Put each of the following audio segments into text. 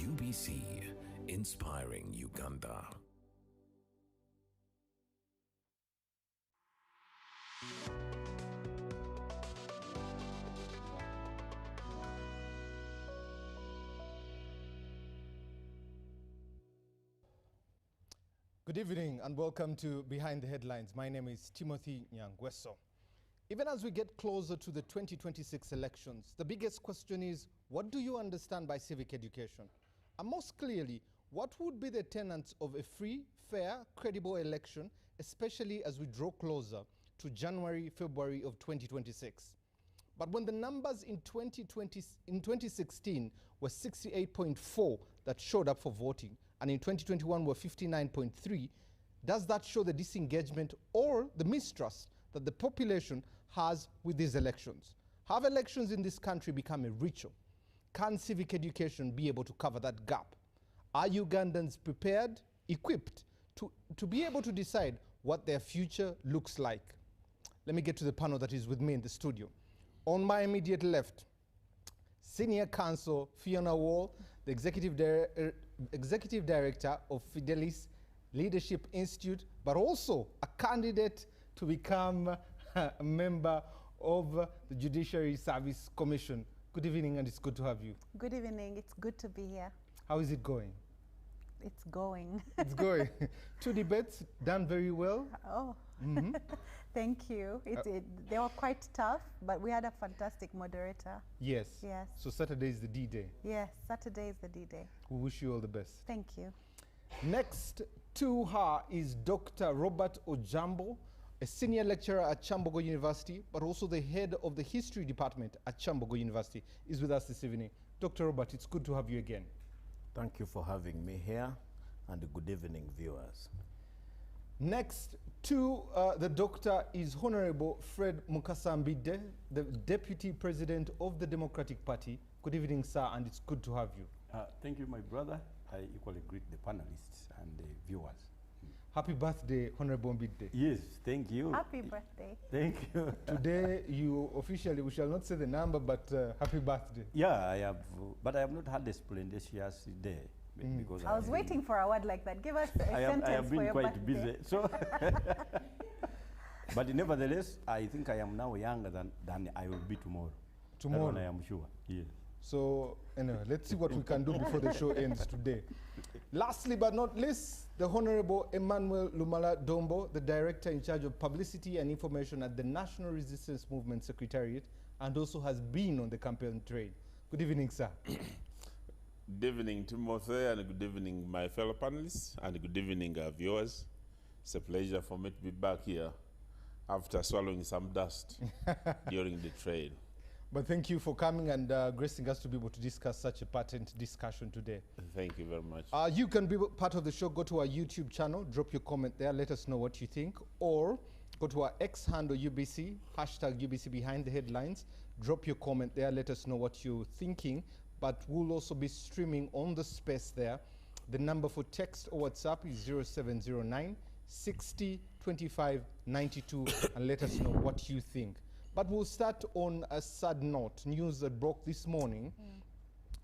UBC, inspiring Uganda. Good evening and welcome to Behind the Headlines. My name is Timothy Nyangweso. Even as we get closer to the 2026 elections, the biggest question is, what do you understand by civic education? And most clearly, what would be the tenets of a free, fair, credible election, especially as we draw closer to January, February of 2026? But when the numbers in 2016 were 68.4 that showed up for voting, and in 2021 were 59.3, does that show the disengagement or the mistrust that the population has with these elections? Have elections in this country become a ritual? Can civic education be able to cover that gap? Are Ugandans prepared, equipped to be able to decide what their future looks like? Let me get to the panel that is with me in the studio. On my immediate left, Senior Counsel Phiona N, the Executive Director of Fidelis Leadership Institute, but also a candidate to become a member of the Judiciary Service Commission. Good evening, and it's good to have you. Good evening. It's good to be here. How is it going? It's going. It's going. 2 debates done very well. Oh, thank you. They were quite tough, but we had a fantastic moderator. Yes. Yes. So Saturday is the D-Day. Yes, Saturday is the D-Day. We wish you all the best. Thank you. Next to her is Dr. Robert Ojambo, a senior lecturer at Chambogo University, but also the head of the history department at Chambogo University, is with us this evening. Dr. Robert, it's good to have you again. Thank you for having me here, and good evening, viewers. Next to the doctor is Honorable Fred Mukasambide, the Deputy President of the Democratic Party. Good evening, sir, and it's good to have you. Thank you, my brother. I equally greet the panelists and the viewers. Happy birthday, Honorable Mbide. Yes, thank you. Happy birthday. Thank you. Today, you officially, we shall not say the number, but happy birthday. Yeah, I have, but I have not had a splendorous day. Because I was waiting for a word like that. Give us a sentence I have for been your quite birthday. busy. So, but nevertheless, I think I am now younger than I will be tomorrow. Tomorrow? That one I am sure, yes. So, anyway, let's see what we can do before the show ends today. Lastly but not least, the Honorable Emmanuel Lumala Dombo, the Director in charge of Publicity and Information at the National Resistance Movement Secretariat, and also has been on the campaign trail. Good evening, sir. Good evening, Timothy, and good evening, my fellow panelists, and good evening, viewers. It's a pleasure for me to be back here after swallowing some dust during the trail. But thank you for coming and gracing us to be able to discuss such a patent discussion today. Thank you very much. You can be part of the show. Go to our YouTube channel, drop your comment there, let us know what you think, or go to our X handle UBC, hashtag UBC Behind the Headlines, drop your comment there, let us know what you're thinking, but we'll also be streaming on the space there. The number for text or WhatsApp is 0709 60 25 92, and let us know what you think. But we'll start on a sad note. News that broke this morning,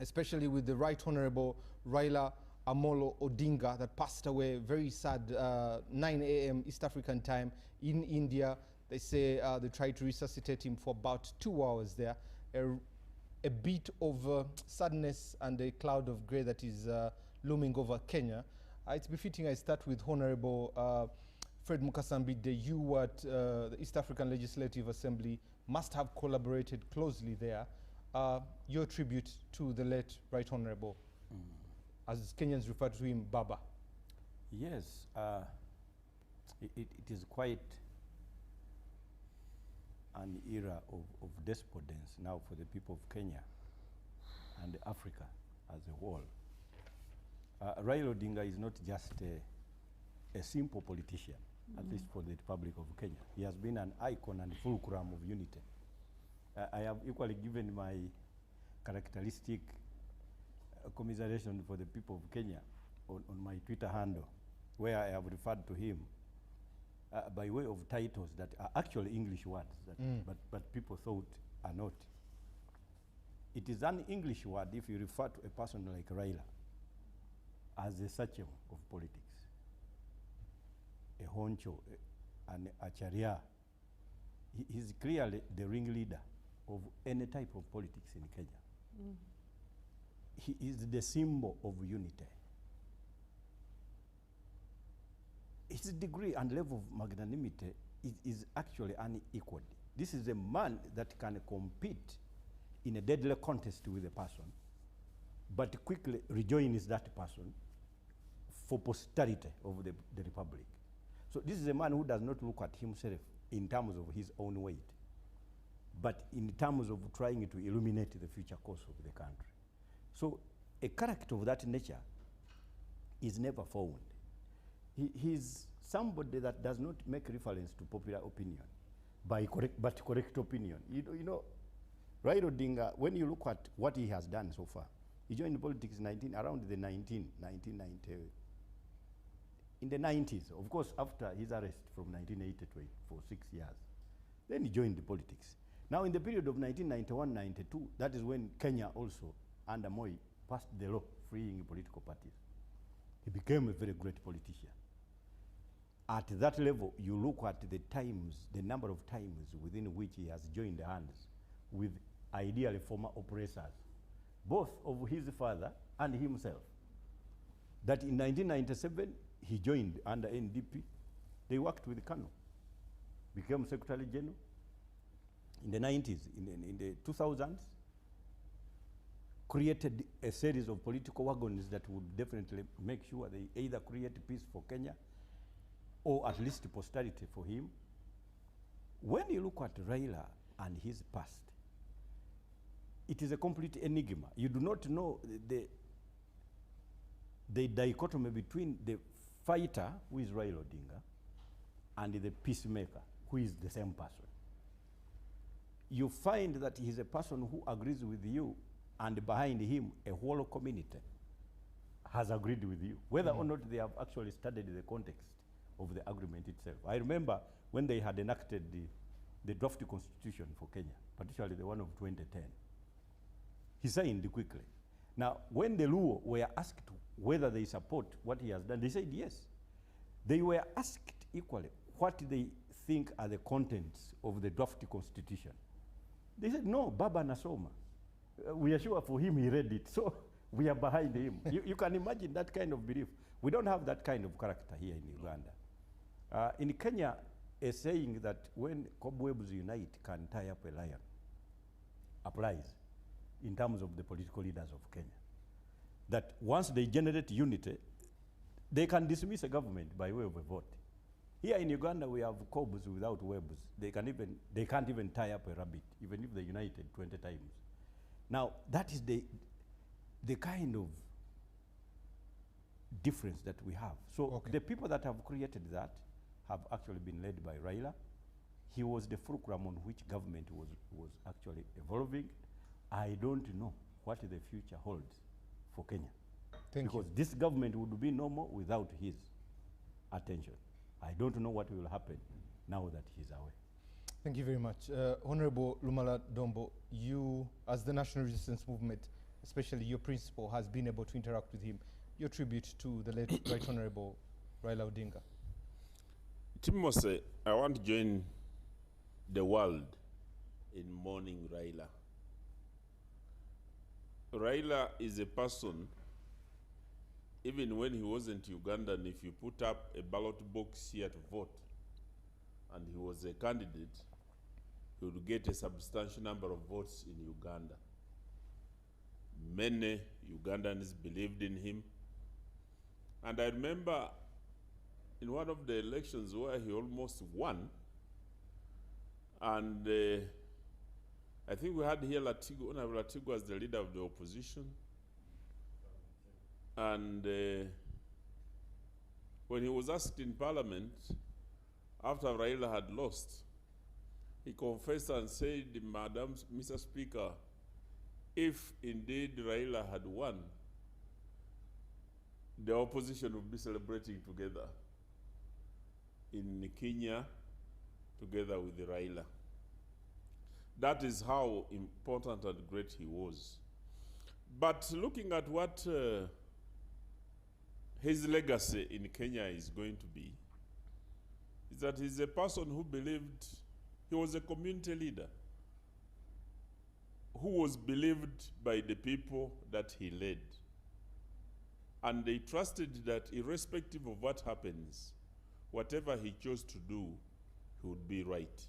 especially with the Right Honorable Raila Amolo Odinga that passed away, very sad, 9 a.m. East African time in India. They say they tried to resuscitate him for about 2 hours there. A bit of sadness and a cloud of grey that is looming over Kenya. It's befitting I start with Honorable Fred Mukasambide. You at the East African Legislative Assembly must have collaborated closely there. Your tribute to the late Right Honorable, as Kenyans refer to him, Baba. Yes, it is quite an era of despondence now for the people of Kenya and Africa as a whole. Raila Odinga is not just a simple politician, at least for the Republic of Kenya. He has been an icon and fulcrum of unity. I have equally given my characteristic commiseration for the people of Kenya on my Twitter handle, where I have referred to him by way of titles that are actually English words, that but people thought are not. It is an English word if you refer to a person like Raila. as a sachem of politics, a honcho, an acharya. He's clearly the ringleader of any type of politics in Kenya. He is the symbol of unity. His degree and level of magnanimity is actually unequaled. This is a man that can compete in a deadly contest with a person, but quickly rejoins that person for posterity of the republic. So this is a man who does not look at himself in terms of his own weight, but in terms of trying to illuminate the future course of the country. So a character of that nature is never found. He's somebody that does not make reference to popular opinion, but correct opinion. You know, Raila Odinga, when you look at what he has done so far, he joined politics around the 1990, in the 90s, of course, after his arrest from 1980 for 6 years. Then he joined the politics. Now, in the period of 1991-92, that is when Kenya also, under Moi, passed the law freeing political parties. He became a very great politician. At that level, you look at the times, the number of times within which he has joined hands with ideally former oppressors, both of his father and himself. That in 1997, he joined under NDP. They worked with Kano, became Secretary General. In the 90s, in the 2000s, created a series of political wagons that would definitely make sure they either create peace for Kenya or at least posterity for him. When you look at Raila and his past, it is a complete enigma. You do not know the dichotomy between the fighter, who is Raila Odinga, and the peacemaker, who is the same person. You find that he's a person who agrees with you, and behind him, a whole community has agreed with you, whether or not they have actually studied the context of the agreement itself. I remember when they had enacted the draft constitution for Kenya, particularly the one of 2010. He signed quickly. Now, when the Luo were asked whether they support what he has done, they said yes. They were asked equally what they think are the contents of the draft constitution. They said, no, Baba Nasoma. We are sure for him he read it, so we are behind him. You can imagine that kind of belief. We don't have that kind of character here in Uganda. In Kenya, a saying that when cobwebs unite can tie up a lion applies in terms of the political leaders of Kenya. That once they generate unity, they can dismiss a government by way of a vote. Here in Uganda, we have cobs without webs. They can't even tie up a rabbit, even if they united 20 times. Now, that is the kind of difference that we have. So the people that have created that have actually been led by Raila. He was the fulcrum on which government was actually evolving. I don't know what the future holds for Kenya. Because this government would be no more without his attention. I don't know what will happen now that he's away. Thank you very much. Honorable Lumala Dombo, you, as the National Resistance Movement, especially your principal, has been able to interact with him. Your tribute to the late Right Honorable Raila Odinga. Timose, I want to join the world in mourning Raila. Raila is a person, even when he wasn't Ugandan, if you put up a ballot box here to vote, and he was a candidate, he would get a substantial number of votes in Uganda. Many Ugandans believed in him. And I remember in one of the elections where he almost won, and I think we had here Latigo, Honorable Latigo as the leader of the opposition. And when he was asked in Parliament, after Raila had lost, he confessed and said, Madam, Mr. Speaker, if indeed Raila had won, the opposition would be celebrating together in Kenya, together with Raila. That is how important and great he was. But looking at what his legacy in Kenya is going to be is that he's a person who believed he was a community leader who was believed by the people that he led. And they trusted that irrespective of what happens, whatever he chose to do, he would be right.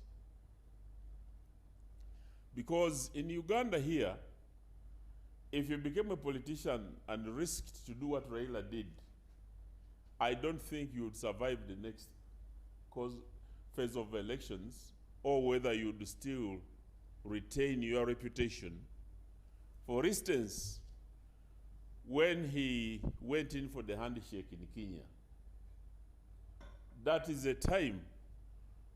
Because in Uganda here, if you became a politician and risked to do what Raila did, I don't think you would survive the next phase of elections, or whether you would still retain your reputation. For instance, when he went in for the handshake in Kenya, that is a time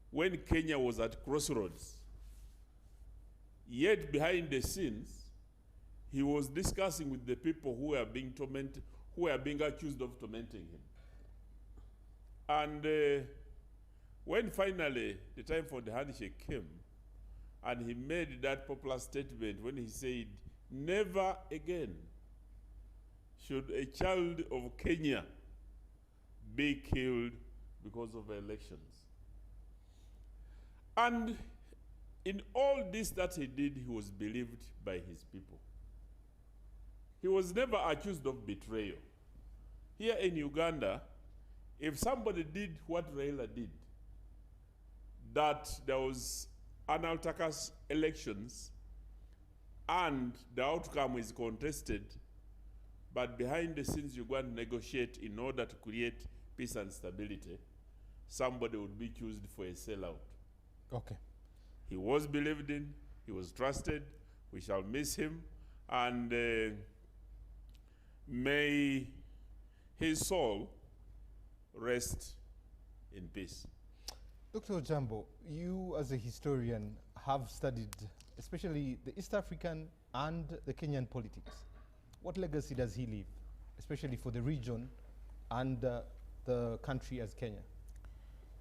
when Kenya was at crossroads. Yet behind the scenes, he was discussing with the people who were being tormented, who were being accused of tormenting him. And when finally the time for the handshake came, and he made that popular statement when he said, "Never again should a child of Kenya be killed because of elections." And in all this that he did, he was believed by his people. He was never accused of betrayal. Here in Uganda, if somebody did what Raila did, that there was unalterous elections and the outcome is contested, but behind the scenes you go and negotiate in order to create peace and stability, somebody would be accused for a sellout. Okay. He was believed in, he was trusted, we shall miss him, and may his soul rest in peace. Dr. Ojambo, you as a historian have studied especially the East African and the Kenyan politics. What legacy does he leave, especially for the region and the country as Kenya?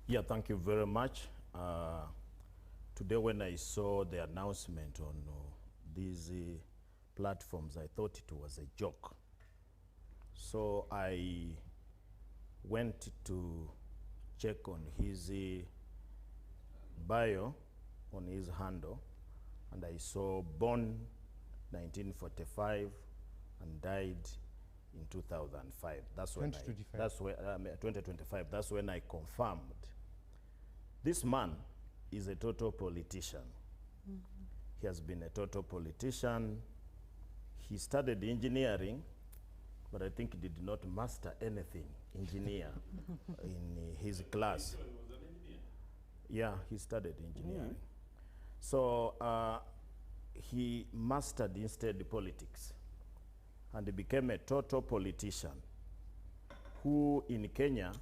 Yeah, thank you very much. Today when I saw the announcement on these platforms, I thought it was a joke. So I went to check on his bio, on his handle, and I saw born 1945 and died in 2005. That's when 2025. that's when 2025. That's when I confirmed this man is a total politician. He has been a total politician. He studied engineering, but I think he did not master anything engineer in his class. Yeah, he studied engineering. So he mastered instead politics, and he became a total politician who in Kenya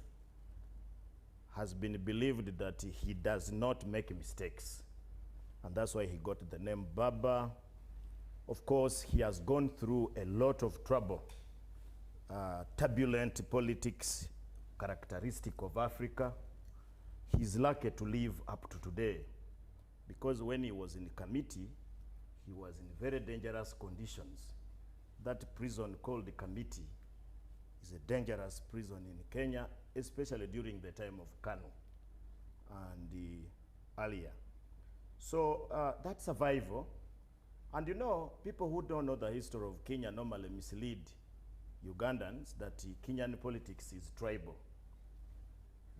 has been believed that he does not make mistakes. And that's why he got the name Baba. Of course, he has gone through a lot of trouble. Turbulent politics, characteristic of Africa. He's lucky to live up to today, because when he was in the committee, he was in very dangerous conditions. That prison called the committee is a dangerous prison in Kenya, especially during the time of Kanu and earlier. So that's survival. And you know, people who don't know the history of Kenya normally mislead Ugandans that Kenyan politics is tribal.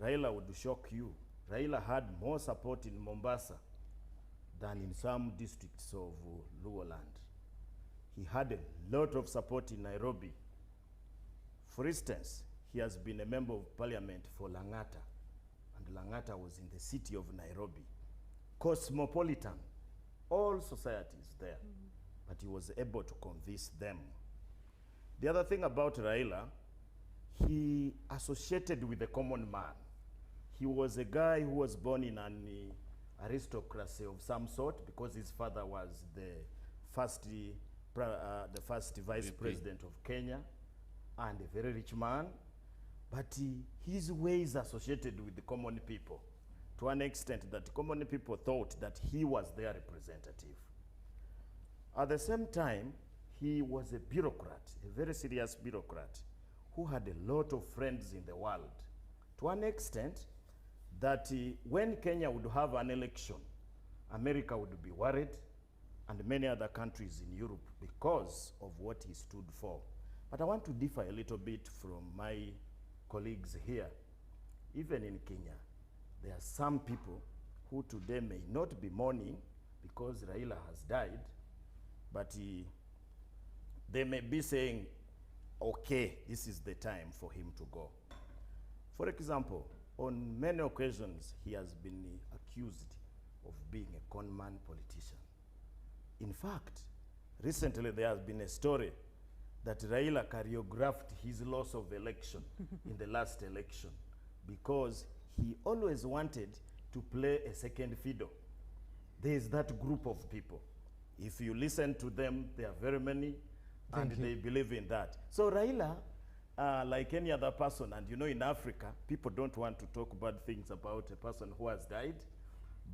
Raila would shock you. Raila had more support in Mombasa than in some districts of Luoland. He had a lot of support in Nairobi. For instance, he has been a member of parliament for Lang'ata, and Lang'ata was in the city of Nairobi. Cosmopolitan, all societies there, but he was able to convince them. The other thing about Raila, he associated with the common man. He was a guy who was born in an aristocracy of some sort, because his father was the first vice president of Kenya and a very rich man. But his ways associated with the common people to an extent that common people thought that he was their representative. At the same time, he was a bureaucrat, a very serious bureaucrat, who had a lot of friends in the world, to an extent that when Kenya would have an election, America would be worried, and many other countries in Europe, because of what he stood for. But I want to differ a little bit from my colleagues here. Even in Kenya, there are some people who today may not be mourning because Raila has died, but they may be saying, okay, this is the time for him to go. For example, on many occasions, he has been accused of being a conman politician. In fact, recently there has been a story that Raila choreographed his loss of election in the last election because he always wanted to play a second fiddle. There is that group of people. If you listen to them, there are very many, and they believe in that. So Raila, like any other person, and you know in Africa, people don't want to talk bad things about a person who has died,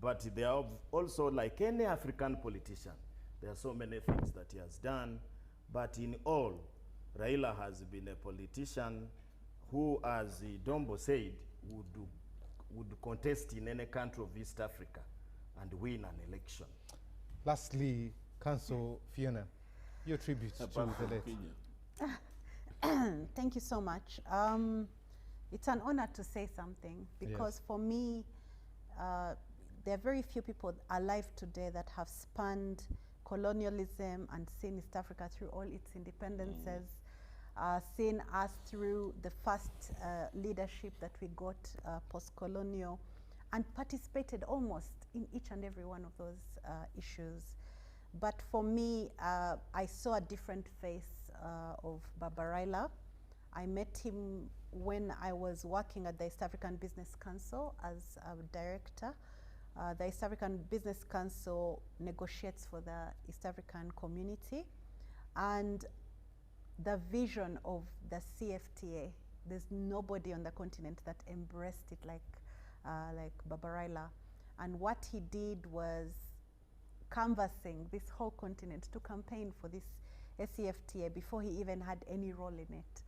but they are also, like any African politician, there are so many things that he has done, but in all, Raila has been a politician who, as Ojambo said, would contest in any country of East Africa and win an election. Lastly, Council Phiona, your tribute to the late. Thank you so much. It's an honor to say something because for me, there are very few people alive today that have spanned colonialism and seen East Africa through all its independences, seen us through the first leadership that we got post-colonial, and participated almost in each and every one of those issues. But for me, I saw a different face of Baba Raila. I met him when I was working at the East African Business Council as a director. The East African Business Council negotiates for the East African community, and the vision of the CFTA, there's nobody on the continent that embraced it like Baba Raila. And what he did was canvassing this whole continent to campaign for this CFTA before he even had any role in it.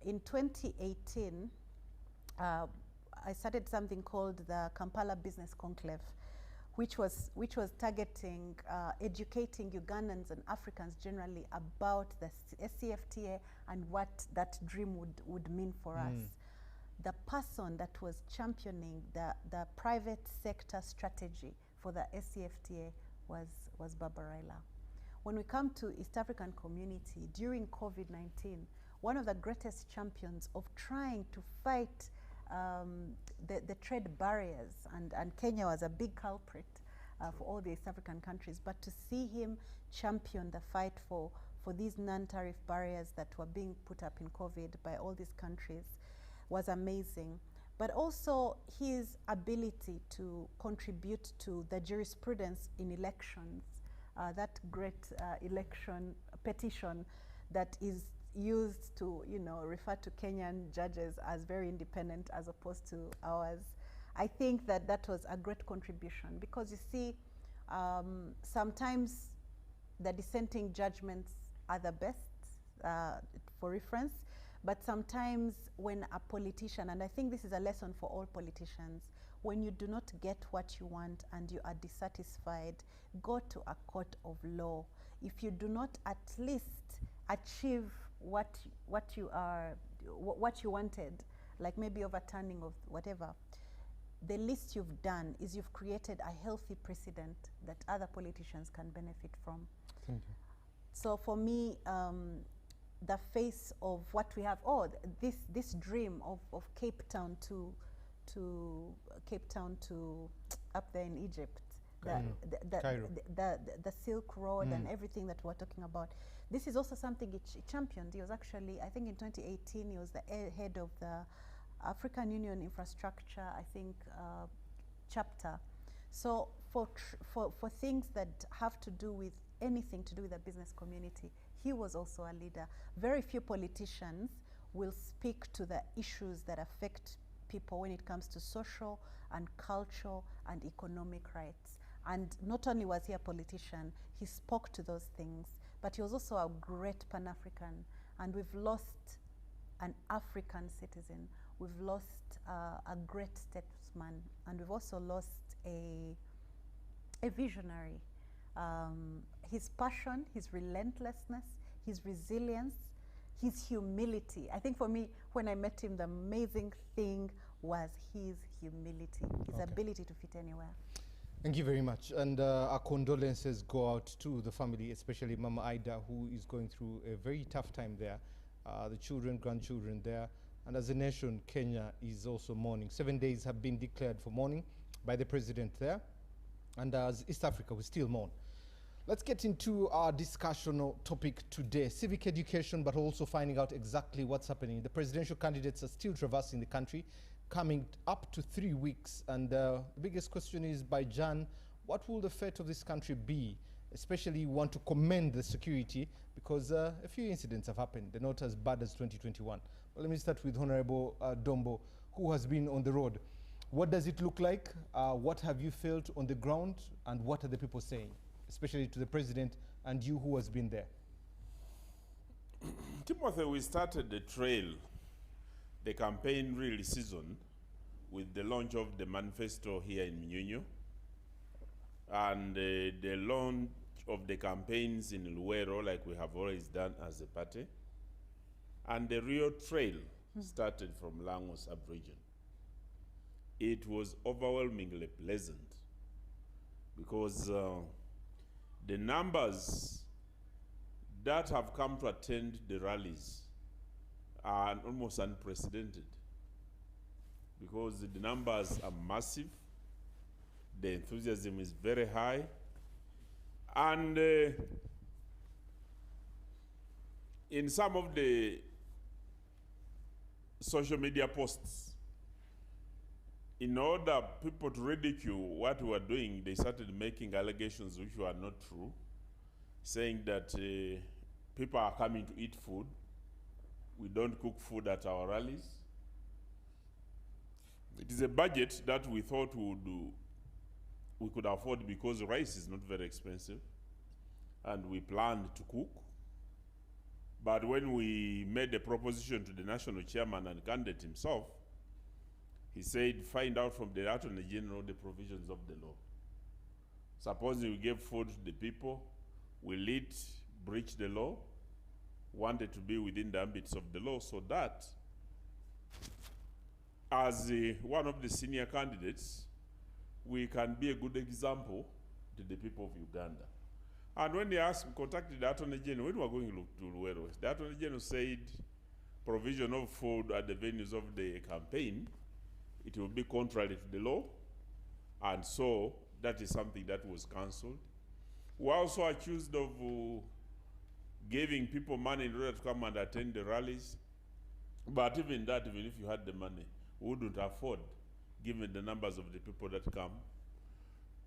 In 2018, I started something called the Kampala Business Conclave, which was targeting educating Ugandans and Africans generally about the CFTA and what that dream would mean for us. The person that was championing the private sector strategy for the CFTA was Baba Raila. When we come to East African community, during COVID-19, one of the greatest champions of trying to fight the trade barriers, and Kenya was a big culprit for all the East African countries, but to see him champion the fight for these non-tariff barriers that were being put up in COVID by all these countries was amazing. But also his ability to contribute to the jurisprudence in elections, that great election petition that is used to, refer to Kenyan judges as very independent as opposed to ours. I think that was a great contribution because you see, sometimes the dissenting judgments are the best for reference, but sometimes when a politician, and I think this is a lesson for all politicians, when you do not get what you want and you are dissatisfied, go to a court of law. If you do not at least achieve what you wanted, like maybe overturning of whatever, the least you've done is you've created a healthy precedent that other politicians can benefit from. Thank you. So for me, the face of what we have, this dream of Cape Town to up there in Egypt, the Silk Road and everything that we're talking about. This is also something he championed. He was actually, I think in 2018, he was the head of the African Union Infrastructure, I think, chapter. So for things that have to do with anything to do with the business community, he was also a leader. Very few politicians will speak to the issues that affect people when it comes to social and cultural and economic rights. And not only was he a politician, he spoke to those things. but he was also a great Pan-African. And we've lost an African citizen. We've lost a great statesman, and we've also lost a visionary. His passion, his relentlessness, his resilience, his humility. I think for me, when I met him, the amazing thing was his humility, his ability to fit anywhere. Thank you very much. And our condolences go out to the family, especially Mama Ida, who is going through a very tough time there. The children, grandchildren there. And as a nation, Kenya is also mourning. 7 days have been declared for mourning by the president there. And as East Africa, we still mourn. Let's get into our discussion topic today. Civic education, but also finding out exactly what's happening. The presidential candidates are still traversing the country, coming up to 3 weeks. And the biggest question is, by Jan, what will the fate of this country be? Especially, we want to commend the security, because a few incidents have happened. They're not as bad as 2021. But let me start with Honorable Dombo, who has been on the road. What does it look like? What have you felt on the ground? And what are the people saying, especially to the president and you who has been there? Timothy, we started the trail, the campaign really season, with the launch of the manifesto here in Mnyunyu, and the launch of the campaigns in Luero, like we have always done as a party. And the real trail started from Lango sub-region. It was overwhelmingly pleasant, because the numbers that have come to attend the rallies are almost unprecedented, because the numbers are massive, the enthusiasm is very high, and in some of the social media posts, in order people to ridicule what we were doing, they started making allegations which were not true, saying that people are coming to eat food. We don't cook food at our rallies. It is a budget that we thought we could afford, because rice is not very expensive, and we planned to cook. But when we made the proposition to the national chairman and candidate himself, he said, find out from the Attorney General the provisions of the law. Supposing we gave food to the people, will it breach the law? Wanted to be within the ambits of the law, so that as one of the senior candidates, we can be a good example to the people of Uganda. And when they contacted the Attorney General, when we were going to Luero, the Attorney General said provision of food at the venues of the campaign, it will be contrary to the law, and so that is something that was cancelled. We were also accused of giving people money in order to come and attend the rallies, but even that, even if you had the money, we wouldn't afford, given the numbers of the people that come.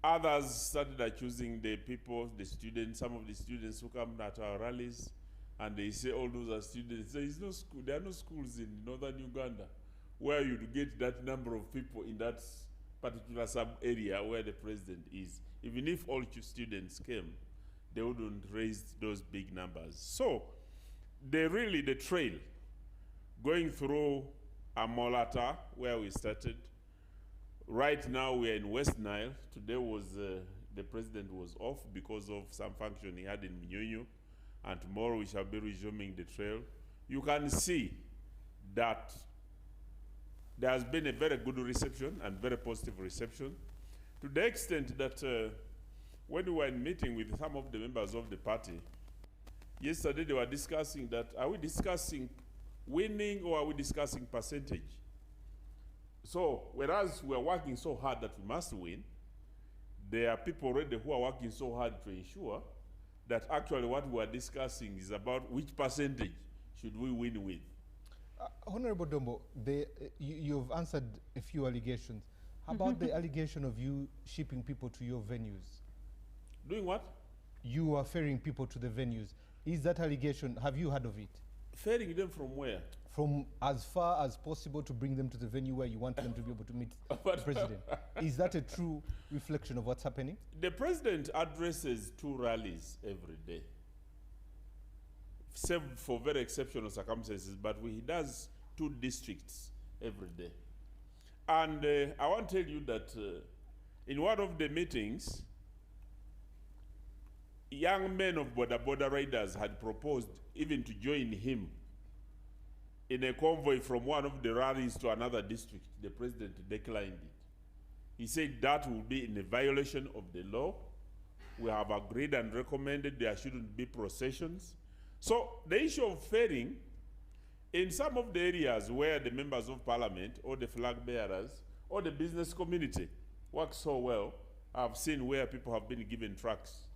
Others started accusing the people, the students, some of the students who come at our rallies, and they say all those are students. There is no school, there are no schools in northern Uganda where you'd get that number of people in that particular sub-area where the president is. Even if all students came, they wouldn't raise those big numbers. So, the trail, going through Amolata, where we started. Right now we are in West Nile. Today was, the president was off because of some function he had in Mnyunyu, and tomorrow we shall be resuming the trail. You can see that there has been a very good reception and very positive reception, to the extent that when we were in meeting with some of the members of the party, yesterday they were discussing that, are we discussing winning or are we discussing percentage? So, whereas we are working so hard that we must win, there are people already who are working so hard to ensure that actually what we are discussing is about which percentage should we win with. Honorable Dombo, you've answered a few allegations. How about the allegation of you shipping people to your venues? Doing what? You are ferrying people to the venues. Is that allegation, have you heard of it? Ferrying them from where? From as far as possible to bring them to the venue where you want them to be able to meet the president. Is that a true reflection of what's happening? The president addresses 2 rallies every day. save for very exceptional circumstances, but he does 2 districts every day. And I want to tell you that in one of the meetings, young men of border riders had proposed even to join him in a convoy from one of the rallies to another district. The president declined it. He said that would be in a violation of the law. We have agreed and recommended there shouldn't be processions. So the issue of ferrying, in some of the areas where the members of parliament or the flag bearers or the business community work so well, I've seen where people have been given trucks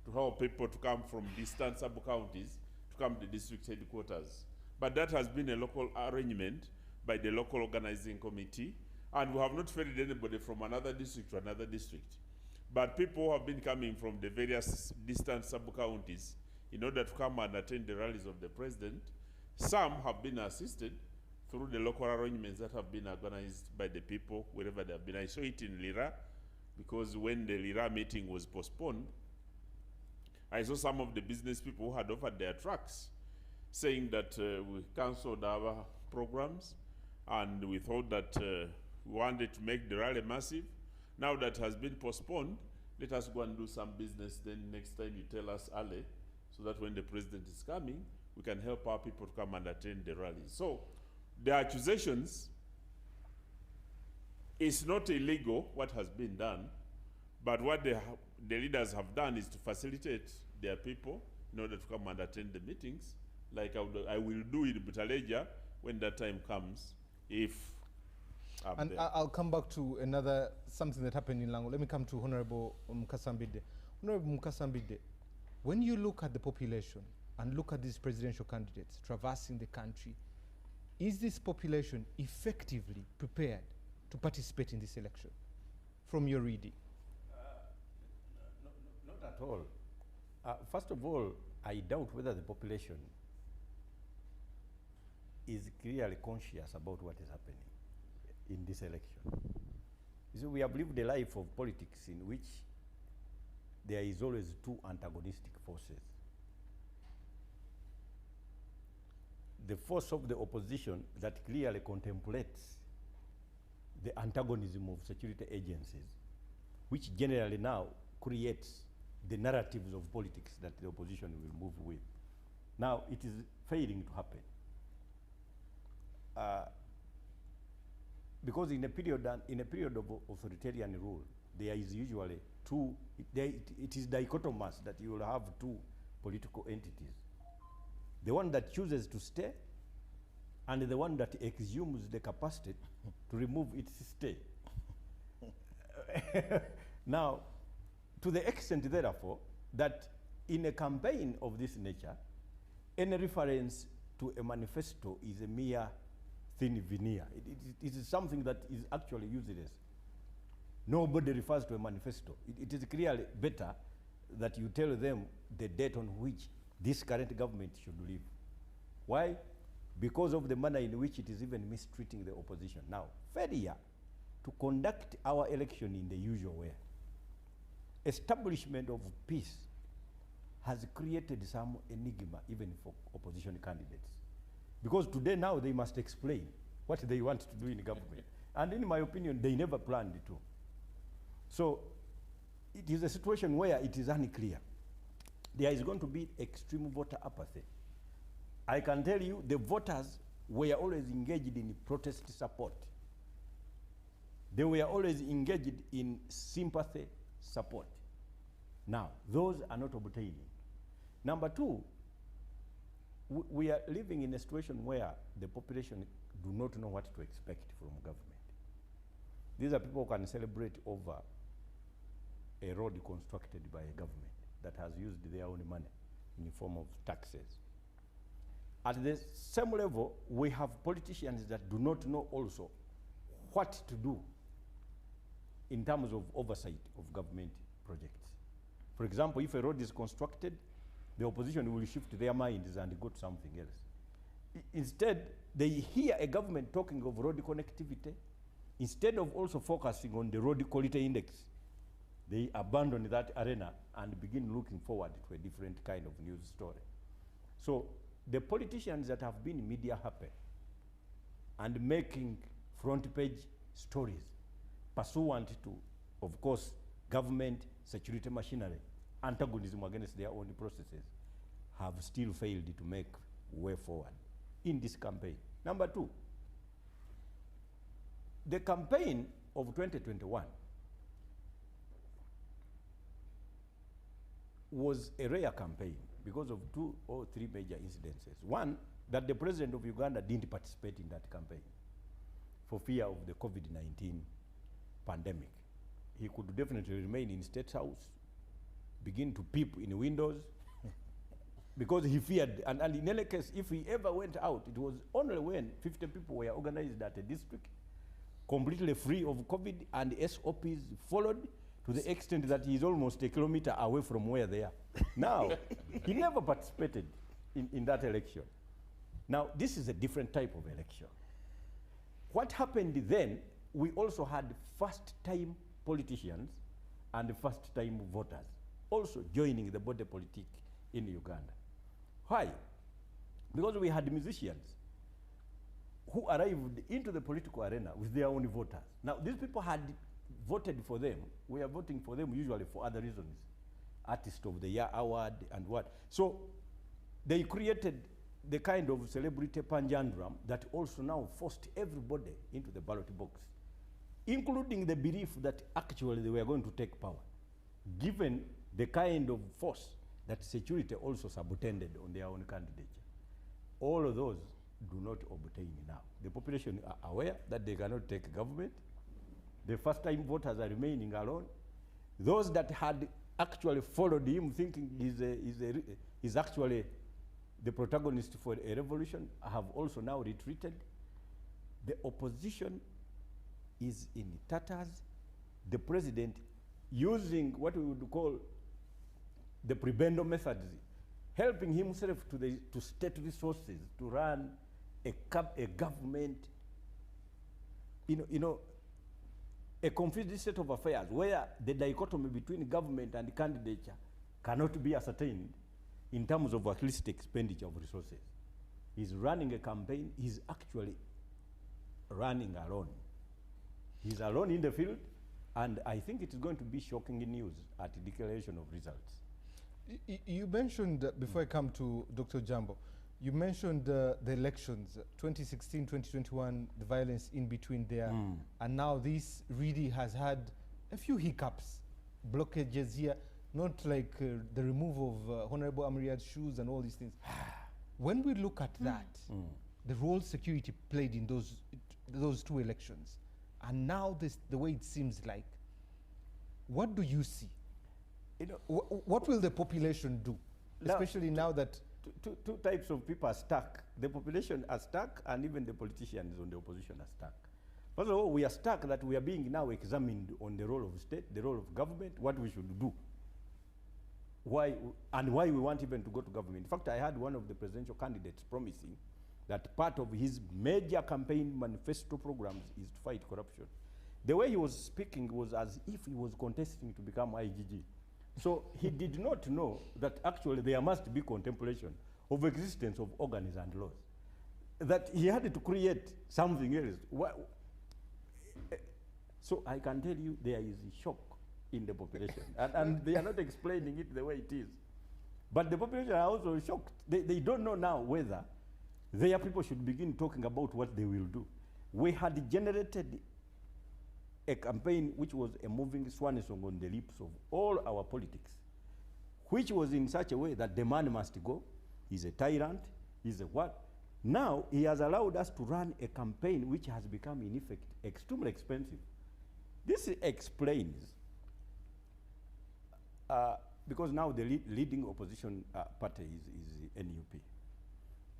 to help people to come from distant sub-counties to come to the district headquarters. But that has been a local arrangement by the local organizing committee, and we have not ferried anybody from another district to another district. But people have been coming from the various distant sub-counties in order to come and attend the rallies of the president. Some have been assisted through the local arrangements that have been organized by the people wherever they have been. I saw it in Lira, because when the Lira meeting was postponed, I saw some of the business people who had offered their trucks, saying that we cancelled our programs and we thought that we wanted to make the rally massive. Now that has been postponed, let us go and do some business. Then next time you tell us early, so that when the president is coming, we can help our people to come and attend the rally. So the accusations is not illegal, what has been done, but what the leaders have done is to facilitate their people in order to come and attend the meetings, like I will do in Butaleja when that time comes, if I'm and there. I'll come back to something that happened in Lango. Let me come to Honorable Mukasambide. Honorable Mukasambide, when you look at the population and look at these presidential candidates traversing the country, is this population effectively prepared to participate in this election, from your reading? Not at all. First of all, I doubt whether the population is clearly conscious about what is happening in this election. You see, we have lived a life of politics in which there is always 2 antagonistic forces. The force of the opposition that clearly contemplates the antagonism of security agencies, which generally now creates the narratives of politics that the opposition will move with. Now, it is failing to happen. Because in a period of authoritarian rule, there is usually it is dichotomous that you will have 2 political entities. The one that chooses to stay and the one that exhumes the capacity to remove its stay. Now, to the extent, therefore, that in a campaign of this nature, any reference to a manifesto is a mere thin veneer. It is something that is actually useless. Nobody refers to a manifesto. It is clearly better that you tell them the date on which this current government should leave. Why? Because of the manner in which it is even mistreating the opposition. Now, failure to conduct our election in the usual way, establishment of peace, has created some enigma even for opposition candidates. Because today now they must explain what they want to do in government. And in my opinion, they never planned to. So it is a situation where it is unclear. There is going to be extreme voter apathy. I can tell you the voters were always engaged in protest support. They were always engaged in sympathy support. Now, those are not obtaining. Number 2, we are living in a situation where the population do not know what to expect from government. These are people who can celebrate over a road constructed by a government that has used their own money in the form of taxes. At the same level, we have politicians that do not know also what to do in terms of oversight of government projects. For example, if a road is constructed, the opposition will shift their minds and go to something else. Instead, they hear a government talking of road connectivity. Instead of also focusing on the road quality index, they abandon that arena and begin looking forward to a different kind of news story. So the politicians that have been media happy and making front page stories pursuant to, of course, government security machinery, antagonism against their own processes, have still failed to make way forward in this campaign. Number two, the campaign of 2021 was a rare campaign because of 2 or 3 major incidences. One, that the president of Uganda didn't participate in that campaign for fear of the COVID-19 pandemic. He could definitely remain in State House, begin to peep in windows, because he feared, and in any case, if he ever went out, it was only when 50 people were organized at a district, completely free of COVID, and SOPs followed to the extent that he's almost a kilometer away from where they are. Now, he never participated in that election. Now, this is a different type of election. What happened then, we also had first-time politicians and first-time voters also joining the body politic in Uganda. Why? Because we had musicians who arrived into the political arena with their own voters. Now, these people had voted for them. We are voting for them usually for other reasons. Artist of the Year award and what. So they created the kind of celebrity panjandrum that also now forced everybody into the ballot box, including the belief that actually they were going to take power, given the kind of force that security also subtended on their own candidature. All of those do not obtain now. The population are aware that they cannot take government. The first-time voters are remaining alone. Those that had actually followed him thinking he's actually the protagonist for a revolution have also now retreated. The opposition is in tatters. The president, using what we would call the prebendal methods, helping himself to state resources to run a government, a confused state of affairs where the dichotomy between government and candidature cannot be ascertained in terms of at least expenditure of resources. He's running a campaign, he's actually running alone. He's alone in the field, and I think it is going to be shocking news at the declaration of results. You mentioned, before I come to Dr. Ojambo, you mentioned the elections, 2016, 2021, the violence in between there, and now this really has had a few hiccups, blockages here, not like the removal of Honorable Amriad's shoes and all these things. When we look at that, the role security played in those 2 elections, and now the way it seems like, what do you see? What will the population do, especially now that two types of people are stuck. The population are stuck, and even the politicians on the opposition are stuck. First of all, we are stuck that we are being now examined on the role of state, the role of government, what we should do. Why we want even to go to government. In fact, I had one of the presidential candidates promising that part of his major campaign manifesto programs is to fight corruption. The way he was speaking was as if he was contesting to become IGG. So he did not know that actually there must be contemplation of existence of organs and laws. That he had to create something else. So I can tell you there is a shock in the population. and they are not explaining it the way it is. But the population are also shocked. They don't know now whether their people should begin talking about what they will do. We had generated a campaign which was a moving swan song on the lips of all our politics, which was in such a way that the man must go, he's a tyrant, he's a what. Now he has allowed us to run a campaign which has become in effect extremely expensive. This explains, because now the leading opposition party is NUP.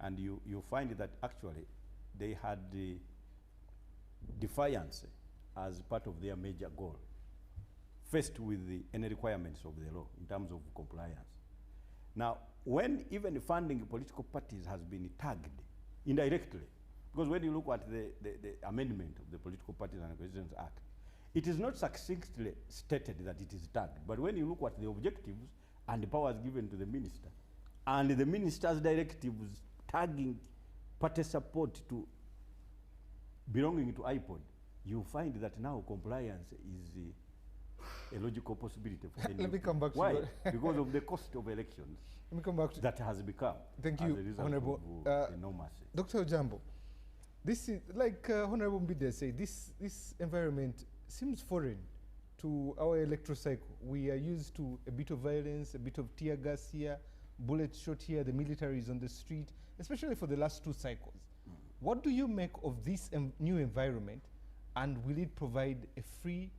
And you find that actually they had the defiance as part of their major goal, faced with any requirements of the law in terms of compliance. Now, when even funding political parties has been tagged indirectly, because when you look at the amendment of the Political Parties and Organizations Act, it is not succinctly stated that it is tagged, but when you look at the objectives and the powers given to the minister, and the minister's directives tagging party support to belonging to iPod, you find that now compliance is a logical possibility for any. Let me come back to Why? that. Because of the cost of elections Let me come back to that has become. Thank as you, a result Honorable. of enormous. Dr. Ojambo, this is like Honorable Mbide said, this environment seems foreign to our electoral cycle. We are used to a bit of violence, a bit of tear gas here, bullet shot here, the military is on the street, especially for the last 2 cycles. What do you make of this new environment, and will it provide a free,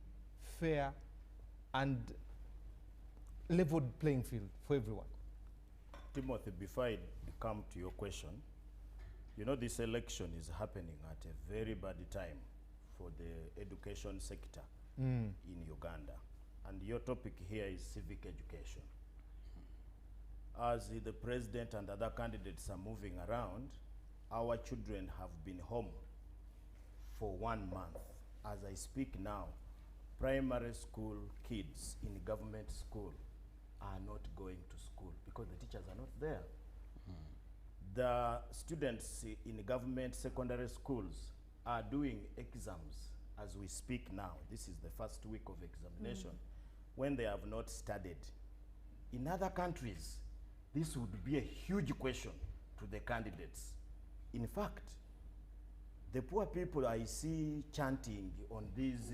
fair, and leveled playing field for everyone? Timothy, before I come to your question, you know this election is happening at a very bad time for the education sector in Uganda. And your topic here is civic education. As the president and other candidates are moving around, our children have been home for 1 month. As I speak now, primary school kids in government school are not going to school because the teachers are not there. The students in government secondary schools are doing exams as we speak now. This is the first week of examination when they have not studied. In other countries, this would be a huge question to the candidates. In fact, the poor people I see chanting on these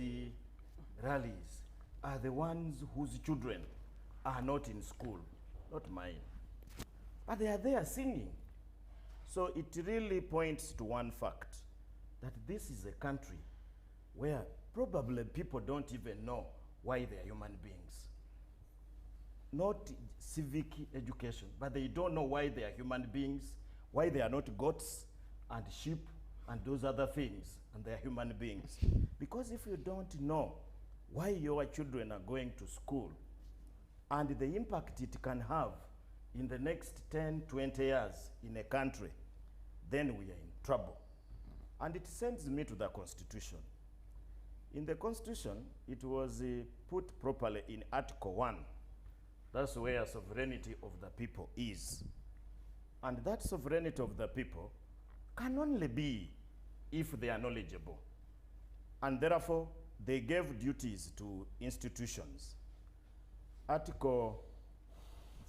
rallies are the ones whose children are not in school, not mine. But they are there singing. So it really points to one fact, that this is a country where probably people don't even know why they are human beings. Not civic education, but they don't know why they are human beings, why they are not goats and sheep and those other things, and they are human beings. Because if you don't know why your children are going to school and the impact it can have in the next 10, 20 years in a country, then we are in trouble. And it sends me to the Constitution. In the Constitution, it was put properly in Article 1. That's where sovereignty of the people is. And that sovereignty of the people can only be if they are knowledgeable. And therefore, they gave duties to institutions. Article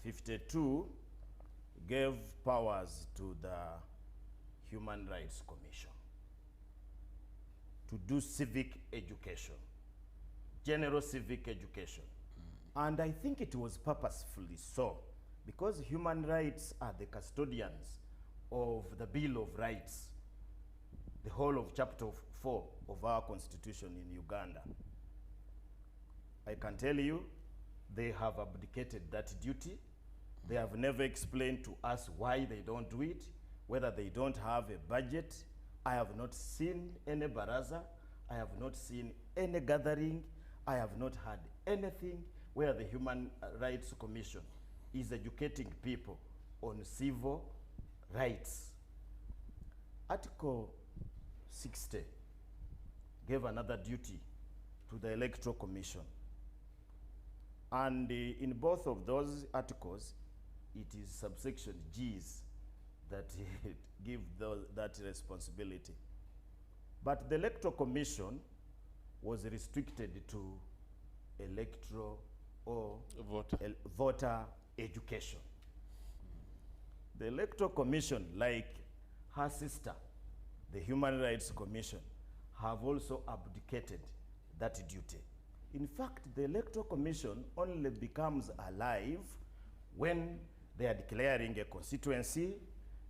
52 gave powers to the Human Rights Commission to do civic education, general civic education. And I think it was purposefully so, because human rights are the custodians of the Bill of Rights, the whole of Chapter 4 of our Constitution in Uganda. I can tell you, they have abdicated that duty. They have never explained to us why they don't do it, whether they don't have a budget. I have not seen any baraza. I have not seen any gathering. I have not had anything where the Human Rights Commission is educating people on civil rights. Article 60 gave another duty to the Electoral Commission. And in both of those articles, it is subsection G's that give that responsibility. But the Electoral Commission was restricted to electoral or voter education. The Electoral Commission, like her sister, the Human Rights Commission, have also abdicated that duty. In fact, the Electoral Commission only becomes alive when they are declaring a constituency,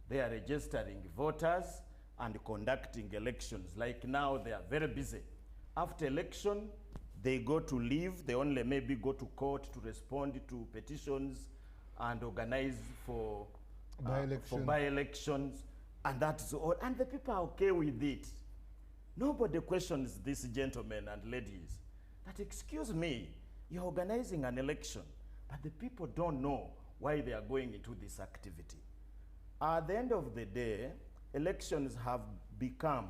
they are registering voters, and conducting elections. Like now, they are very busy. After election, they go to leave. They only maybe go to court to respond to petitions and organize for by-elections, and that's all. And the people are okay with it. Nobody questions these gentlemen and ladies that, excuse me, you're organizing an election, but the people don't know why they are going into this activity. At the end of the day, elections have become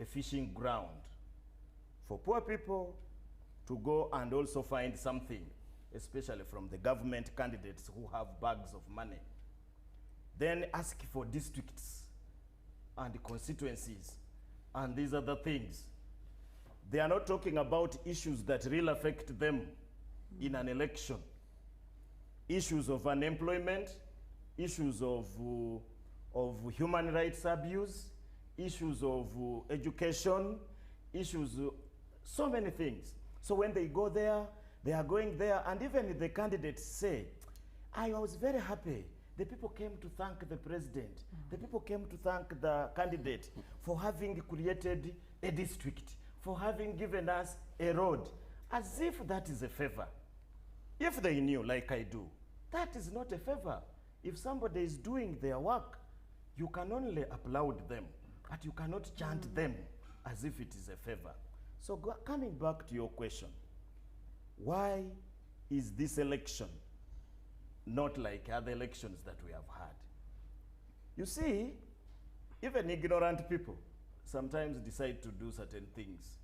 a fishing ground for poor people to go and also find something, especially from the government candidates who have bags of money. then ask for districts and constituencies and these other things. They are not talking about issues that really affect them in an election. Issues of unemployment, issues of human rights abuse, issues of education, issues, so many things. So when they go there, they are going there, and even the candidates say, I was very happy. The people came to thank the president. The people came to thank the candidate for having created a district, for having given us a road, as if that is a favor. If they knew, like I do, that is not a favor. If somebody is doing their work, you can only applaud them, but you cannot chant them as if it is a favor. So coming back to your question, why is this election not like other elections that we have had? You see, even ignorant people sometimes decide to do certain things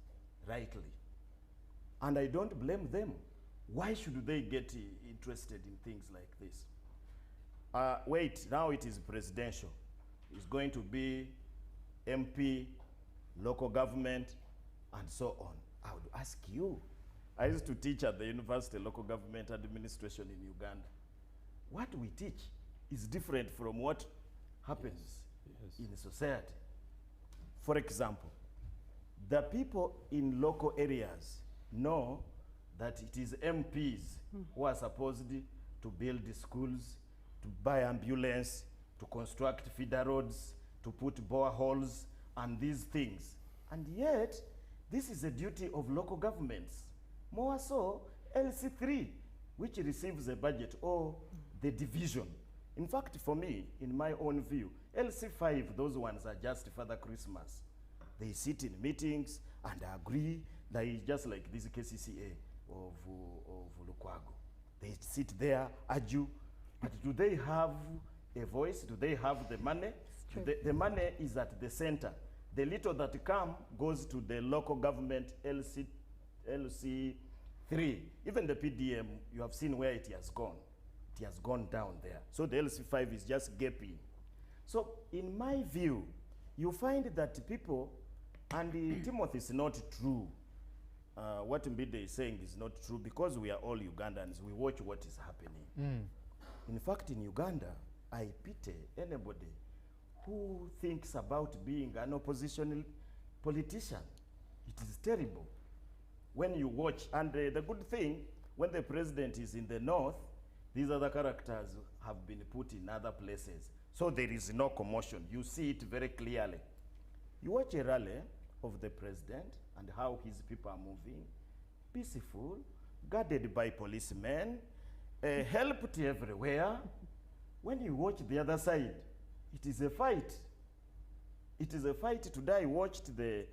rightly. And I don't blame them. Why should they get interested in things like this? Wait, now it is presidential. It's going to be MP, local government, and so on. I would ask you. I used to teach at the University Local Government Administration in Uganda. What we teach is different from what happens in society. For example, the people in local areas know that it is MPs who are supposed to build the schools, to buy ambulance, to construct feeder roads, to put boreholes, and these things. And yet, this is a duty of local governments. More so, LC3, which receives a budget, or the division. In fact, for me, in my own view, LC5, those ones are just Father Christmas. They sit in meetings and agree, like, just like this KCCA of Lukwago. They sit there, argue, but do they have a voice? Do they have the money? The money is at the center. The little that come goes to the local government, LC3. Even the PDM, you have seen where it has gone. It has gone down there. So the LC5 is just gaping. So in my view, you find that people, and Timothy is not true. What Mbide is saying is not true, because we are all Ugandans. We watch what is happening. In fact, in Uganda, I pity anybody who thinks about being an oppositional politician. It is terrible. When you watch, and the good thing, when the president is in the north, these other characters have been put in other places. So there is no commotion. You see it very clearly. You watch a rally of the president and how his people are moving, peaceful, guarded by policemen, helped everywhere. When you watch the other side, it is a fight. It is a fight. Today I watched the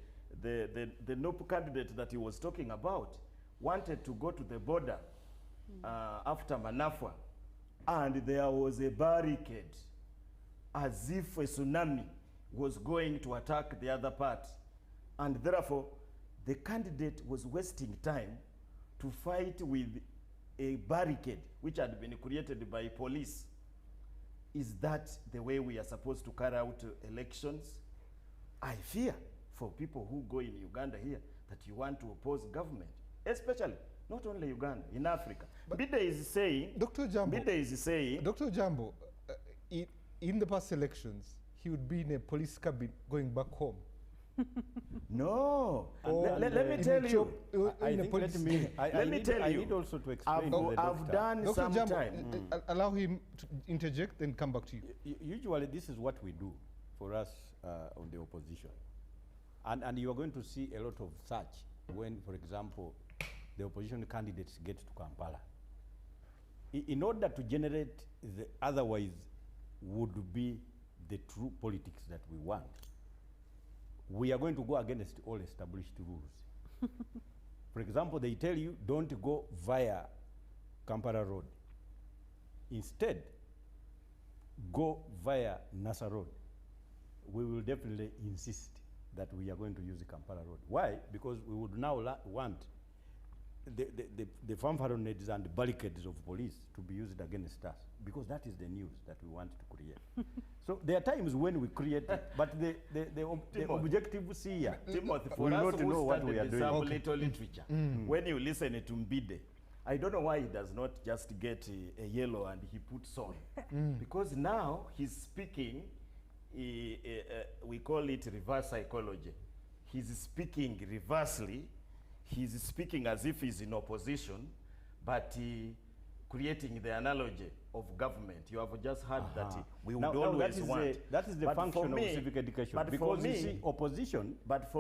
NOP candidate that he was talking about, wanted to go to the border after Manafwa, and there was a barricade, as if a tsunami was going to attack the other part. And therefore, the candidate was wasting time to fight with a barricade which had been created by police. Is that the way we are supposed to carry out elections? I fear for people who go in Uganda here that you want to oppose government, especially not only Uganda, in Africa. Bide is saying, Dr. Ojambo, Bide is saying, Dr. Ojambo, in the past elections, he would be in a police cabin going back home. No. Let me tell you. I need also to explain. I've done Dr. some Ojambo, time. allow him to interject, then come back to you. Usually, this is what we do for us on the opposition. And you are going to see a lot of such when, for example, the opposition candidates get to Kampala. In order to generate the otherwise would be the true politics that we want, we are going to go against all established rules. For example, they tell you don't go via Kampala Road. Instead, go via Nasa Road. We will definitely insist that we are going to use the Kampala Road. Why? Because we would now want the fanfaronnades and barricades of police to be used against us, because that is the news that we want to create. So there are times when we create it, but the objective seer Timothy, will for us not who know what we are studied doing. some little literature, when you listen to Mbide, I don't know why he does not just get a yellow and he puts on. Because now he's speaking, we call it reverse psychology. He's speaking reversely. He's speaking as if he's in opposition, but creating the analogy of government. You have just heard that we would always want. That is the function of civic education. Because you see, opposition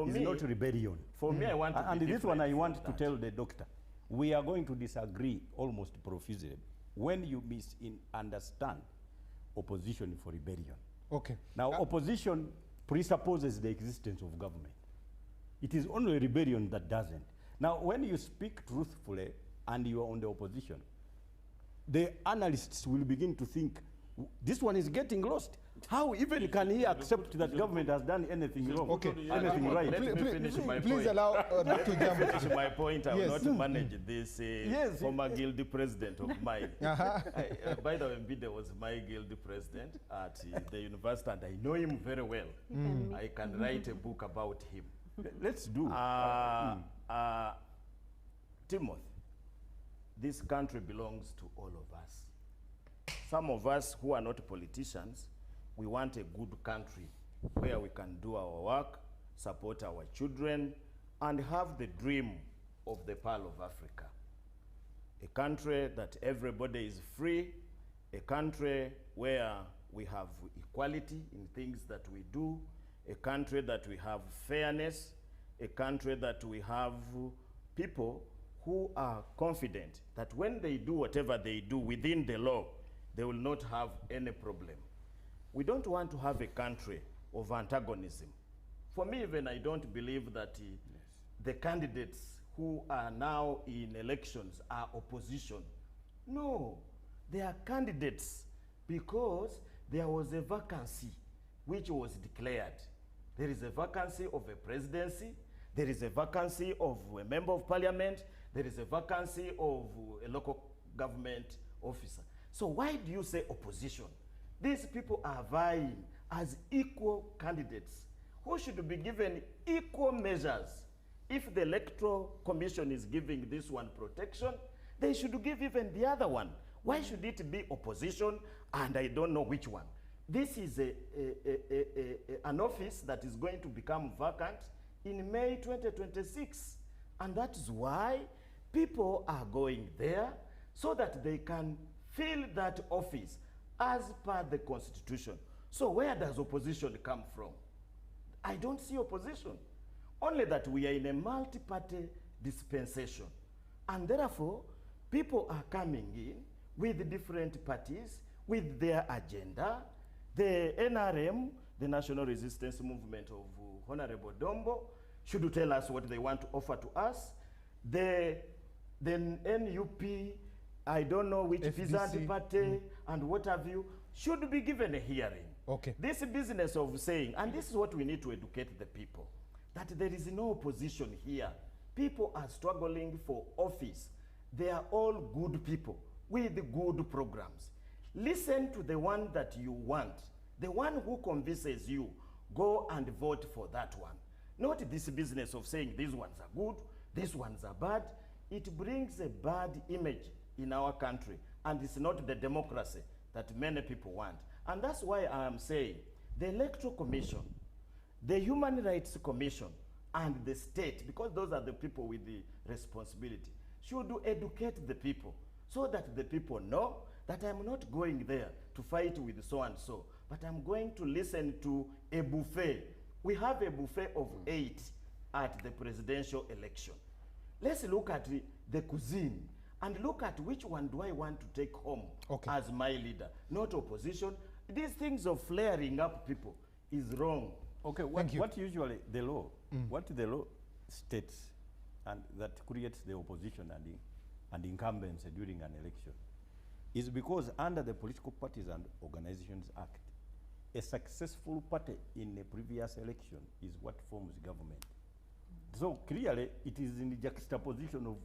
is not rebellion. For me, I want to and be this one I want to that. tell the doctor. We are going to disagree almost profusely when you misunderstand opposition for rebellion. Okay. Now, opposition presupposes the existence of government. It is only rebellion that doesn't. Now, when you speak truthfully and you are on the opposition, the analysts will begin to think, this one is getting lost. How even can he accept that government has done anything wrong, anything right? Let me finish my point. Please allow Dr. Ojambo. Finish my point. I will Yes. not manage this former guilty president of mine. By the way, Mbide was my guilty president at the university, and I know him very well. I can write a book about him. Let's do. Timothy, this country belongs to all of us. Some of us who are not politicians, we want a good country where we can do our work, support our children, and have the dream of the Pearl of Africa. A country that everybody is free, a country where we have equality in things that we do, a country that we have fairness, a country that we have people who are confident that when they do whatever they do within the law, they will not have any problem. We don't want to have a country of antagonism. For me, even, I don't believe that the candidates who are now in elections are opposition. No, they are candidates because there was a vacancy which was declared. There is a vacancy of a presidency, there is a vacancy of a member of parliament, there is a vacancy of a local government officer. So why do you say opposition? These people are vying as equal candidates who should be given equal measures. If the Electoral Commission is giving this one protection, they should give even the other one. Why should it be opposition and I don't know which one? This is an office that is going to become vacant in May 2026. And that is why people are going there so that they can fill that office as per the Constitution. So where does opposition come from? I don't see opposition. Only that we are in a multi-party dispensation. And therefore, people are coming in with different parties, with their agenda. The NRM, the National Resistance Movement of Honorable Dombo, should tell us what they want to offer to us. The NUP, I don't know which peasant party and what have you, should be given a hearing. Okay. This business of saying, and this is what we need to educate the people, that there is no opposition here. People are struggling for office. They are all good people with good programs. Listen to the one that you want, the one who convinces you. Go and vote for that one. Not this business of saying these ones are good, these ones are bad. It brings a bad image in our country, and it's not the democracy that many people want. And that's why I am saying the Electoral Commission, the Human Rights Commission, and the state, because those are the people with the responsibility, should educate the people so that the people know that I'm not going there to fight with so and so, but I'm going to listen to a buffet. We have a buffet of 8 at the presidential election. Let's look at the cuisine and look at which one do I want to take home as my leader, not opposition. These things of flaring up people is wrong. Okay, what usually the law, what the law states and that creates the opposition and incumbents during an election is because under the Political Parties and Organizations Act, a successful party in a previous election is what forms government. So clearly, it is in the juxtaposition of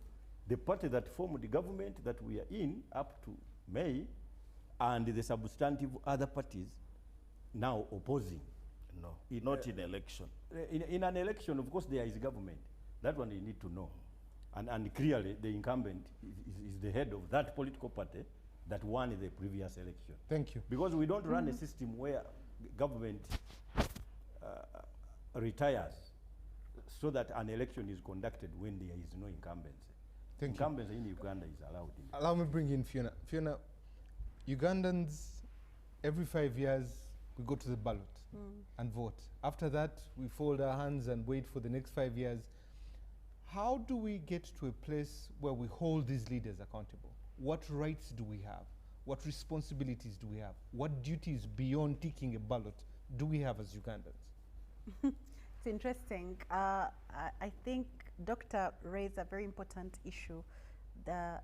the party that formed the government that we are in up to May, and the substantive other parties now opposing. No, not in election. In an election, of course, there is government. That one you need to know. And clearly, the incumbent is the head of that political party that won the previous election. Thank you. Because we don't run a system where government retires so that an election is conducted when there is no incumbency. Thank Incumbency in Uganda is allowed. Allow me to bring in Phiona. Phiona, Ugandans, every 5 years, we go to the ballot and vote. After that, we fold our hands and wait for the next 5 years. How do we get to a place where we hold these leaders accountable? What rights do we have? What responsibilities do we have? What duties beyond ticking a ballot do we have as Ugandans? It's interesting. I think Dr. raised a very important issue, the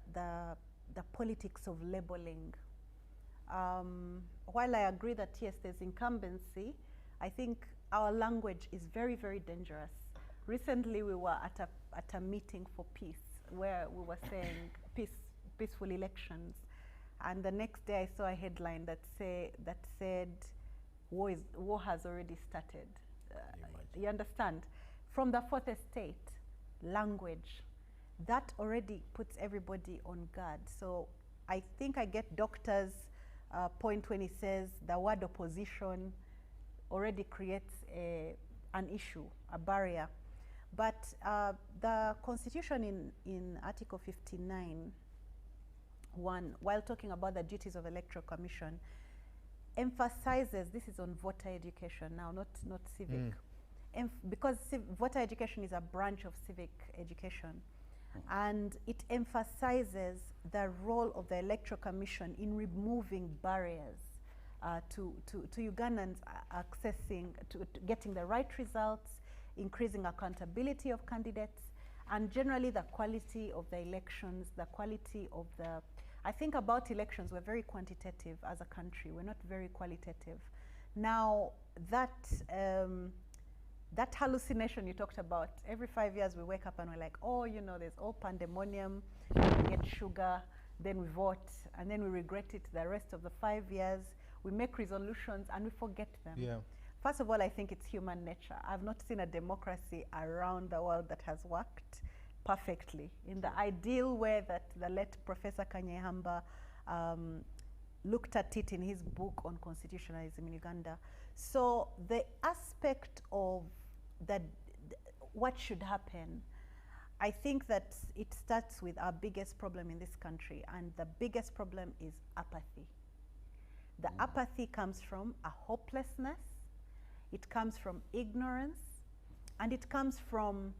politics of labeling. While I agree that yes, there's incumbency, I think our language is very, very dangerous. Recently, we were at a meeting for peace where we were saying peaceful elections, and the next day I saw a headline that said war has already started. You understand? From the fourth estate, language, that already puts everybody on guard. So I think I get Doctor's point when he says the word opposition already creates an issue, a barrier. But the Constitution in Article 59, 1, while talking about the duties of Electoral Commission, emphasizes, this is on voter education now, not civic, because voter education is a branch of civic education, and it emphasizes the role of the Electoral Commission in removing barriers to Ugandans accessing, to getting the right results, increasing accountability of candidates, and generally the quality of the elections, the quality of the, I think about elections, we're very quantitative as a country, we're not very qualitative. Now, that hallucination you talked about, every 5 years we wake up and we're like, oh, you know, there's all pandemonium, we get sugar, then we vote, and then we regret it the rest of the 5 years. We make resolutions and we forget them. Yeah. First of all, I think it's human nature. I've not seen a democracy around the world that has worked perfectly. In the ideal way that the late Professor Kanyehamba looked at it in his book on constitutionalism in Uganda. So the aspect of what should happen, I think that it starts with our biggest problem in this country, and the biggest problem is apathy. The apathy comes from a hopelessness, it comes from ignorance, and it comes from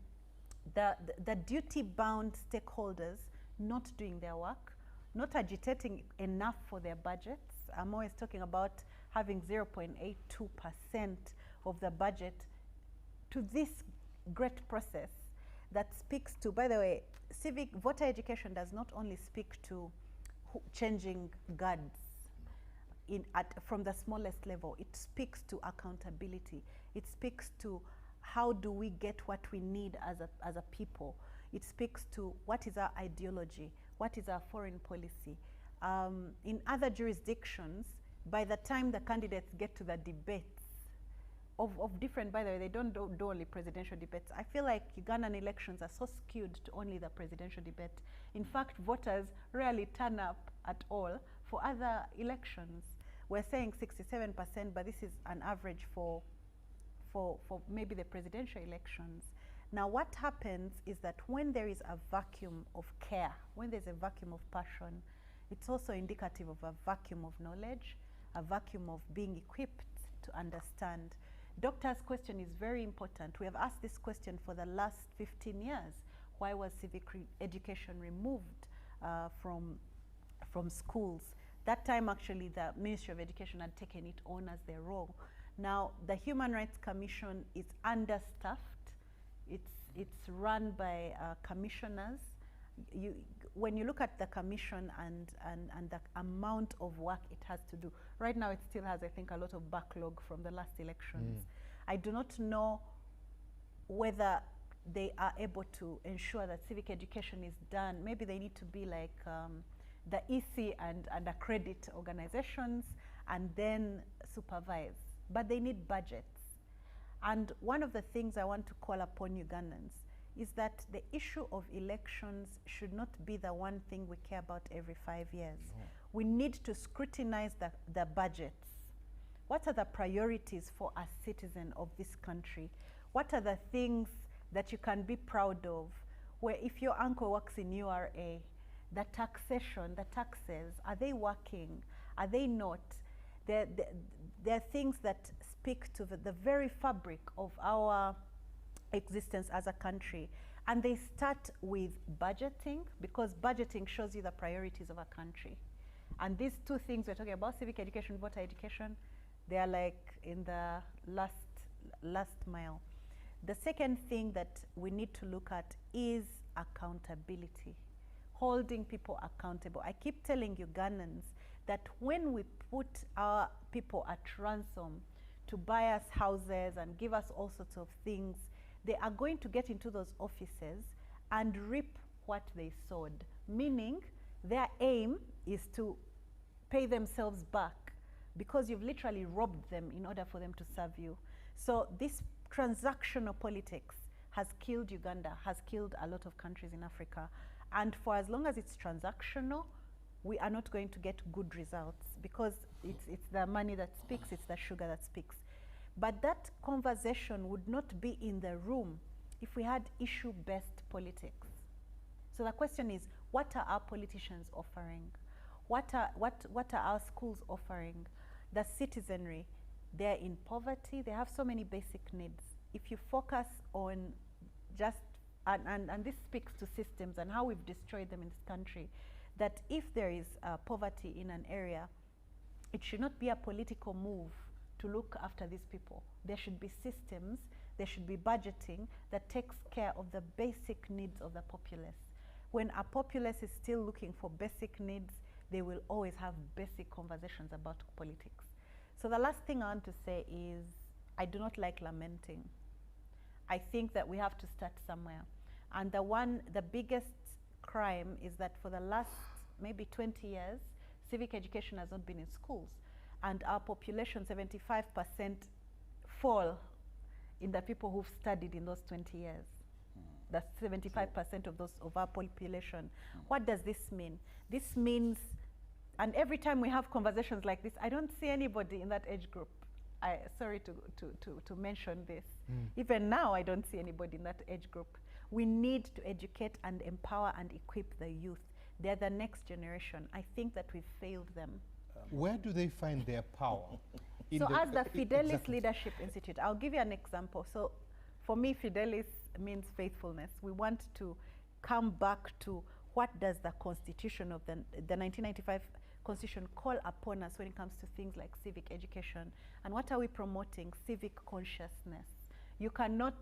the duty-bound stakeholders not doing their work, not agitating enough for their budgets. I'm always talking about having 0.82% of the budget to this great process that speaks to, by the way, civic voter education does not only speak to changing guards from the smallest level. It speaks to accountability. It speaks to how do we get what we need as a people. It speaks to what is our ideology, what is our foreign policy. In other jurisdictions, by the time the candidates get to the debates of different, by the way, they don't do only presidential debates. I feel like Ugandan elections are so skewed to only the presidential debate. In fact, voters rarely turn up at all for other elections. We're saying 67%, but this is an average for maybe the presidential elections. Now, what happens is that when there is a vacuum of care, when there's a vacuum of passion, it's also indicative of a vacuum of knowledge, a vacuum of being equipped to understand. Doctor's question is very important. We have asked this question for the last 15 years. Why was civic education removed from schools? That time, actually, the Ministry of Education had taken it on as their role. Now, the Human Rights Commission is understaffed. It's run by commissioners. When you look at the commission and the amount of work it has to do, right now it still has, I think, a lot of backlog from the last elections. I do not know whether they are able to ensure that civic education is done. Maybe they need to be like the EC and accredit organizations and then supervise. But they need budgets. And one of the things I want to call upon Ugandans is that the issue of elections should not be the one thing we care about every 5 years. No. We need to scrutinize the budgets. What are the priorities for a citizen of this country? What are the things that you can be proud of? Where if your uncle works in URA, the taxation, the taxes, are they working? Are they not? There are things that speak to the very fabric of our existence as a country. And they start with budgeting, because budgeting shows you the priorities of a country. And these two things we're talking about, civic education, voter education, they are like in the last mile. The second thing that we need to look at is accountability, holding people accountable. I keep telling Ugandans that when we put our people at ransom to buy us houses and give us all sorts of things, they are going to get into those offices and reap what they sowed, meaning their aim is to pay themselves back because you've literally robbed them in order for them to serve you. So this transactional politics has killed Uganda, has killed a lot of countries in Africa. And for as long as it's transactional, we are not going to get good results because it's the money that speaks, it's the sugar that speaks. But that conversation would not be in the room if we had issue-based politics. So the question is, what are our politicians offering? What are our schools offering? The citizenry, they're in poverty, they have so many basic needs. If you focus on just, and this speaks to systems and how we've destroyed them in this country, that if there is poverty in an area, it should not be a political move to look after these people. There should be systems, there should be budgeting that takes care of the basic needs of the populace. When a populace is still looking for basic needs, they will always have basic conversations about politics. So the last thing I want to say is, I do not like lamenting. I think that we have to start somewhere. And the biggest crime is that for the last maybe 20 years, civic education has not been in schools. And our population, 75% fall in the people who've studied in those 20 years. That's 75% of our population. What does this mean? This means, and every time we have conversations like this, I don't see anybody in that age group. Sorry to mention this. Even now, I don't see anybody in that age group. We need to educate and empower and equip the youth. They're the next generation. I think that we've failed them. Where do they find their power? So as the Fidelis Leadership Institute, I'll give you an example. So for me, Fidelis means faithfulness. We want to come back to what does the Constitution of the 1995 Constitution call upon us when it comes to things like civic education, and what are we promoting? Civic consciousness. You cannot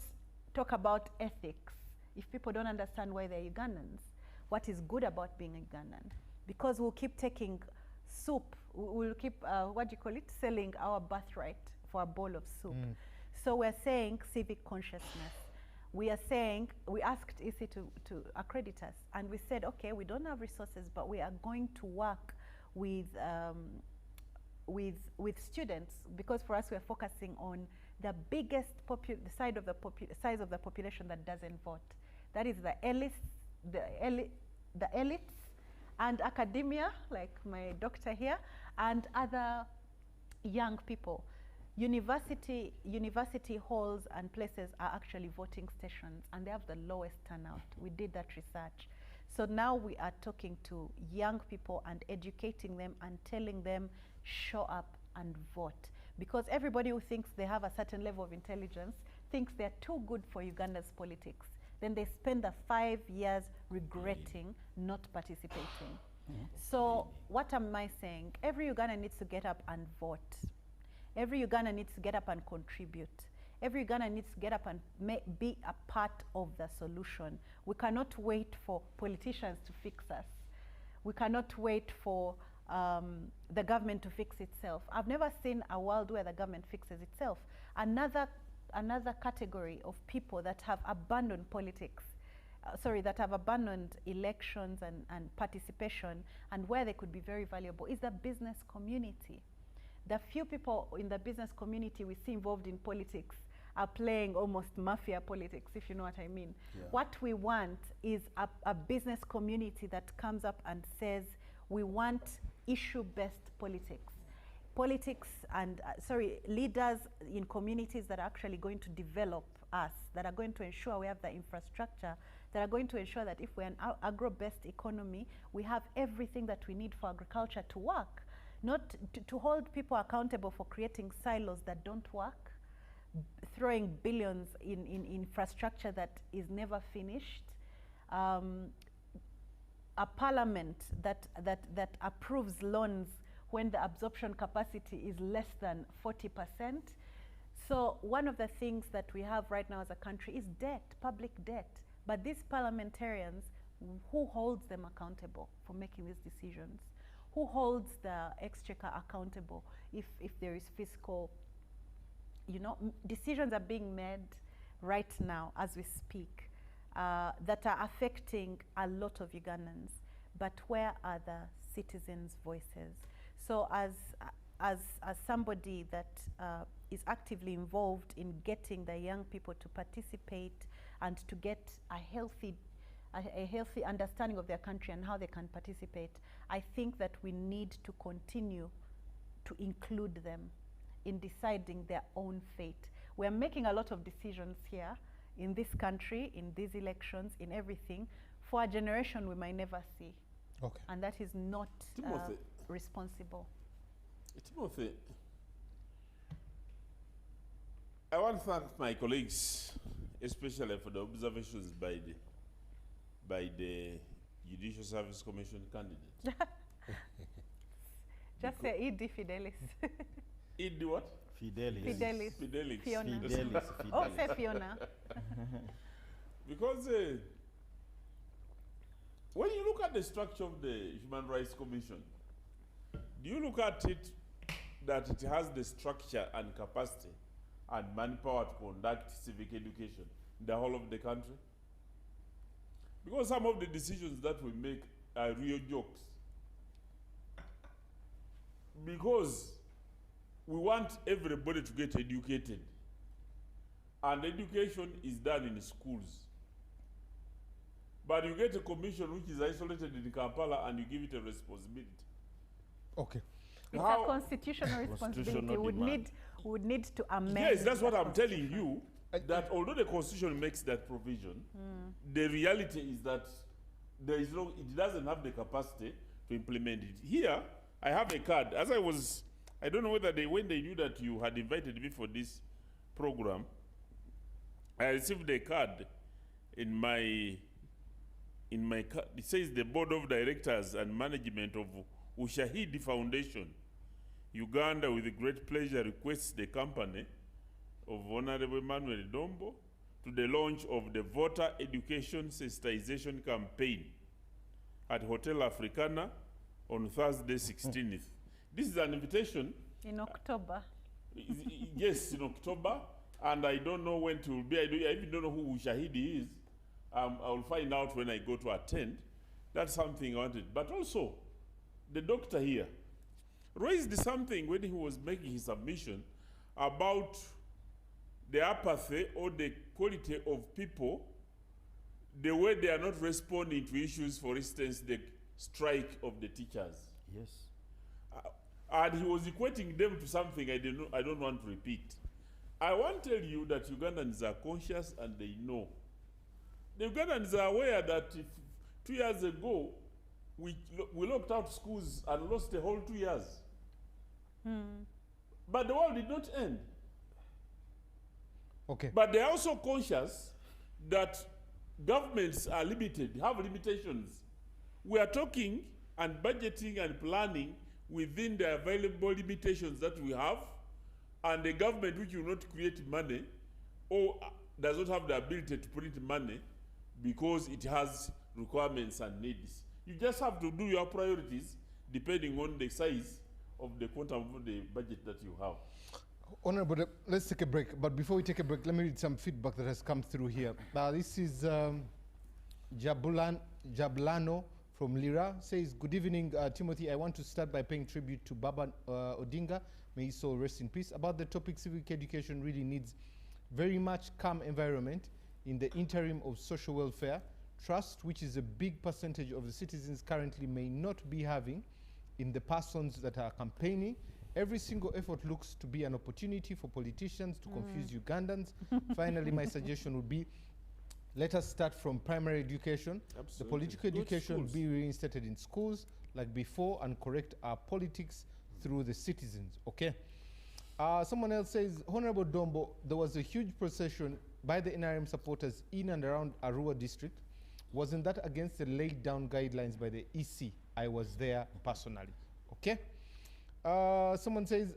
talk about ethics if people don't understand why they're Ugandans, what is good about being a Ugandan, because we'll keep taking soup, we'll keep, selling our birthright for a bowl of soup. So we're saying civic consciousness. We are saying, we asked EC to accredit us, and we said, okay, we don't have resources, but we are going to work with students, because for us we're focusing on the biggest size of the population that doesn't vote. That is the elites and academia, like my doctor here, and other young people. University halls and places are actually voting stations, and they have the lowest turnout. We did that research. So now we are talking to young people and educating them and telling them, show up and vote. Because everybody who thinks they have a certain level of intelligence thinks they're too good for Uganda's politics. Then they spend the 5 years regretting not participating. So what am I saying? Every Ugandan needs to get up and vote. Every Ugandan needs to get up and contribute. Every Ugandan needs to get up and be a part of the solution. We cannot wait for politicians to fix us. We cannot wait for the government to fix itself. I've never seen a world where the government fixes itself. Another another category of people that have abandoned politics, that have abandoned elections and participation, and where they could be very valuable is the business community. The few people in the business community we see involved in politics are playing almost mafia politics, if you know what I mean. Yeah. What we want is a business community that comes up and says, we want issue-based politics. Politics and, leaders in communities that are actually going to develop us, that are going to ensure we have the infrastructure, that are going to ensure that if we're an agro-based economy, we have everything that we need for agriculture to work. Not to hold people accountable for creating silos that don't work, throwing billions in infrastructure that is never finished, a parliament that approves loans when the absorption capacity is less than 40%. So one of the things that we have right now as a country is debt, public debt. But these parliamentarians, who holds them accountable for making these decisions? Who holds the exchequer accountable if there is fiscal, decisions are being made right now as we speak that are affecting a lot of Ugandans, but where are the citizens' voices? So as somebody that is actively involved in getting the young people to participate and to get a healthy understanding of their country and how they can participate, I think that we need to continue to include them in deciding their own fate. We're making a lot of decisions here in this country, in these elections, in everything, for a generation we might never see. Okay. And that is not Timothy. Responsible. Timothy, I want to thank my colleagues, especially for the observations by the Judicial Service Commission candidate. Just say Idi Fidelis. Idi what? Fidelis. Fidelis. Fidelix. Phiona. Fidelis. Oh, say Phiona. Because when you look at the structure of the Human Rights Commission, do you look at it that it has the structure and capacity and manpower to conduct civic education in the whole of the country? Because some of the decisions that we make are real jokes. Because we want everybody to get educated. And education is done in schools. But you get a commission which is isolated in Kampala and you give it a responsibility. Okay. It's a constitutional responsibility. Would need to amend. Yes, that's what I'm telling you. That although the Constitution makes that provision, the reality is that it doesn't have the capacity to implement it. Here, I have a card. I don't know whether when they knew that you had invited me for this program, I received a card in my card. It says the Board of Directors and Management of Ushahidi Foundation, Uganda, with great pleasure requests the company of Honorable Emmanuel Ojambo to the launch of the voter education sensitization campaign at Hotel Africana on Thursday 16th. This is an invitation. In October. Yes, in October. And I don't know when it will be. I even don't know who Ushahidi is. I will find out when I go to attend. That's something I wanted. But also, the doctor here raised something when he was making his submission about the apathy or the quality of people, the way they are not responding to issues, for instance, the strike of the teachers. Yes. And he was equating them to something I don't want to repeat. I want to tell you that Ugandans are conscious and they know. The Ugandans are aware that if 2 years ago, we locked out schools and lost the whole 2 years. But the world did not end. Okay. But they are also conscious that governments are limited, have limitations. We are talking and budgeting and planning within the available limitations that we have, and the government which will not create money or does not have the ability to print money because it has requirements and needs. You just have to do your priorities depending on the size of the quantum of the budget that you have. Honorable, let's take a break. But before we take a break, let me read some feedback that has come through here. This is Jablano from Lira. Says, good evening, Timothy. I want to start by paying tribute to Baba Odinga. May his soul rest in peace. About the topic, civic education really needs very much calm environment in the interim of social welfare. Trust, which is a big percentage of the citizens currently may not be having in the persons that are campaigning. Every single effort looks to be an opportunity for politicians to confuse Ugandans. Finally, my suggestion would be, let us start from primary education. Absolutely. The political education will be reinstated in schools like before and correct our politics through the citizens, okay? Someone else says, Honorable Dombo, there was a huge procession by the NRM supporters in and around Arua district. Wasn't that against the laid down guidelines by the EC? I was there personally, okay? Someone says,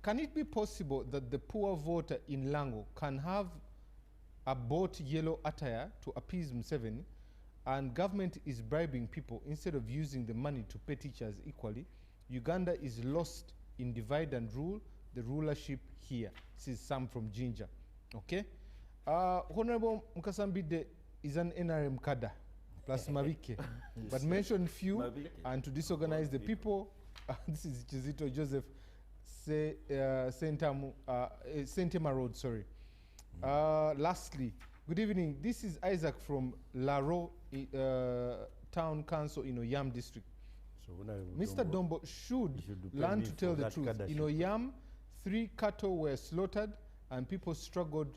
can it be possible that the poor voter in Lango can have a bought yellow attire to appease Museveni, and government is bribing people instead of using the money to pay teachers equally? Uganda is lost in divide and rule, the rulership here. This is Sam from Ginger, okay? Honorable Mukasambide is an NRM cadre, plus Mabike, but mention few and to disorganize the people. This is Chizito Joseph Sentema Road, sorry. Lastly, good evening. This is Isaac from Laro Town Council in Oyam District. So Mr. Dombo should learn to tell the truth. In Oyam, 3 cattle were slaughtered and people struggled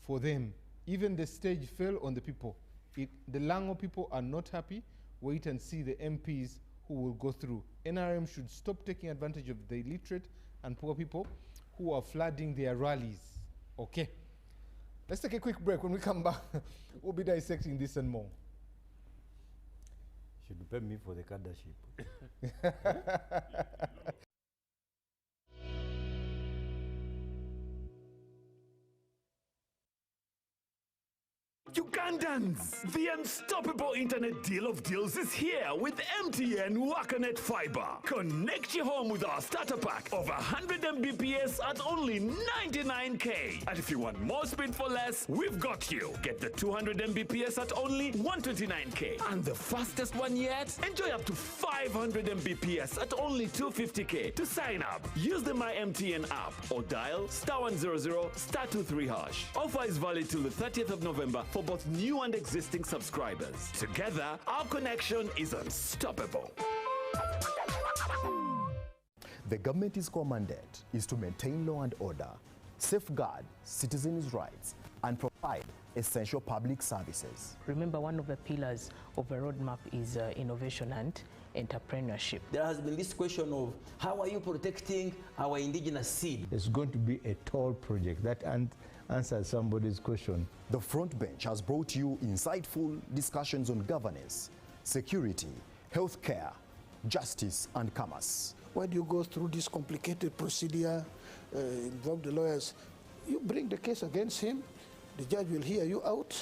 for them. Even the stage fell on the people. The Lango people are not happy. Wait and see the MPs who will go through. NRM should stop taking advantage of the illiterate and poor people who are flooding their rallies. Okay. Let's take a quick break. When we come back, we'll be dissecting this and more. Should pay me for the cadreship. Ugandans, the unstoppable internet deal of deals is here with MTN Wakanet Fiber. Connect your home with our starter pack of 100 Mbps at only 99k. And if you want more speed for less, we've got you. Get the 200 Mbps at only 129k. And the fastest one yet? Enjoy up to 500 Mbps at only 250k. To sign up, use the My MTN app or dial *100 *23#. Offer is valid till the 30th of November for both new and existing subscribers. Together, our connection is unstoppable. The government's mandate is to maintain law and order, safeguard citizens' rights, and provide essential public services. Remember, one of the pillars of a roadmap is innovation and entrepreneurship. There has been this question of how are you protecting our indigenous seed? It's going to be a tall project that answers somebody's question. The Front Bench has brought you insightful discussions on governance, security, healthcare, justice, and commerce. Why do you go through this complicated procedure, involve the lawyers? You bring the case against him, the judge will hear you out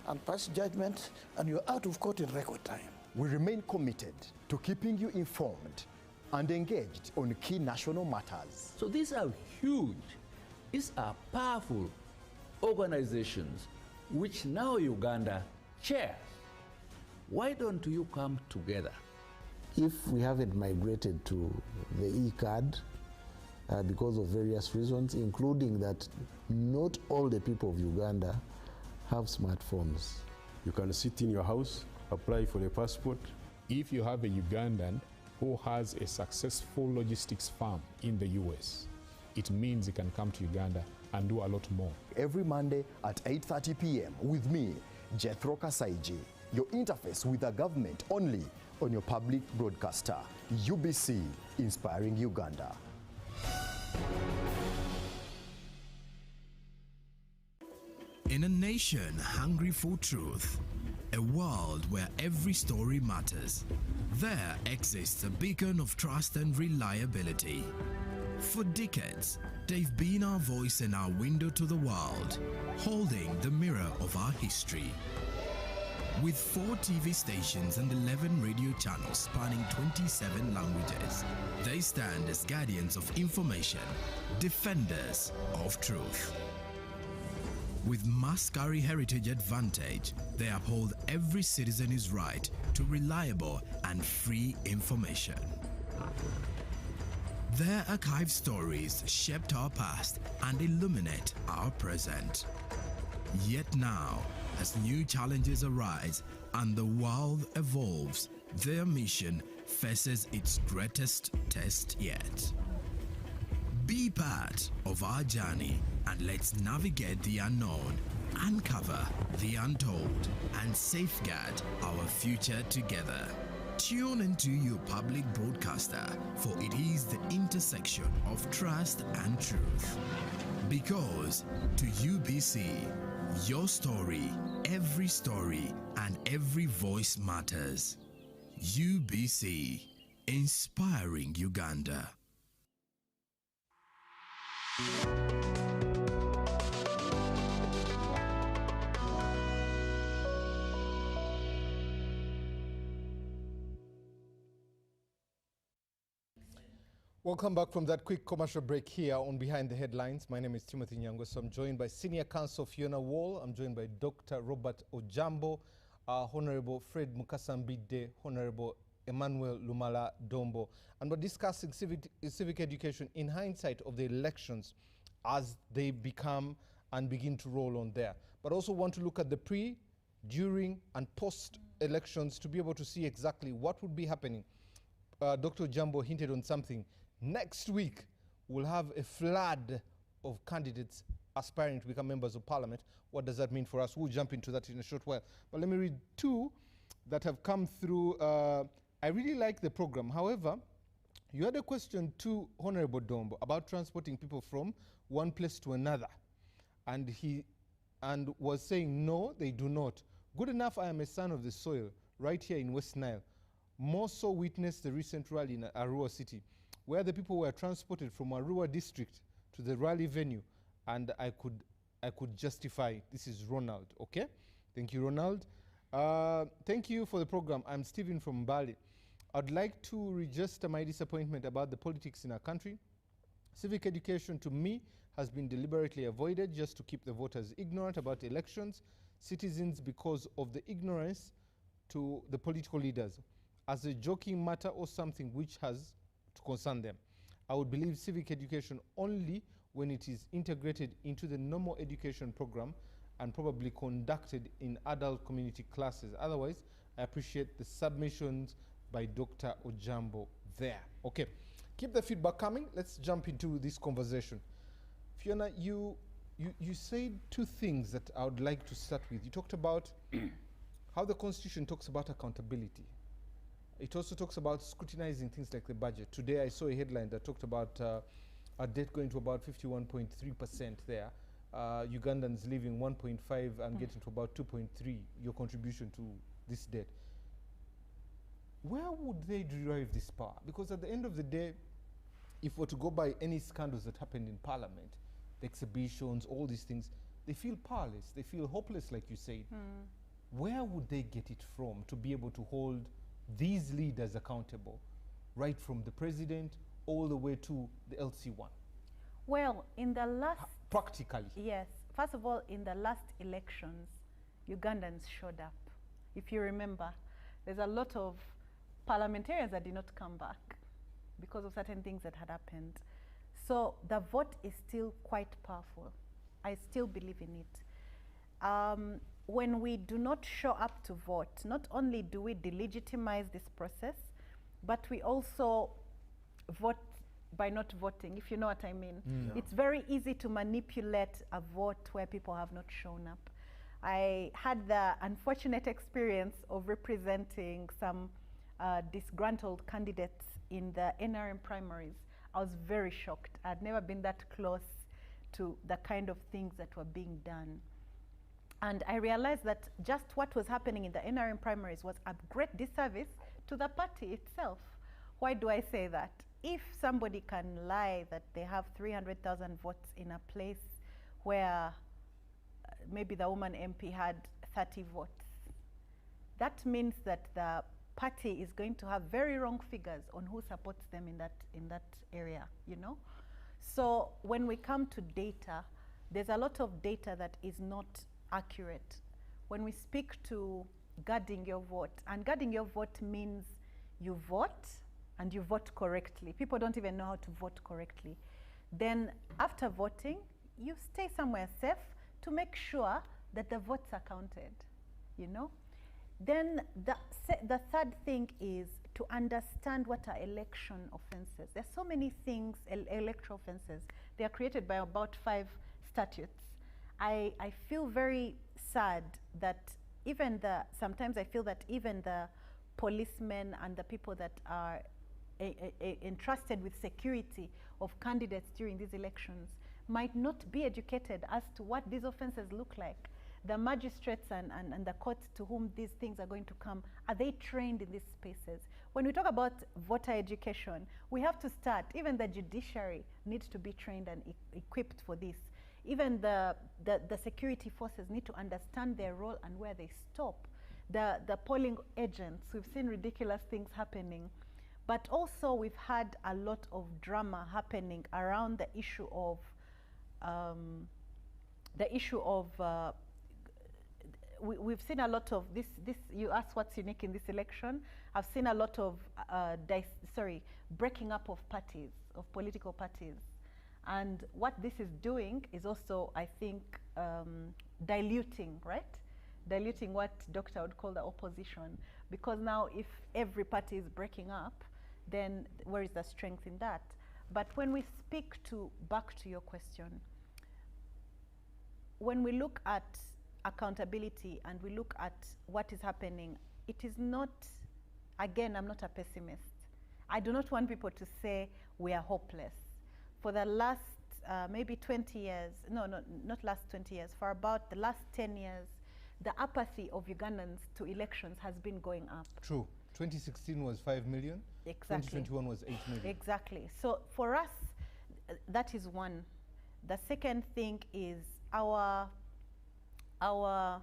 and pass judgment, and you're out of court in record time. We remain committed to keeping you informed and engaged on key national matters. So these are huge, these are powerful organizations which now Uganda chairs. Why don't you come together? If we haven't migrated to the e-card because of various reasons, including that not all the people of Uganda have smartphones. You can sit in your house, apply for a passport. If you have a Ugandan who has a successful logistics firm in the US, it means he can come to Uganda and do a lot more. Every Monday at 8:30 p.m. with me, Jethro Kasaiji, your interface with the government only on your public broadcaster, UBC, Inspiring Uganda. In a nation hungry for truth, a world where every story matters, there exists a beacon of trust and reliability. For decades, they've been our voice and our window to the world, holding the mirror of our history. With 4 TV stations and 11 radio channels spanning 27 languages, they stand as guardians of information, defenders of truth. With Mascari Heritage Advantage, they uphold every citizen's right to reliable and free information. Their archived stories shaped our past and illuminate our present. Yet now, as new challenges arise and the world evolves, their mission faces its greatest test yet. Be part of our journey and let's navigate the unknown, uncover the untold, and safeguard our future together. Tune into your public broadcaster, for it is the intersection of trust and truth. Because to UBC, your story, and every voice matters. UBC, inspiring Uganda. Welcome back from that quick commercial break here on Behind the Headlines. My name is Timothy Nyangwe, so I'm joined by Senior Counsel Phiona Wall. I'm joined by Dr. Robert Ojambo, Honorable Fred Mukasambide, Honorable Emmanuel Lumala Dombo. And we're discussing civic education in hindsight of the elections as they become and begin to roll on there. But also want to look at the pre, during, and post-elections to be able to see exactly what would be happening. Dr. Ojambo hinted on something. Next week, we'll have a flood of candidates aspiring to become members of parliament. What does that mean for us? We'll jump into that in a short while. But let me read 2 that have come through. I really like the program. However, you had a question to Honorable Dombo about transporting people from one place to another. And he was saying, no, they do not. Good enough, I am a son of the soil, right here in West Nile. More so witnessed the recent rally in Arua City, where the people were transported from Arua district to the rally venue, and I could justify. This is Ronald, okay? Thank you, Ronald. Thank you for the program. I'm Stephen from Bali. I'd like to register my disappointment about the politics in our country. Civic education, to me, has been deliberately avoided just to keep the voters ignorant about elections, citizens, because of the ignorance to the political leaders, as a joking matter or something which has to concern them. I would believe civic education only when it is integrated into the normal education program and probably conducted in adult community classes. Otherwise, I appreciate the submissions by Dr. Ojambo there. Okay, keep the feedback coming. Let's jump into this conversation. Phiona, you said 2 things that I would like to start with. You talked about how the Constitution talks about accountability. It also talks about scrutinizing things like the budget. Today I saw a headline that talked about our debt going to about 51.3% there. Ugandans leaving 1.5 and getting to about 2.3, your contribution to this debt. Where would they derive this power? Because at the end of the day, if we're to go by any scandals that happened in Parliament, the exhibitions, all these things, they feel powerless, they feel hopeless, like you said. Where would they get it from to be able to hold these leaders accountable, right from the president all the way to the LC1? Well, in the last... Practically. Yes. First of all, in the last elections, Ugandans showed up. If you remember, there's a lot of parliamentarians that did not come back because of certain things that had happened. So the vote is still quite powerful. I still believe in it. When we do not show up to vote, not only do we delegitimize this process, but we also vote by not voting, if you know what I mean. Yeah. It's very easy to manipulate a vote where people have not shown up. I had the unfortunate experience of representing some disgruntled candidates in the NRM primaries. I was very shocked. I'd never been that close to the kind of things that were being done. And I realized that just what was happening in the NRM primaries was a great disservice to the party itself. Why do I say that? If somebody can lie that they have 300,000 votes in a place where maybe the woman MP had 30 votes, that means that the party is going to have very wrong figures on who supports them in that area, you know. So when we come to data, there's a lot of data that is not accurate. When we speak to guarding your vote, and guarding your vote means you vote and you vote correctly. People don't even know how to vote correctly. Then after voting, you stay somewhere safe to make sure that the votes are counted, you know. Then the third thing is to understand what are election offenses. There's so many things, electoral offenses. They are created by about 5 statutes. I feel very sad that sometimes I feel that even the policemen and the people that are entrusted with security of candidates during these elections might not be educated as to what these offenses look like. The magistrates and the courts to whom these things are going to come, are they trained in these spaces? When we talk about voter education, we have to start, even the judiciary needs to be trained and equipped for this. Even the security forces need to understand their role and where they stop. The polling agents, we've seen ridiculous things happening, but also we've had a lot of drama happening around the issue of we've seen a lot of this. You asked what's unique in this election. I've seen a lot of breaking up of parties, of political parties. And what this is doing is also, I think, diluting, right? Diluting what Dr. would call the opposition. Because now if every party is breaking up, then where is the strength in that? But when we speak back to your question, when we look at accountability and we look at what is happening, it is not, again, I'm not a pessimist. I do not want people to say we are hopeless. For the last maybe 20 years, not last 20 years, for about the last 10 years, the apathy of Ugandans to elections has been going up. True. 2016 was 5 million. Exactly. 2021 was 8 million. Exactly. So for us, that is one. The second thing is our I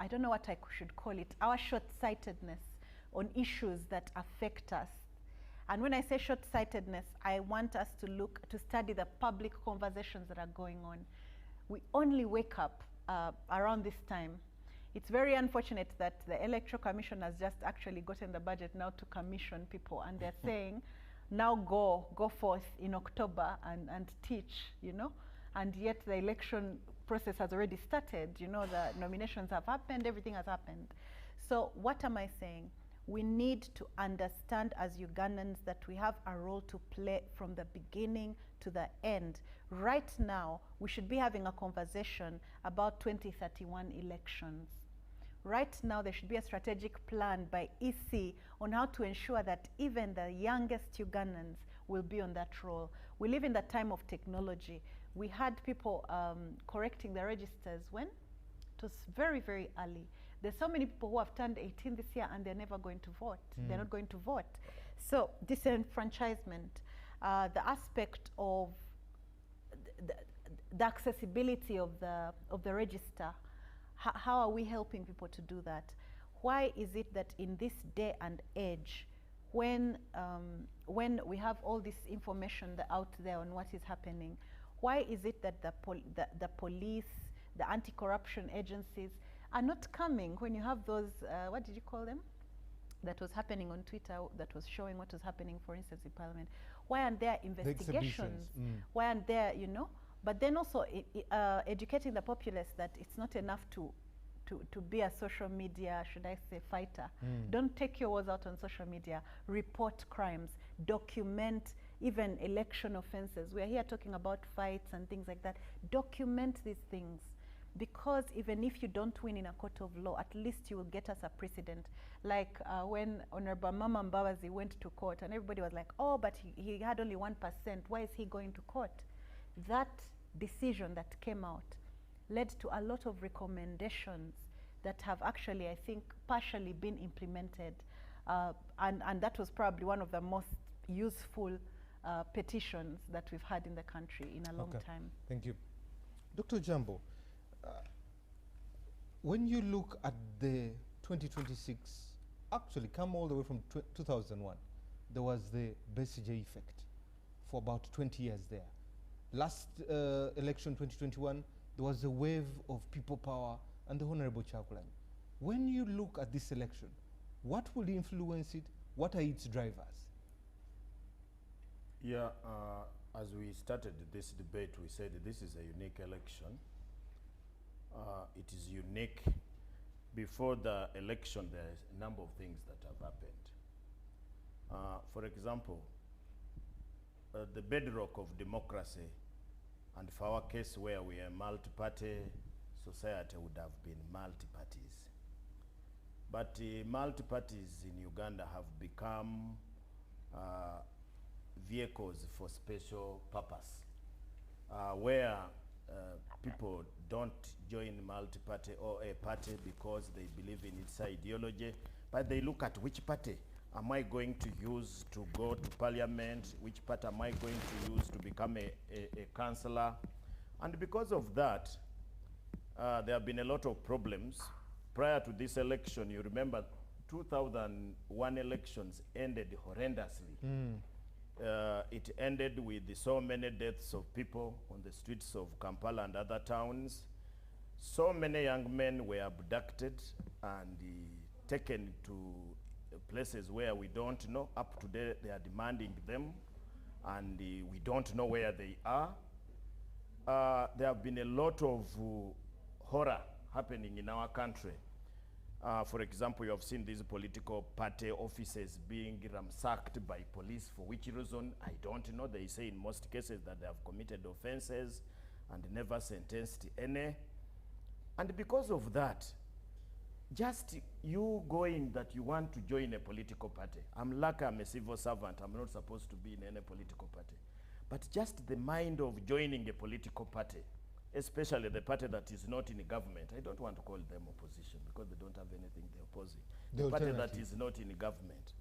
don't know what I should call it, our short-sightedness on issues that affect us. And when I say short-sightedness, I want us to study the public conversations that are going on. We only wake up around this time. It's very unfortunate that the Electoral Commission has just actually gotten the budget now to commission people, and they're saying, now go forth in October and teach, you know, and yet the election process has already started, you know, the nominations have happened, everything has happened. So what am I saying? We need to understand as Ugandans that we have a role to play from the beginning to the end. Right now, we should be having a conversation about 2031 elections. Right now, there should be a strategic plan by EC on how to ensure that even the youngest Ugandans will be on that role. We live in the time of technology. We had people correcting the registers when? It was very, very early. There's so many people who have turned 18 this year and they're never going to vote. They're not going to vote. So disenfranchisement, the aspect of the accessibility of the register, how are we helping people to do that? Why is it that in this day and age, when we have all this information out there on what is happening, why is it that the police, the anti-corruption agencies are not coming when you have those, what did you call them? That was happening on Twitter, that was showing what was happening, for instance, in Parliament. Why aren't there investigations? Why aren't there, you know? But then also educating the populace that it's not enough to be a social media, should I say, fighter. Don't take your words out on social media. Report crimes. Document even election offenses. We are here talking about fights and things like that. Document these things. Because even if you don't win in a court of law, at least you will get us a precedent. Like when Honorable Mama Mbabazi went to court and everybody was like, oh, but he had only 1%. Why is he going to court? That decision that came out led to a lot of recommendations that have actually, I think, partially been implemented. And that was probably one of the most useful petitions that we've had in the country in a long time. Thank you. Dr. Ojambo, when you look at the 2026, actually come all the way from 2001, there was the Besigye effect for about 20 years there. Last election, 2021, there was a wave of people power and the Honorable Chakulani. When you look at this election, what will influence it? What are its drivers? Yeah, as we started this debate, we said this is a unique election. It is unique. Before the election, there is a number of things that have happened. For example, the bedrock of democracy, and for our case where we are a multi-party society, would have been multi-parties. But multi-parties in Uganda have become vehicles for special purpose, where people don't join multi-party or a party because they believe in its ideology, but they look at which party am I going to use to go to parliament, which party am I going to use to become a councillor. And because of that, there have been a lot of problems. Prior to this election, you remember 2001 elections ended horrendously. It ended with so many deaths of people on the streets of Kampala and other towns. So many young men were abducted and taken to places where we don't know. Up to date, they are demanding them, and we don't know where they are. There have been a lot of horror happening in our country. For example, you have seen these political party offices being ransacked by police. For which reason, I don't know. They say in most cases that they have committed offenses and never sentenced any. And because of that, just you going that you want to join a political party. I'm lucky I'm a civil servant. I'm not supposed to be in any political party. But just the mind of joining a political party, especially the party that is not in government. I don't want to call them opposition because they don't have anything they're opposing. The party that is not in government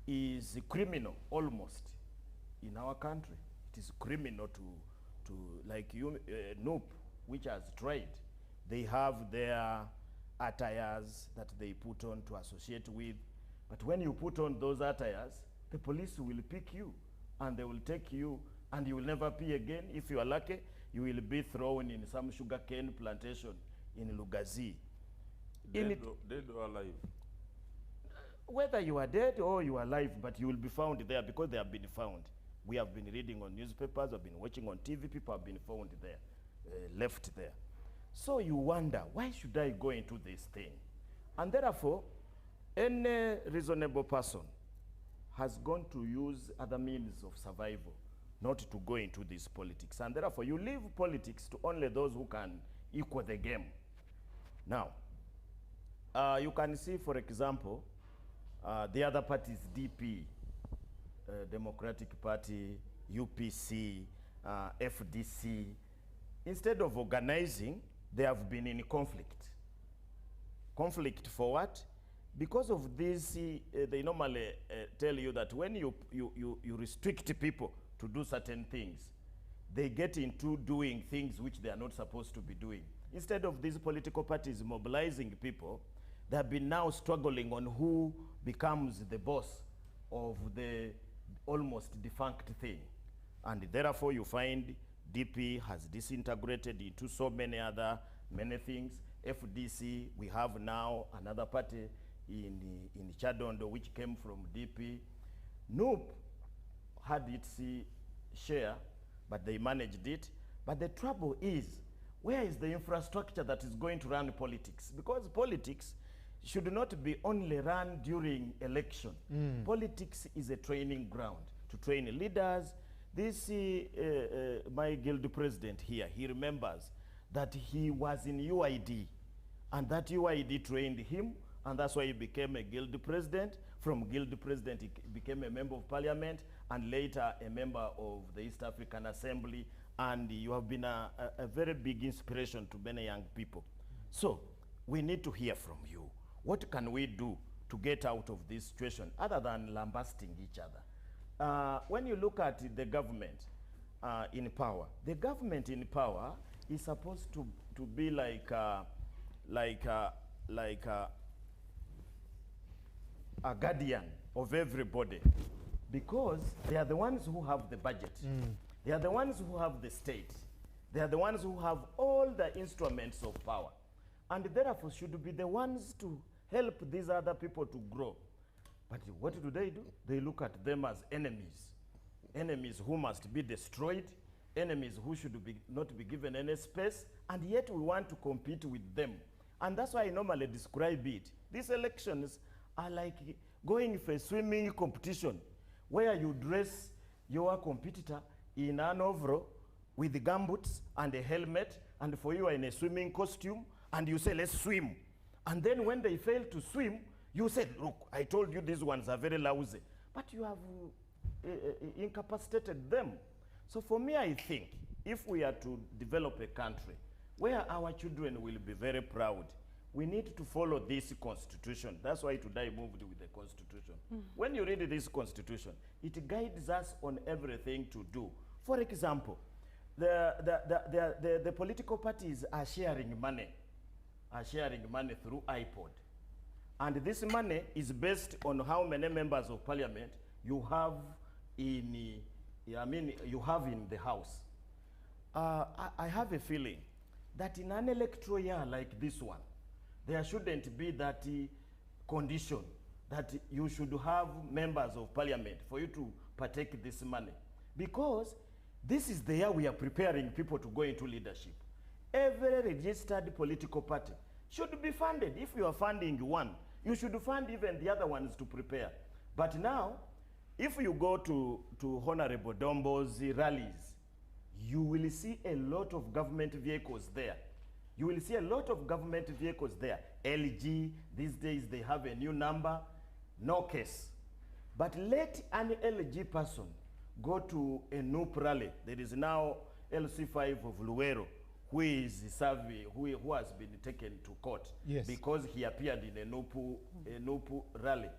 is criminal almost in our country. It is criminal to like you, NUP, which has tried. They have their attires that they put on to associate with. But when you put on those attires, the police will pick you and they will take you and you will never pay again. If you are lucky, you will be thrown in some sugarcane plantation in Lugazi. Dead or alive? Whether you are dead or you are alive, but you will be found there because they have been found. We have been reading on newspapers, we've been watching on TV, people have been found there, left there. So you wonder, why should I go into this thing? And therefore, any reasonable person has gone to use other means of survival, not to go into this politics. And therefore, you leave politics to only those who can equal the game. Now, you can see, for example, the other parties, DP, Democratic Party, UPC, FDC, instead of organizing, they have been in conflict. Conflict for what? Because of this, they normally tell you that when you restrict people to do certain things, they get into doing things which they are not supposed to be doing. Instead of these political parties mobilizing people, they have been now struggling on who becomes the boss of the almost defunct thing. And therefore you find DP has disintegrated into so many things. FDC, we have now another party in Chadondo which came from DP. NUP had its share, but they managed it. But the trouble is, where is the infrastructure that is going to run politics? Because politics should not be only run during election. Politics is a training ground to train leaders. This, my guild president here, he remembers that he was in UID, and that UID trained him, and that's why he became a guild president. From guild president, he became a member of parliament, and later a member of the East African Assembly, and you have been a very big inspiration to many young people. So we need to hear from you. What can we do to get out of this situation other than lambasting each other? When you look at the government in power, the government in power is supposed to be like a guardian of everybody, because they are the ones who have the budget. They are the ones who have the state. They are the ones who have all the instruments of power, and therefore should be the ones to help these other people to grow. But what do? They look at them as enemies, enemies who must be destroyed, enemies who should not be given any space, and yet we want to compete with them. And that's why I normally describe it. These elections are like going for a swimming competition where you dress your competitor in an overall with the gumboots and a helmet, and for you are in a swimming costume, and you say, let's swim. And then when they fail to swim, you said, look, I told you these ones are very lousy. But you have incapacitated them. So for me, I think if we are to develop a country where our children will be very proud, we need to follow this constitution. That's why today I moved with the constitution. When you read this constitution, it guides us on everything to do. For example, the political parties are sharing money through iPod. And this money is based on how many members of parliament you have in the House. I have a feeling that in an electoral year like this one, there shouldn't be that condition that you should have members of parliament for you to partake this money. Because this is the year we are preparing people to go into leadership. Every registered political party should be funded. If you are funding one, you should fund even the other ones to prepare. But now, if you go to Honorable Dombo's rallies, you will see a lot of government vehicles there. You will see a lot of government vehicles there. LG, these days they have a new number, no case. But let an LG person go to a NUP rally. There is now LC5 of Luero, who is serving, who has been taken to court because he appeared in a NUP rally.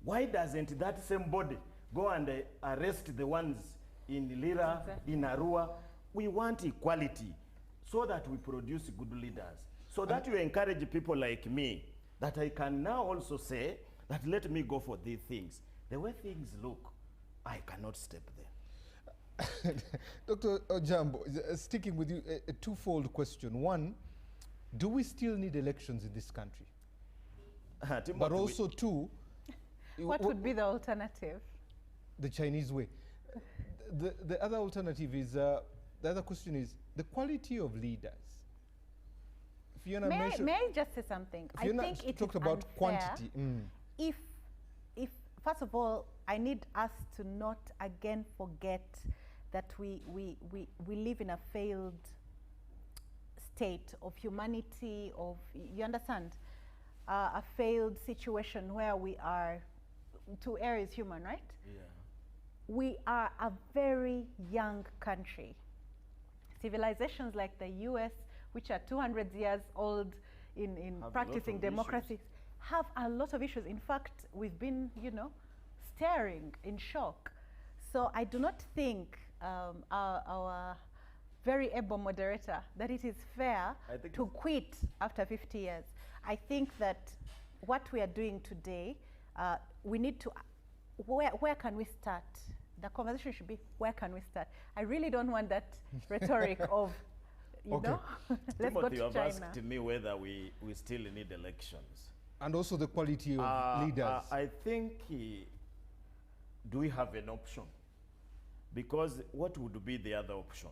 Why doesn't that same body go and arrest the ones in Lira, in Arua? We want equality so that we produce good leaders. So that you encourage people like me, that I can now also say that let me go for these things. The way things look, I cannot step there. Dr. Ojambo, sticking with you, a twofold question. One, do we still need elections in this country? But also two, what would be the alternative? The Chinese way. The other alternative is, the other question is the quality of leaders. Phiona may I just say something? Phiona I think it talked is about unfair quantity. If first of all, I need us to not again forget that we live in a failed state of humanity, of, you understand, a failed situation where we are, to err is human, right? Yeah. We are a very young country. Civilizations like the US, which are 200 years old in practicing democracy, have a lot of issues. In fact, we've been, staring in shock. So I do not think our very able moderator that it is fair to quit after 50 years. I think that what we are doing today, we need to, where can we start? The conversation should be, where can we start? I really don't want that rhetoric of, let's go to Timothy, you have China. asked me whether we still need elections. And also the quality of leaders. I think, do we have an option? Because what would be the other option?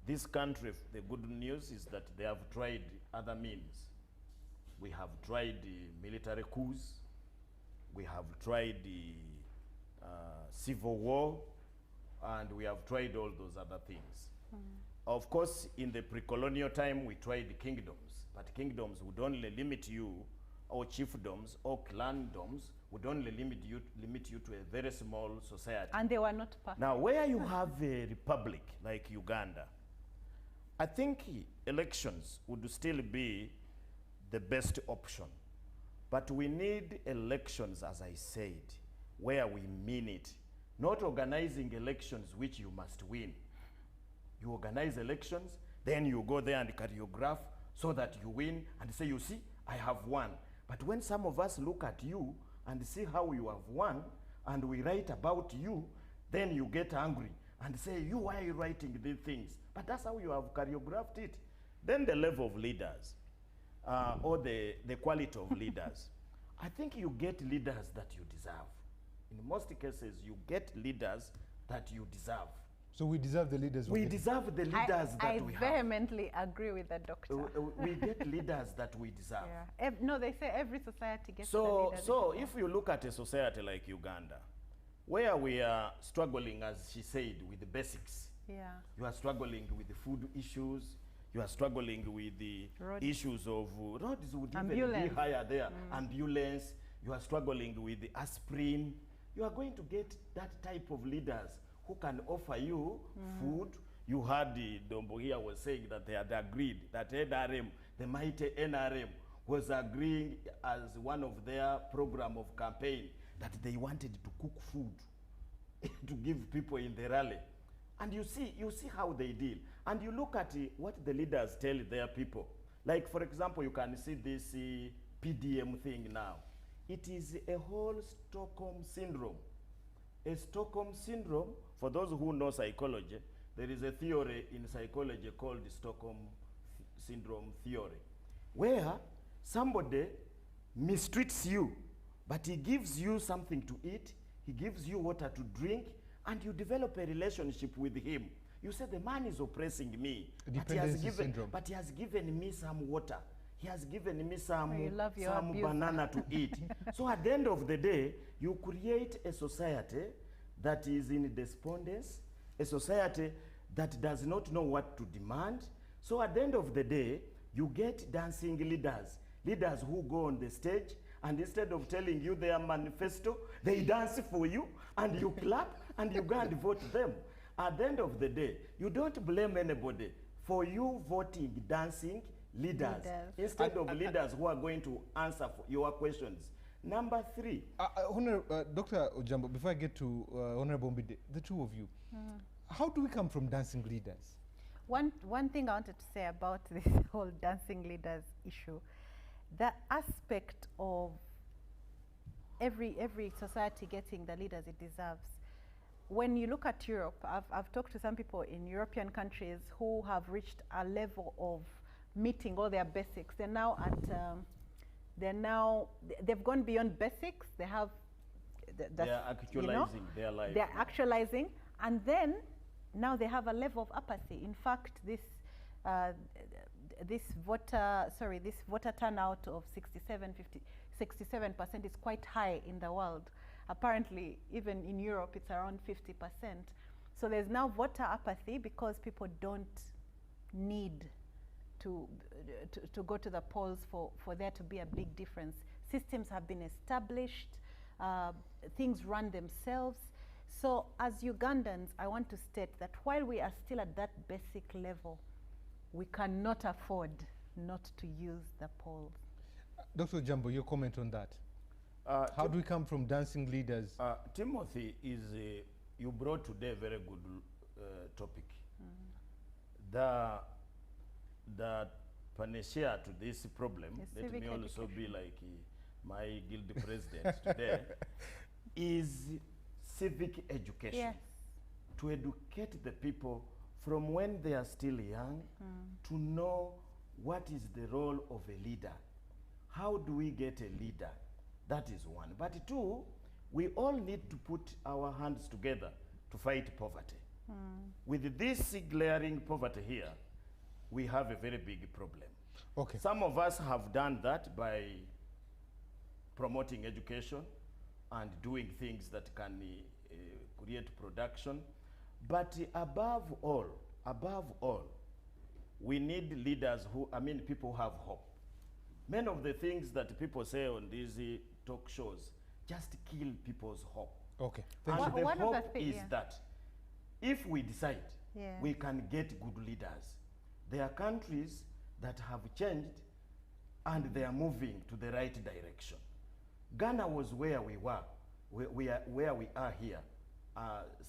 This country, the good news is that they have tried other means. We have tried military coups. We have tried civil war, and we have tried all those other things. Of course, in the pre-colonial time, we tried kingdoms, but kingdoms would only limit you, or chiefdoms, or clandoms would only limit you to a very small society. And they were not perfect. Now, where you have a republic like Uganda, I think elections would still be the best option. But we need elections, as I said, where we mean it. Not organizing elections which you must win. You organize elections, then you go there and choreograph so that you win and say, you see, I have won. But when some of us look at you and see how you have won, and we write about you, then you get angry and say, you, why are you writing these things? But that's how you have choreographed it. Then the level of leaders, or the quality of leaders. I think you get leaders that you deserve. In most cases, you get leaders that you deserve. So we deserve the leaders. We deserve the leaders that we have. I vehemently agree with the doctor. We get leaders that we deserve. Yeah. No, they say every society gets the leaders. So if you look at a society like Uganda, where we are struggling, as she said, with the basics. Yeah. You are struggling with the food issues. You are struggling with the issues of roads would even be higher there. Ambulance. You are struggling with the aspirin. You are going to get that type of leaders who can offer you food. You heard the Dombo here was saying that they had agreed that NRM, the mighty NRM, was agreeing as one of their program of campaign that they wanted to cook food to give people in the rally. And you see how they deal. And you look at what the leaders tell their people. Like, for example, you can see this PDM thing now. It is a whole Stockholm syndrome. A Stockholm syndrome, for those who know psychology, there is a theory in psychology called the Stockholm syndrome theory, where somebody mistreats you, but he gives you something to eat, he gives you water to drink, and you develop a relationship with him. You say, the man is oppressing me, but he has given me some water. He has given me some banana to eat. So at the end of the day, you create a society that is in despondence, a society that does not know what to demand. So at the end of the day, you get dancing leaders, leaders who go on the stage, and instead of telling you their manifesto, they dance for you, and you clap, and you go and vote them. At the end of the day, you don't blame anybody for you voting dancing leaders instead of leaders who are going to answer for your questions. Number 3. Dr. Ojambo, before I get to Honorable Mbide, the two of you, how do we come from dancing leaders? One thing I wanted to say about this whole dancing leaders issue, the aspect of every society getting the leaders it deserves. When you look at Europe, I've talked to some people in European countries who have reached a level of meeting all their basics. They're now they've gone beyond basics. They have, they're actualizing their life. They're actualizing, and then now they have a level of apathy. In fact, this voter turnout of 67% is quite high in the world. Apparently, even in Europe, it's around 50%. So there's now voter apathy because people don't need to go to the polls for there to be a big difference. Systems have been established, things run themselves. So as Ugandans, I want to state that while we are still at that basic level, we cannot afford not to use the polls. Dr. Ojambo, your comment on that? How do we come from dancing leaders? Timothy, you brought today a very good topic. The panacea to this problem, let me also be like my guild president today, is civic education. Yes. To educate the people from when they are still young to know what is the role of a leader. How do we get a leader? That is one. But 2, we all need to put our hands together to fight poverty. With this glaring poverty here, we have a very big problem. Okay. Some of us have done that by promoting education and doing things that can create production. But above all, we need leaders people who have hope. Many of the things that people say on these talk shows just kill people's hope. Okay. And the hope is that if we decide, we can get good leaders. There are countries that have changed and they are moving to the right direction. Ghana was where we were, where we are here,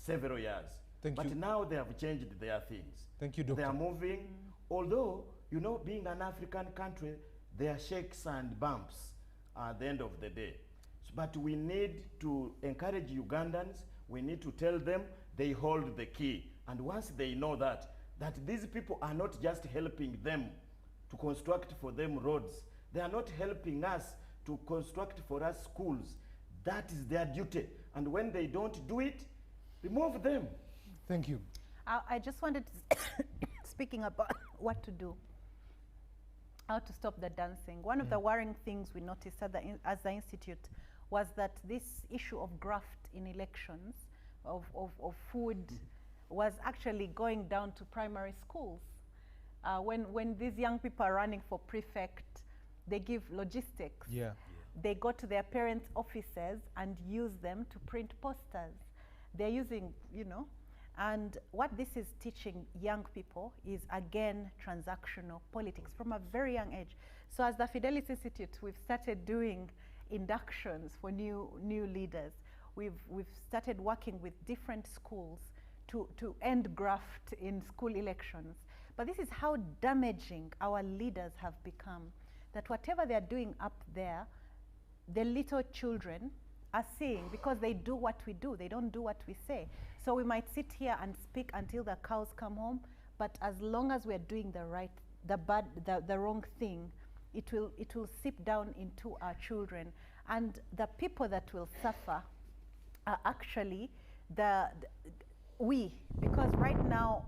several years. But now they have changed their things. Thank you, Doctor. They are moving, although you know, being an African country, there are shakes and bumps at the end of the day. But we need to encourage Ugandans. We need to tell them they hold the key. And once they know that these people are not just helping them to construct for them roads, they are not helping us to construct for us schools. That is their duty. And when they don't do it, remove them. Thank you. I just wanted to, speaking about what to do, how to stop the dancing. One of the worrying things we noticed as the Institute was that this issue of graft in elections, of food, was actually going down to primary schools. When these young people are running for prefect, they give logistics. Yeah. They go to their parents' offices and use them to print posters. They're using, you know, and what this is teaching young people is, again, transactional politics from a very young age. So as the Fidelis Institute, we've started doing inductions for new leaders. We've started working with different schools to end graft in school elections. But this is how damaging our leaders have become, that whatever they're doing up there, the little children are seeing, because they do what we do, they don't do what we say. So we might sit here and speak until the cows come home, but as long as we're doing the wrong thing, it will seep down into our children. And the people that will suffer are actually because right now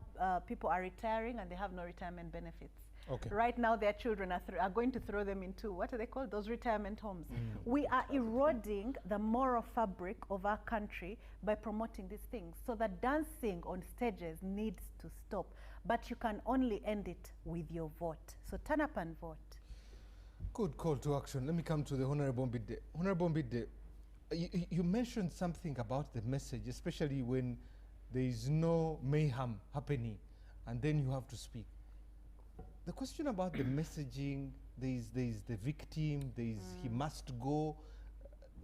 people are retiring and they have no retirement benefits. Okay. Right now their children are going to throw them into, what are they called? Those retirement homes. We are eroding the moral fabric of our country by promoting these things. So the dancing on stages needs to stop. But you can only end it with your vote. So turn up and vote. Good call to action. Let me come to the Honorable Mbide. Honorable Mbide, you mentioned something about the message, especially when there is no mayhem happening, and then you have to speak. The question about the messaging, there is the victim, he must go,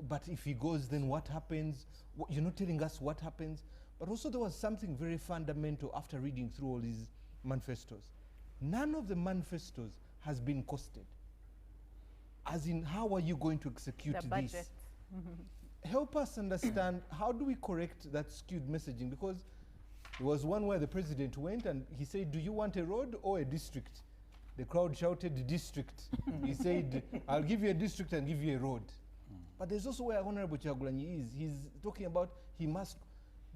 but if he goes, then what happens? You're not telling us what happens. But also there was something very fundamental after reading through all these manifestos. None of the manifestos has been costed. As in, how are you going to execute the budget. this? Help us understand, how do we correct that skewed messaging? Because there was one where the president went and he said, do you want a road or a district? The crowd shouted, district. He said, I'll give you a district and give you a road. But there's also where Honorable Chagulanyi is. He's talking about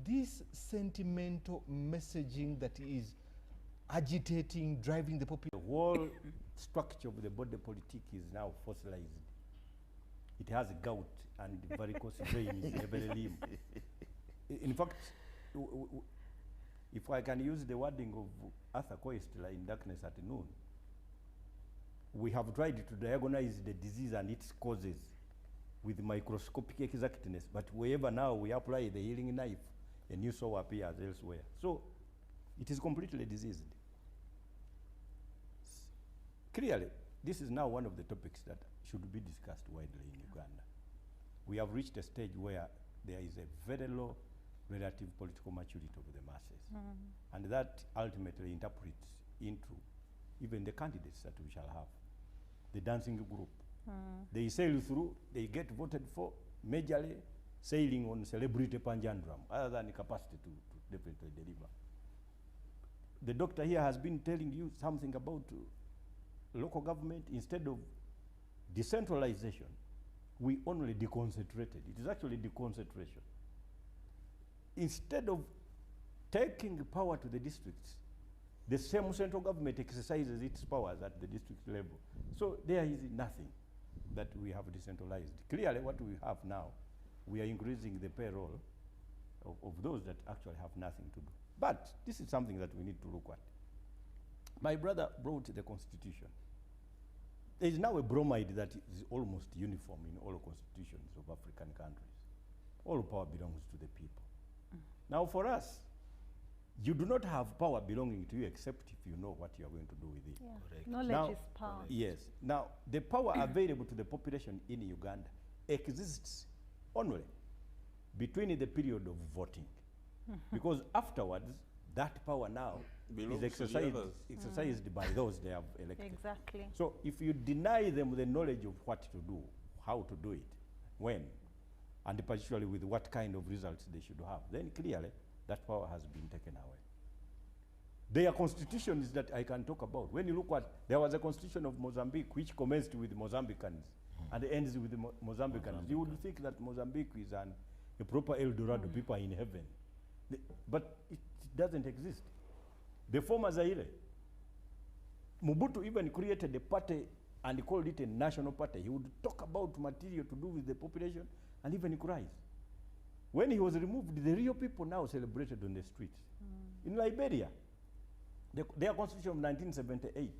this sentimental messaging that is agitating, driving the population. The whole structure of the body politic is now fossilized. It has gout and varicose veins in every limb. In fact, if I can use the wording of Arthur Koestler in Darkness at Noon, we have tried to diagnose the disease and its causes with microscopic exactness, but wherever now we apply the healing knife, a new sore appears elsewhere. So it is completely diseased. Clearly, this is now one of the topics that should be discussed widely in Uganda. We have reached a stage where there is a very low relative political maturity of the masses. And that ultimately interprets into even the candidates that we shall have. The dancing group. They sail through, they get voted for, majorly sailing on celebrity panjandrum, other than capacity to definitely deliver. The doctor here has been telling you something about local government. Instead of decentralization, we only deconcentrated. It is actually deconcentration. Instead of taking power to the districts, the same central government exercises its powers at the district level. So there is nothing that we have decentralized. Clearly what we have now, we are increasing the payroll of those that actually have nothing to do. But this is something that we need to look at. My brother brought the Constitution. There is now a bromide that is almost uniform in all constitutions of African countries. All power belongs to the people. Now for us, you do not have power belonging to you except if you know what you are going to do with it. Knowledge is power. Yes. Now, the power available to the population in Uganda exists only between the period of voting. Because afterwards, that power now belongs is to the others. exercised by those they have elected. Exactly. So if you deny them the knowledge of what to do, how to do it, when, and particularly with what kind of results they should have, then clearly that power has been taken away. There are constitutions that I can talk about. When you look at, there was a constitution of Mozambique which commenced with Mozambicans and ends with the Mozambicans. You would think that Mozambique is a proper El Dorado, people are in heaven. But it doesn't exist. The former Zaire, Mobutu even created a party and called it a national party. He would talk about material to do with the population and even cries. When he was removed, the real people now celebrated on the streets. In Liberia, their constitution of 1978,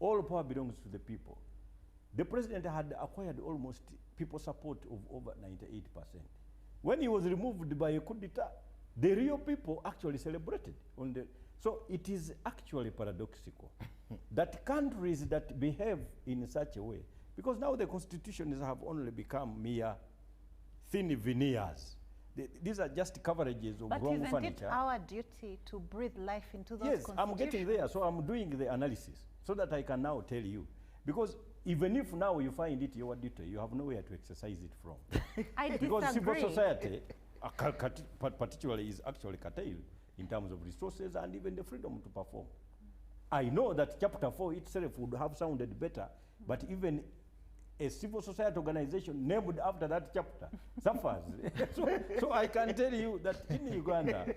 all power belongs to the people. The president had acquired almost people support of over 98%. When he was removed by a coup d'etat, the real people actually celebrated on the. So it is actually paradoxical that countries that behave in such a way, because now the constitutions have only become mere thin veneers. These are just coverages of wrong furniture. But isn't it our duty to breathe life into those constitutions? Yes, I'm getting there, so I'm doing the analysis so that I can now tell you. Because even if now you find it your duty, you have nowhere to exercise it from. I because disagree. civil society, particularly, is actually curtailed in terms of resources and even the freedom to perform. I know that Chapter 4 itself would have sounded better, but even a civil society organization named after that chapter suffers. So I can tell you that in Uganda,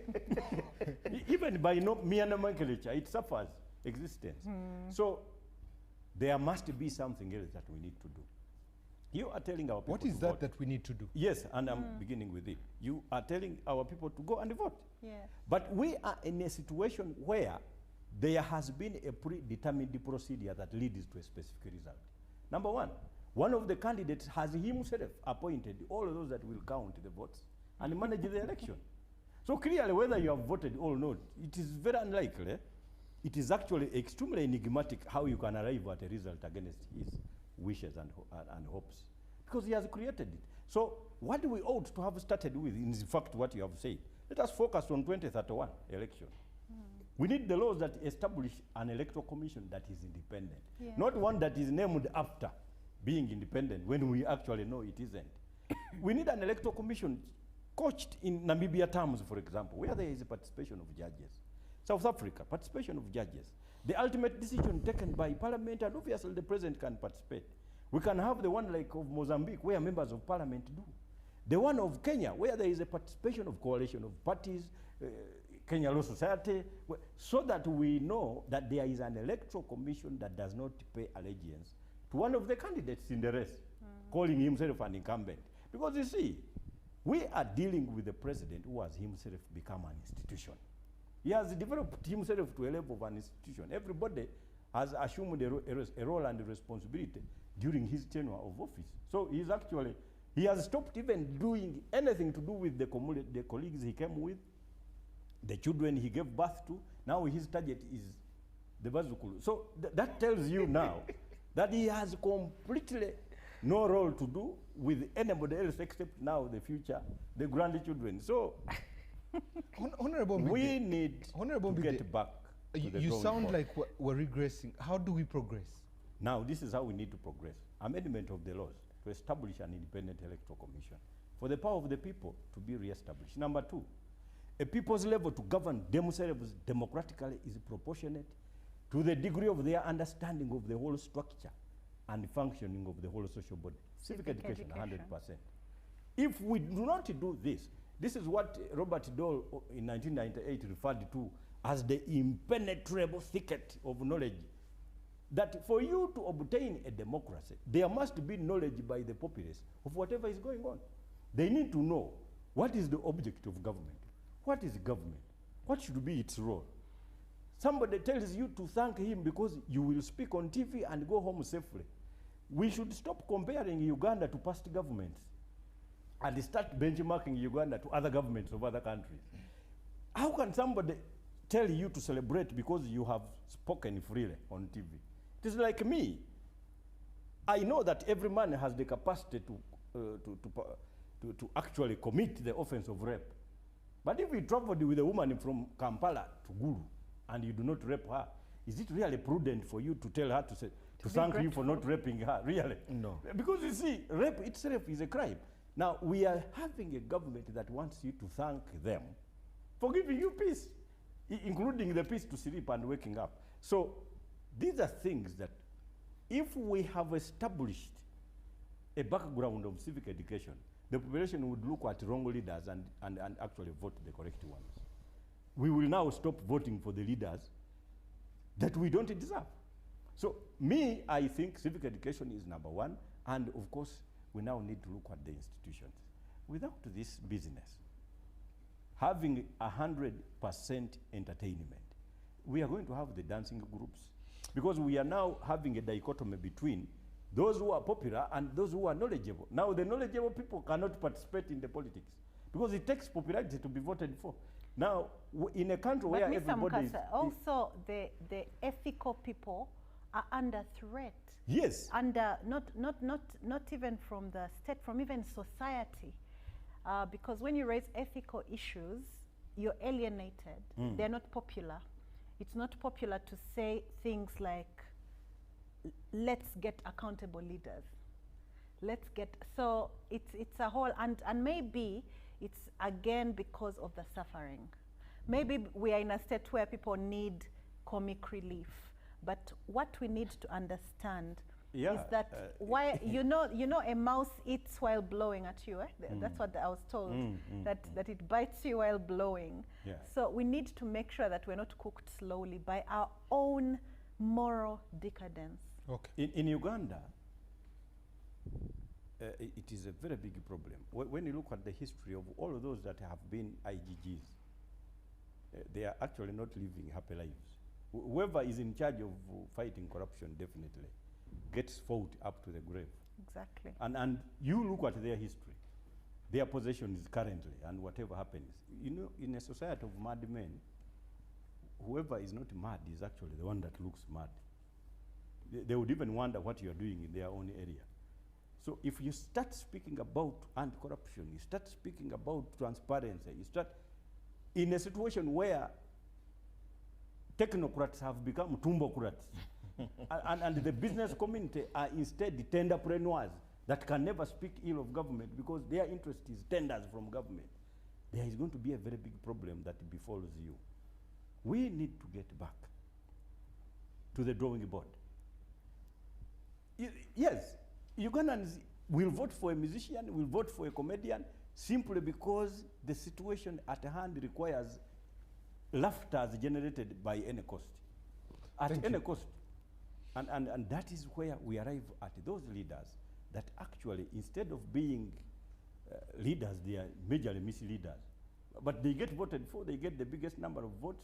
even by mere nomenclature, it suffers existence. So there must be something else that we need to do. You are telling our people What is to that vote. that we need to do? Yes, and I'm beginning with it. You are telling our people to go and vote. Yes. But we are in a situation where there has been a predetermined procedure that leads to a specific result. Number one of the candidates has himself appointed all of those that will count the votes and manage the election. So clearly, whether you have voted or not, it is very unlikely. It is actually extremely enigmatic how you can arrive at a result against his wishes and hopes, because he has created it. So what we ought to have started with is in fact what you have said. Let us focus on 2031 election. We need the laws that establish an electoral commission that is independent, not one that is named after being independent when we actually know it isn't. We need an electoral commission coached in Namibia terms, for example, where there is a participation of judges. South Africa, participation of judges. The ultimate decision taken by parliament, and obviously the president can participate. We can have the one like of Mozambique, where members of parliament do. The one of Kenya, where there is a participation of coalition of parties, Kenya Law Society, so that we know that there is an electoral commission that does not pay allegiance to one of the candidates in the race, calling himself an incumbent. Because you see, we are dealing with the president who has himself become an institution. He has developed himself to a level of an institution. Everybody has assumed a role and a responsibility during his tenure of office. So he has stopped even doing anything to do with the colleagues he came with, the children he gave birth to. Now his target is the Bazukulu. So that tells you now that he has completely no role to do with anybody else except now the future, the grandchildren. So Honorable we need to get back to the You drawing sound board. like we're regressing. How do we progress? Now, this is how we need to progress. Amendment of the laws to establish an independent electoral commission for the power of the people to be re-established. Number 2, a people's level to govern themselves democratically is proportionate to the degree of their understanding of the whole structure and functioning of the whole social body. Civic education, 100%. If we do not do this, this is what Robert Dole in 1998 referred to as the impenetrable thicket of knowledge. That for you to obtain a democracy, there must be knowledge by the populace of whatever is going on. They need to know what is the object of government. What is government? What should be its role? Somebody tells you to thank him because you will speak on TV and go home safely. We should stop comparing Uganda to past governments and start benchmarking Uganda to other governments of other countries. How can somebody tell you to celebrate because you have spoken freely on TV? It is like me. I know that every man has the capacity to actually commit the offense of rape. But if you traveled with a woman from Kampala to Gulu and you do not rape her, is it really prudent for you to tell her to thank you for not raping her? Really? No. Because you see, rape itself is a crime. Now, we are having a government that wants you to thank them for giving you peace, including the peace to sleep and waking up. So these are things that if we have established a background of civic education, the population would look at wrong leaders and actually vote the correct ones. We will now stop voting for the leaders that we don't deserve. So me, I think civic education is number one, and of course, we now need to look at the institutions. Without this business, having 100% entertainment, we are going to have the dancing groups, because we are now having a dichotomy between those who are popular and those who are knowledgeable. Now the knowledgeable people cannot participate in the politics because it takes popularity to be voted for. Now, in a country where everybody is... Also, the ethical people are under threat. Yes. Under, not even from the state, from even society. Because when you raise ethical issues, you're alienated. They're not popular. It's not popular to say things like, let's get accountable leaders. Let's get, so it's a whole, and maybe it's again because of the suffering. Maybe we are in a state where people need comic relief, but what we need to understand is that why, you know a mouse eats while blowing at you, eh? That's what I was told, that it bites you while blowing. Yeah. So we need to make sure that we're not cooked slowly by our own moral decadence. Okay. In Uganda, it is a very big problem. When you look at the history of all of those that have been IGGs, they are actually not living happy lives. Whoever is in charge of fighting corruption definitely gets fought up to the grave. Exactly. And you look at their history, their possessions currently, and whatever happens. You know, in a society of mad men, whoever is not mad is actually the one that looks mad. They would even wonder what you're doing in their own area. So if you start speaking about anti-corruption, you start speaking about transparency, you start in a situation where technocrats have become tumbocrats, and the business community are instead tenderpreneurs that can never speak ill of government because their interest is tenders from government, there is going to be a very big problem that befalls you. We need to get back to the drawing board. Yes, Ugandans will vote for a musician, will vote for a comedian, simply because the situation at hand requires laughter generated by any cost, at any cost. And that is where we arrive at those leaders that actually, instead of being leaders, they are majorly misleaders. But they get voted for, they get the biggest number of votes,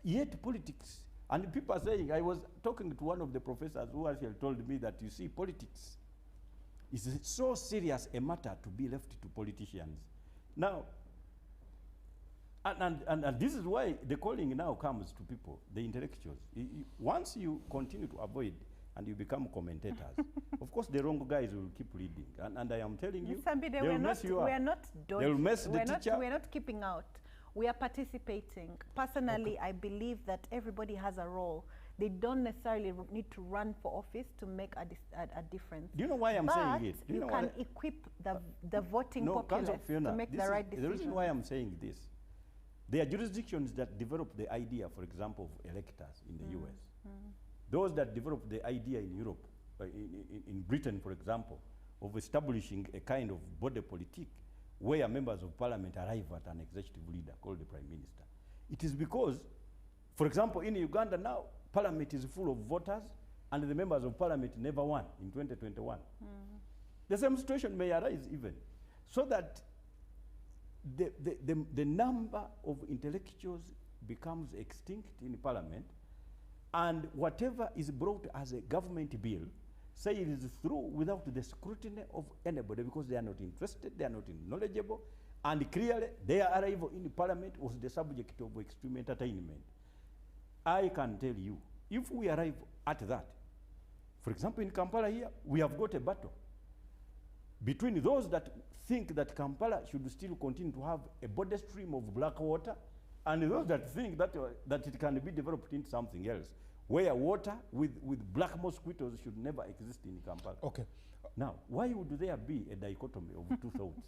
yet politics. And people are saying, I was talking to one of the professors who actually told me that, you see, politics is so serious a matter to be left to politicians. Now, and this is why the calling now comes to people, the intellectuals. Once you continue to avoid and you become commentators, of course the wrong guys will keep leading. And I am telling you, they will mess you up. We are not dodging. They will mess the teacher. We are not keeping out. We are participating. Personally, I believe that everybody has a role. They don't necessarily need to run for office to make a difference. Do you know why I'm saying it? Do you can equip the voting populace Fiona, to make the right decision. The reason why I'm saying this, there are jurisdictions that develop the idea, for example, of electors in the US. Those that develop the idea in Europe, in Britain, for example, of establishing a kind of body politique where members of parliament arrive at an executive leader called the prime minister. It is because, for example, in Uganda now, parliament is full of voters and the members of parliament never won in 2021. The same situation may arise even, so that the number of intellectuals becomes extinct in parliament, and whatever is brought as a government bill, say it is through without the scrutiny of anybody because they are not interested, they are not knowledgeable, and clearly their arrival in parliament was the subject of extreme entertainment. I can tell you, if we arrive at that, for example, in Kampala here, we have got a battle. between those that think that Kampala should still continue to have a body stream of black water, and those that think that, that it can be developed into something else, where water with black mosquitoes should never exist in Kampala. Okay. Now, why would there be a dichotomy of two thoughts?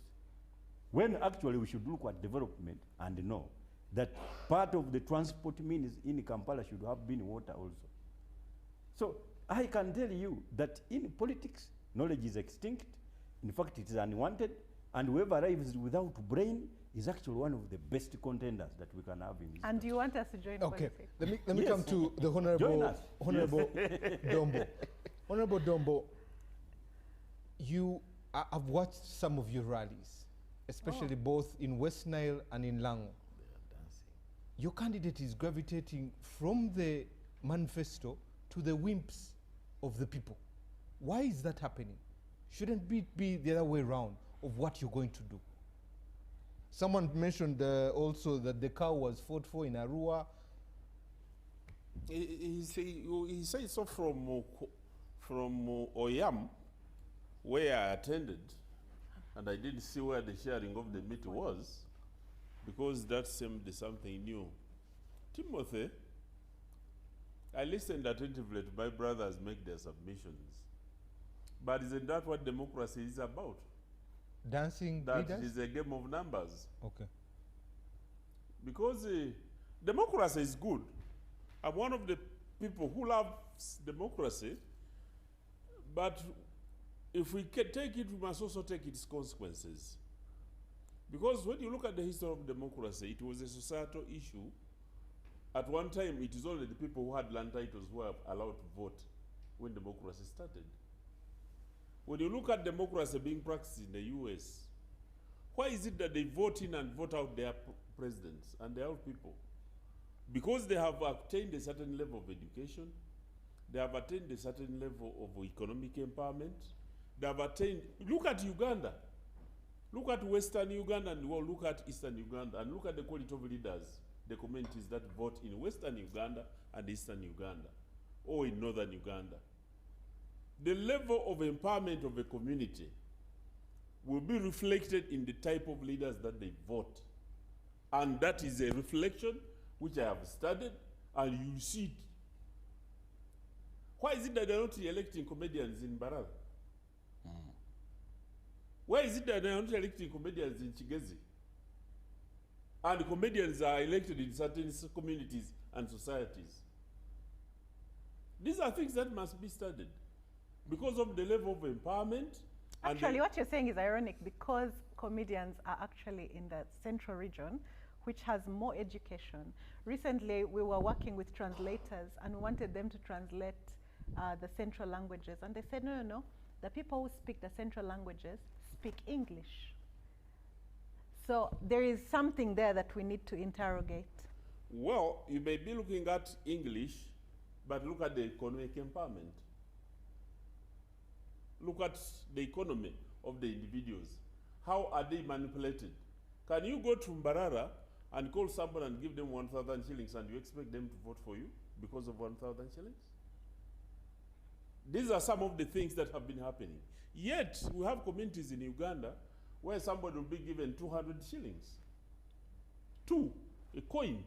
When actually we should look at development and know that part of the transport means in Kampala should have been water also. So I can tell you that in politics, knowledge is extinct. In fact, it is unwanted. And whoever arrives without brain is actually one of the best contenders that we can have in this And country. do you want us to join Okay, politics? let me Yes. come to the Join Honorable us. Honorable Yes. Dombo. Honorable Dombo, I've watched some of your rallies, especially both in West Nile and in Lango. Your candidate is gravitating from the manifesto to the whims of the people. Why is that happening? Shouldn't it be the other way around of what you're going to do? Someone mentioned also that the cow was fought for in Arua. He said so from Ojambo, where I attended, and I didn't see where the sharing of the meat was, because that seemed something new. Timothy, I listened attentively to my brothers make their submissions. But isn't that what democracy is about? Dancing That leaders? it is a game of numbers. Okay. Because democracy is good. I'm one of the people who loves democracy, but if we can take it, we must also take its consequences. Because when you look at the history of democracy, it was a societal issue. At one time, it is only the people who had land titles who were allowed to vote when democracy started. When you look at democracy being practiced in the US, why is it that they vote in and vote out their presidents and their people? Because they have attained a certain level of education, they have attained a certain level of economic empowerment, they have attained, look at Uganda. Look at Western Uganda and look at Eastern Uganda and look at the quality of leaders, the communities that vote in Western Uganda and Eastern Uganda or in Northern Uganda. The level of empowerment of a community will be reflected in the type of leaders that they vote. And that is a reflection which I have studied, and you see it. Why is it that they're not electing comedians in Barara? Why is it that they're not electing comedians in Chigezi? And comedians are elected in certain communities and societies. These are things that must be studied because of the level of empowerment. Actually, what you're saying is ironic because comedians are actually in the central region, which has more education. Recently, we were working with translators and wanted them to translate the central languages. And they said, no, no, no. The people who speak the central languages speak English. So there is something there that we need to interrogate. Well, you may be looking at English, but look at the economic empowerment. Look at the economy of the individuals. How are they manipulated? Can you go to Mbarara and call someone and give them 1,000 shillings and you expect them to vote for you because of 1,000 shillings? These are some of the things that have been happening. Yet, we have communities in Uganda where somebody will be given 200 shillings. A coin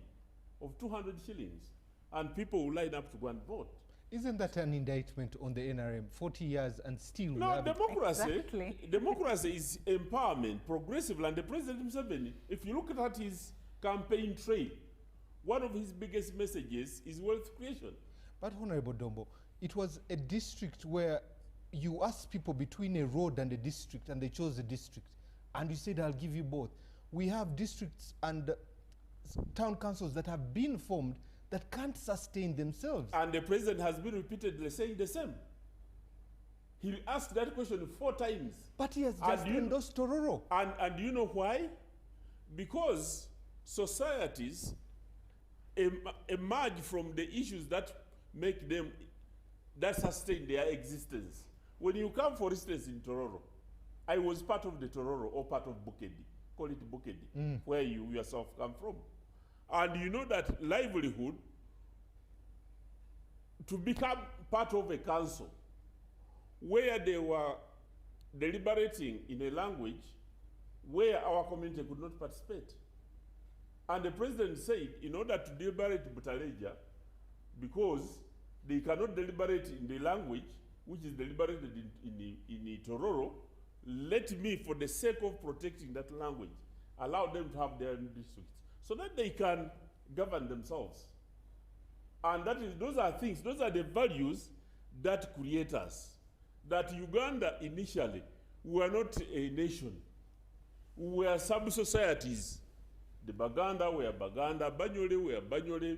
of 200 shillings. And people will line up to go and vote. Isn't that an indictment on the NRM? 40 years and still we No, have democracy is empowerment, progressive, and the President Museveni, if you look at his campaign trail, one of his biggest messages is wealth creation. But Honorable Dombo, it was a district where you asked people between a road and a district, and they chose a district, and you said, I'll give you both. We have districts and town councils that have been formed that can't sustain themselves. And the president has been repeatedly saying the same. He asked that question 4 times. But he has just endorsed Tororo. And you know why? Because societies emerge from the issues that make them, that sustain their existence. When you come, for instance, in Tororo, I was part of the Tororo or part of Bukedi, call it Bukedi, where you yourself come from. And you know that livelihood, to become part of a council where deliberating in a language where our community could not participate. And the president said, in order to deliberate Butaleja, because they cannot deliberate in the language which is deliberated in Tororo, let me, for the sake of protecting that language, allow them to have their own districts so that they can govern themselves. And those are things, those are the values that create us. That Uganda initially, we were not a nation. We were sub-societies. The Baganda were Baganda, Banyole were Banyole,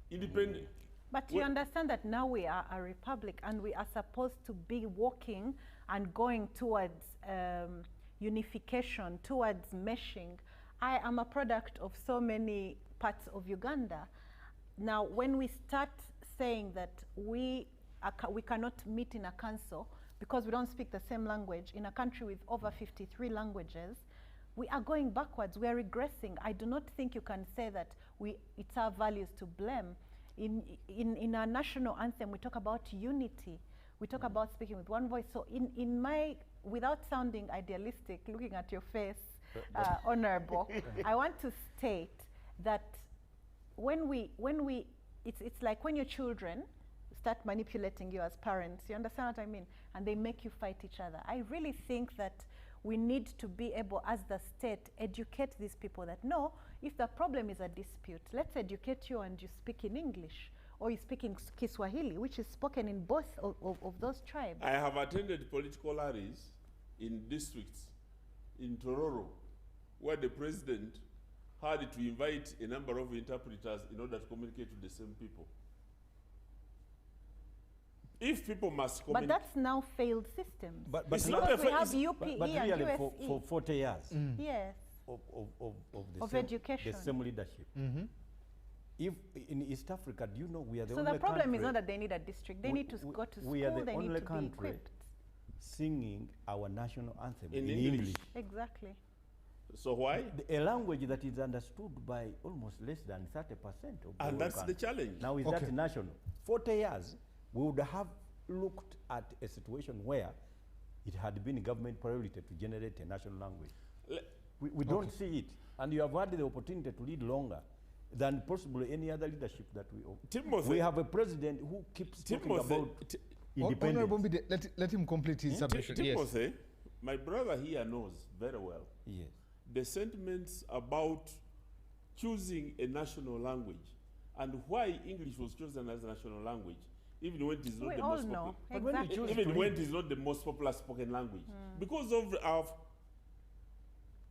independent. But you understand that now we are a republic and we are supposed to be walking and going towards unification, towards meshing. I am a product of so many parts of Uganda. Now, when we start saying that we cannot meet in a council because we don't speak the same language in a country with over 53 languages, we are going backwards, we are regressing. I do not think you can say that it's our values to blame. In our national anthem, we talk about unity. We talk about speaking with one voice. So without sounding idealistic, looking at your face, Honorable, I want to state that it's like when your children start manipulating you as parents, you understand what I mean? And they make you fight each other. I really think that we need to be able, as the state, educate these people that no, if the problem is a dispute, let's educate you and you speak in English, or you speak in Kiswahili, which is spoken in both of those tribes. I have attended political rallies in districts in Tororo, where the president had to invite a number of interpreters in order to communicate with the same people. If people must communicate. But that's now failed systems. But it's not we have UPE but and really USE. for 40 years Yes. of Education. the same leadership. If in East Africa, do you know we are the So only the problem country, is not that they need a district. They need to go to school. we are the they only need to be country equipped. singing our national anthem In in English. English. Exactly. So why? A language that is understood by almost less than 30% of the And whole that's the country. challenge. Now is that national? 40 years, we would have looked at a situation where it had been government priority to generate a national language. We don't see it. And you have had the opportunity to lead longer than possibly any other leadership that we have a president who keeps talking about independence. Honorable Mbide, let him complete his submission. Timothy, my brother here knows very well. Yes. The sentiments about choosing a national language and why English was chosen as a national language, even when it is not the most popular. Exactly. Even when it is not the most popular spoken language, because of our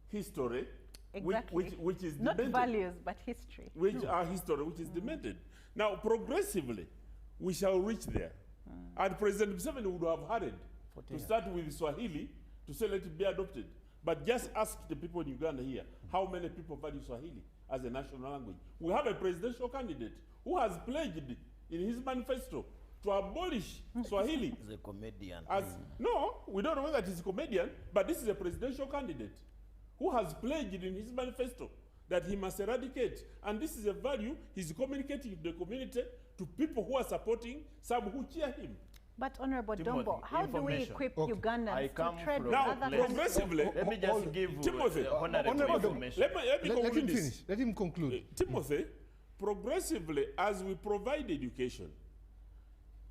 history, Exactly. which is not demented. values but history. Which our history, which is demented. Now, progressively, we shall reach there. And President Museveni would have hurried to start with Swahili to say let it be adopted. But just ask the people in Uganda here, how many people value Swahili as a national language? We have a presidential candidate who has pledged in his manifesto to abolish Swahili. He's a comedian. No, we don't know whether he's a comedian, but this is a presidential candidate who has pledged in his manifesto that he must eradicate. And this is a value he's communicating to the community, to people who are supporting, some who cheer him. But Honorable Dombo, how do we equip Ugandans to tread with now, other progressively, let me just give Timothy, honorable information. Let me conclude him this. finish. Let him conclude. Timothy, progressively, as we provide education,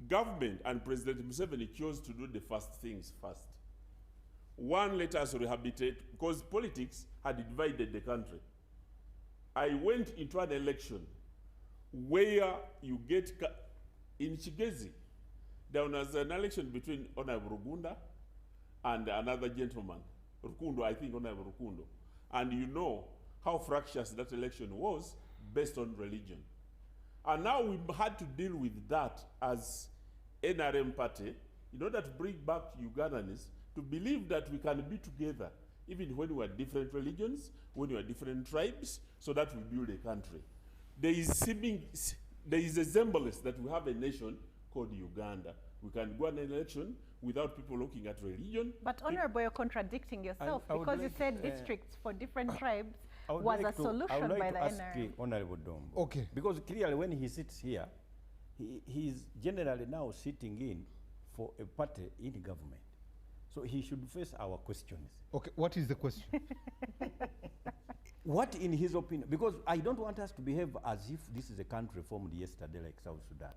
government and President Museveni chose to do the first things first. One, let us rehabilitate, because politics had divided the country. I went into an election where you get, in Chigezi, there was an election between Honorable Rugunda and another gentleman, Rukundo, I think Honorable Rukundo. And you know how fractious that election was based on religion. And now we had to deal with that as NRM party in order to bring back Ugandans to believe that we can be together, even when we are different religions, when we are different tribes, so that we build a country. There is a semblance that we have a nation called Uganda. We can go on an election without people looking at religion. But Honorable, you're contradicting yourself because you said districts for different tribes was a solution by the NRM. Honorable Dombo. Okay. Because clearly when he sits here, he is generally now sitting in for a party in government. So he should face our questions. Okay, what is the question? What, in his opinion, because I don't want us to behave as if this is a country formed yesterday like South Sudan.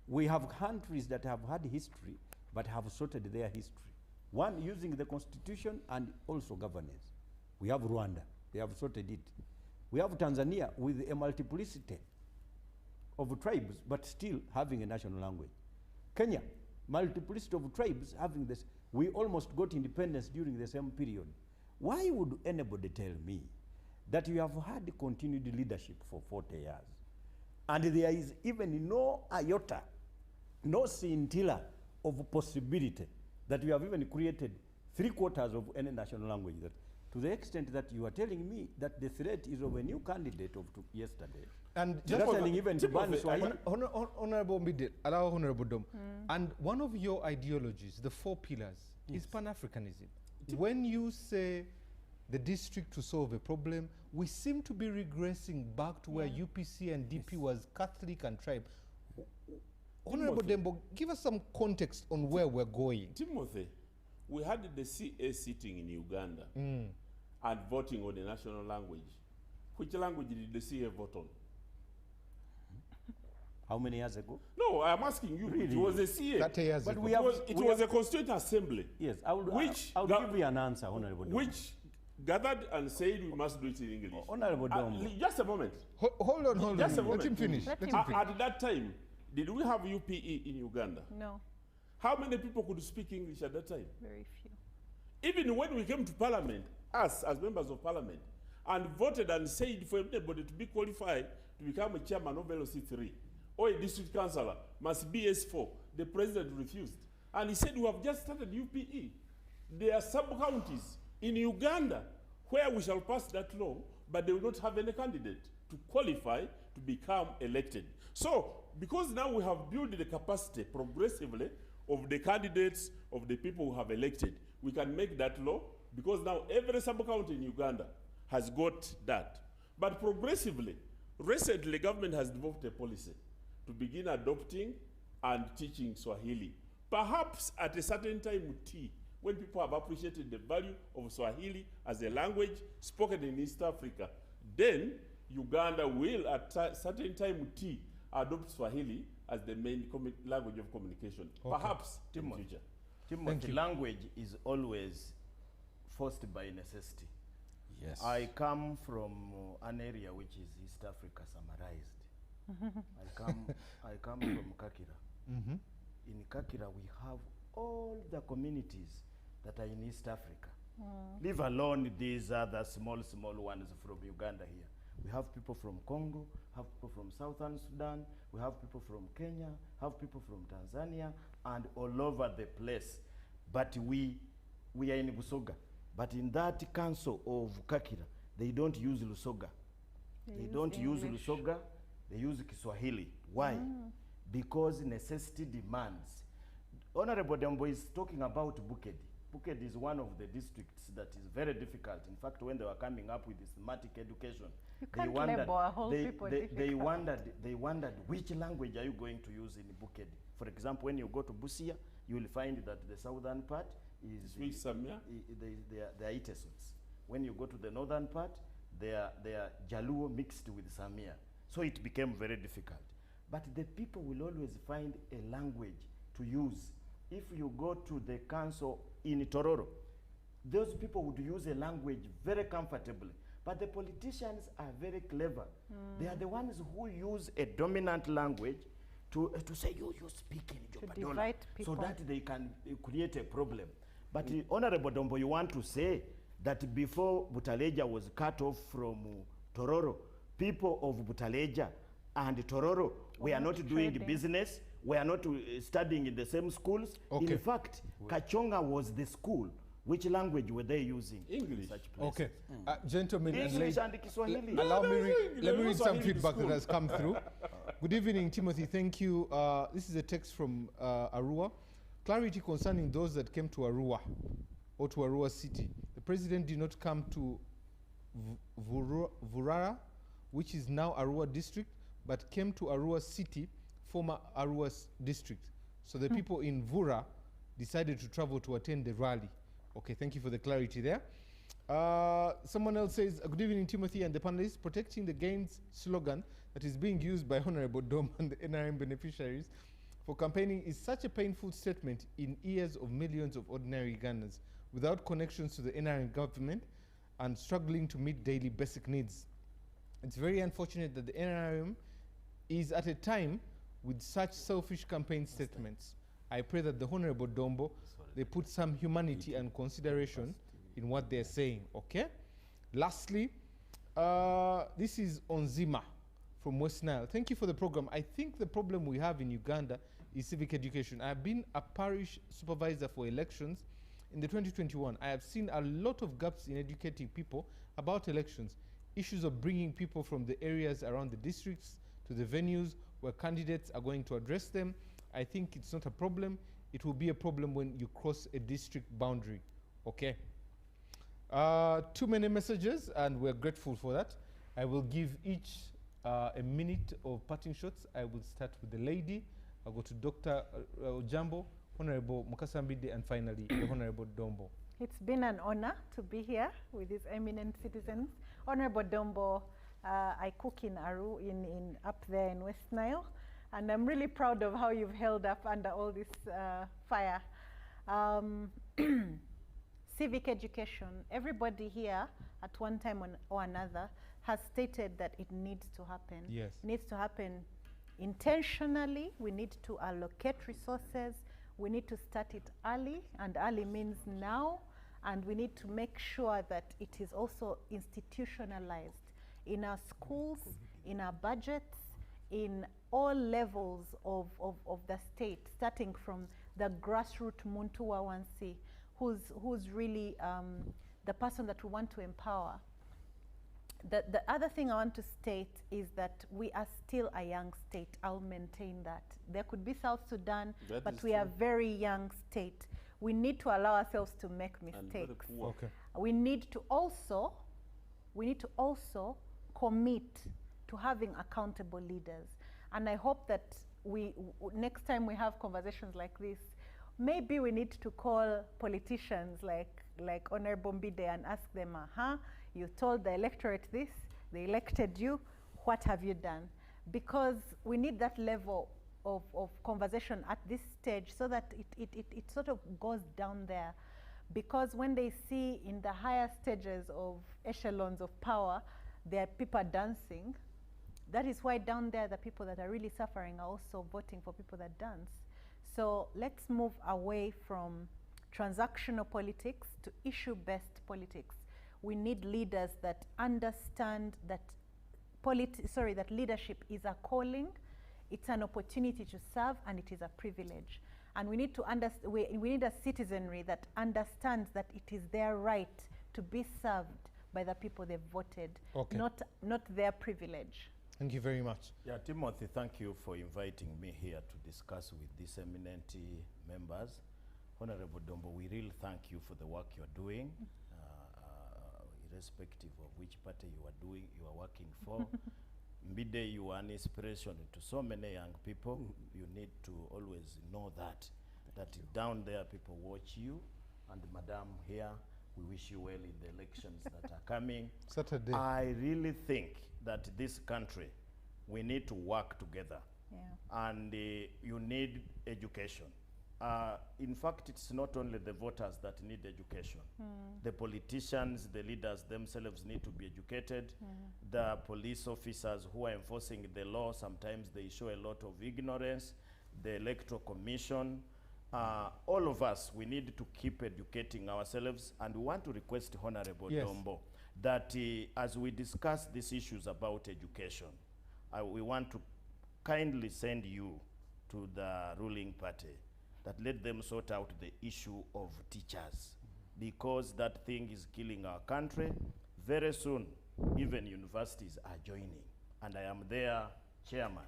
We have countries that have had history, but have sorted their history. One, using the constitution and also governance. We have Rwanda, they have sorted it. We have Tanzania with a multiplicity of tribes, but still having a national language. Kenya, multiplicity of tribes having this. We almost got independence during the same period. Why would anybody tell me that you have had continued leadership for 40 years, and there is even no iota, no scintilla of possibility that you have even created 3/4 of any national language? That, to the extent that you are telling me that the threat is of a new candidate of yesterday, and threatening even to ban Swahili. Honorable Midit, allow Honorable Dom. And one of your ideologies, the 4 pillars, is Pan-Africanism. When you say the district to solve a problem, we seem to be regressing back to where UPC and DP was Catholic and tribe. Honorable Dembo, give us some context on where we're going. Timothy, we had the CA sitting in Uganda and voting on the national language. Which language did the CA vote on? How many years ago? No, I'm asking you. Really? It was a CA. 30 years but ago. It was a constituent assembly. Yes, I'll give you an answer, Honorable Dom. Which gathered and said we must do it in English. Honorable Dom. Just a moment. Hold on. Just a moment. Let him finish. At that time, did we have UPE in Uganda? No. How many people could speak English at that time? Very few. Even when we came to parliament, us as members of parliament, and voted and said for anybody to be qualified to become a chairman of LOC3 or a district councillor must be S4, the president refused. And he said, we have just started UPE. There are sub-counties in Uganda where we shall pass that law, but they will not have any candidate to qualify to become elected. So, because now we have built the capacity progressively of the candidates, of the people who have elected, we can make that law, because now every sub-county in Uganda has got that. But progressively, recently government has developed a policy to begin adopting and teaching Swahili. Perhaps at a certain time T, when people have appreciated the value of Swahili as a language spoken in East Africa, then Uganda will at a certain time T adopt Swahili as the main language of communication. Okay. Perhaps in the future. Timothy, language is always forced by necessity. Yes. I come from an area which is East Africa summarized. I come from Kakira. In Kakira, we have all the communities that are in East Africa. Leave alone these other small ones from Uganda here. We have people from Congo, have people from Southern Sudan, we have people from Kenya, have people from Tanzania, and all over the place. But we are in Busoga. But in that council of Kakira, they don't use Lusoga. They don't use Lusoga, they use Kiswahili. Why? Because necessity demands. Honorable Dembo is talking about Bukedi. Bukedi is one of the districts that is very difficult. In fact, when they were coming up with systematic education, they wondered which language are you going to use in Bukedi. For example, when you go to Busia, you will find that the southern part is they are Itesons. When you go to the northern part, they are Jaluo mixed with Samia. So it became very difficult. But the people will always find a language to use. If you go to the council in Tororo, those people would use a language very comfortably. But the politicians are very clever. They are the ones who use a dominant language to say, you speak in Jopadola, so that they can create a problem. But Honorable Dombo, you want to say that before Butaleja was cut off from Tororo, people of Butaleja and Tororo were not doing business, were not studying in the same schools. Okay. In fact, Kachonga was the school. Which language were they using? English. In such places? Okay. Gentlemen, English and Kiswahili. Allow me let me read some feedback that has come through. Good evening, Timothy. Thank you. This is a text from Arua. Clarity concerning those that came to Arua or to Arua City. The president did not come to Vurara, which is now Arua district, but came to Arua City, former Arua district. So the people in Vura decided to travel to attend the rally. Okay, thank you for the clarity there. Someone else says, good evening, Timothy and the panelists. Protecting the gains slogan that is being used by Honorable Dom and the NRM beneficiaries for campaigning is such a painful statement in ears of millions of ordinary Ugandans without connections to the NRM government and struggling to meet daily basic needs. It's very unfortunate that the NRM is at a time with such selfish campaign statements. I pray that the Honorable Dombo, they put some humanity and consideration in what they're saying, okay? Lastly, this is Onzima from West Nile. Thank you for the program. I think the problem we have in Uganda is civic education. I've been a parish supervisor for elections in the 2021. I have seen a lot of gaps in educating people about elections, issues of bringing people from the areas around the districts to the venues where candidates are going to address them. I think it's not a problem. It will be a problem when you cross a district boundary, okay? Too many messages, and we're grateful for that. I will give each a minute of parting shots. I will start with the lady. I'll go to Dr. Ojambo, Honorable Mukasambide, and finally the Honorable Dombo. It's been an honor to be here with these eminent citizens. Honorable Dombo, I cook in Aru, up there in West Nile, and I'm really proud of how you've held up under all this fire. Civic education, everybody here at one time or another has stated that it needs to happen. Yes. It needs to happen intentionally. We need to allocate resources. We need to start it early, and early means now. And we need to make sure that it is also institutionalized in our schools, in our budgets, in all levels of the state, starting from the grassroots Muntu Wansi, who's really the person that we want to empower. The other thing I want to state is that we are still a young state. I'll maintain that. There could be South Sudan, but we are a very young state. We need to allow ourselves to make mistakes. Okay. We need to also commit to having accountable leaders. And I hope that next time we have conversations like this, maybe we need to call politicians like Honorable Mbide and ask them, you told the electorate this, they elected you, what have you done? Because we need that level of conversation at this stage so that it sort of goes down there. Because when they see in the higher stages of echelons of power, there are people dancing, that is why down there the people that are really suffering are also voting for people that dance. So let's move away from transactional politics to issue-based politics. We need leaders that understand that that leadership is a calling, it's an opportunity to serve, and it is a privilege. And we need to we need a citizenry that understands that it is their right to be served by the people they've voted, Okay. not their privilege. Thank you very much. Yeah, Timothy, thank you for inviting me here to discuss with these eminent members. Honorable Dombo, we really thank you for the work you're doing, irrespective of which party you are working for. Mbide, you are an inspiration to so many young people. You need to always know that down there people watch you. And Madam here, we wish you well in the elections that are coming. Saturday. I really think that this country, we need to work together. Yeah. And you need education. In fact, it's not only the voters that need education. The politicians, the leaders themselves need to be educated. The police officers who are enforcing the law, sometimes they show a lot of ignorance. The Electoral Commission, all of us, we need to keep educating ourselves. And we want to request Honorable Yes. Dombo that as we discuss these issues about education, we want to kindly send you to the ruling party, that let them sort out the issue of teachers, because that thing is killing our country. Very soon, even universities are joining, and I am their chairman.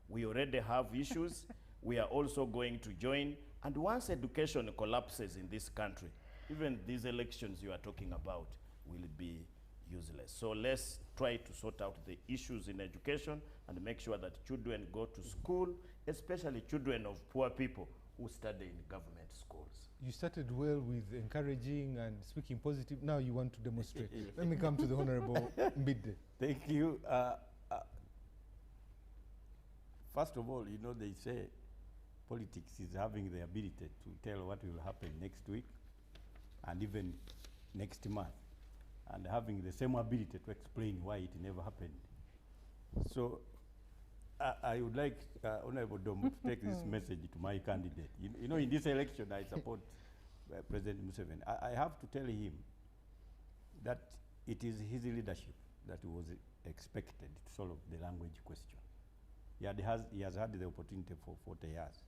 We already have issues. We are also going to join, and once education collapses in this country, even these elections you are talking about will be useless. So let's try to sort out the issues in education and make sure that children go to school, especially children of poor people who study in government schools. You started well with encouraging and speaking positive. Now you want to demonstrate. Let me come to the Honorable Mbide. Thank you. First of all, you know, they say politics is having the ability to tell what will happen next week and even next month, and having the same ability to explain why it never happened. So I would like Honorable Dom to take this message to my candidate. You know, in this election, I support President Museveni. I have to tell him that it is his leadership that was expected to solve the language question. He has had the opportunity for 40 years.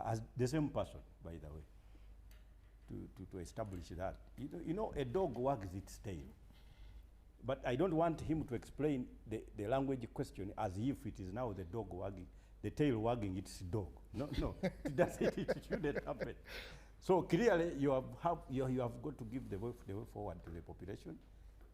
As the same person, by the way, to establish that. You know, a dog wags its tail. But I don't want him to explain the language question as if it is now the dog wagging, the tail wagging its dog. No, it shouldn't happen. So clearly, you have got to give the way forward to the population.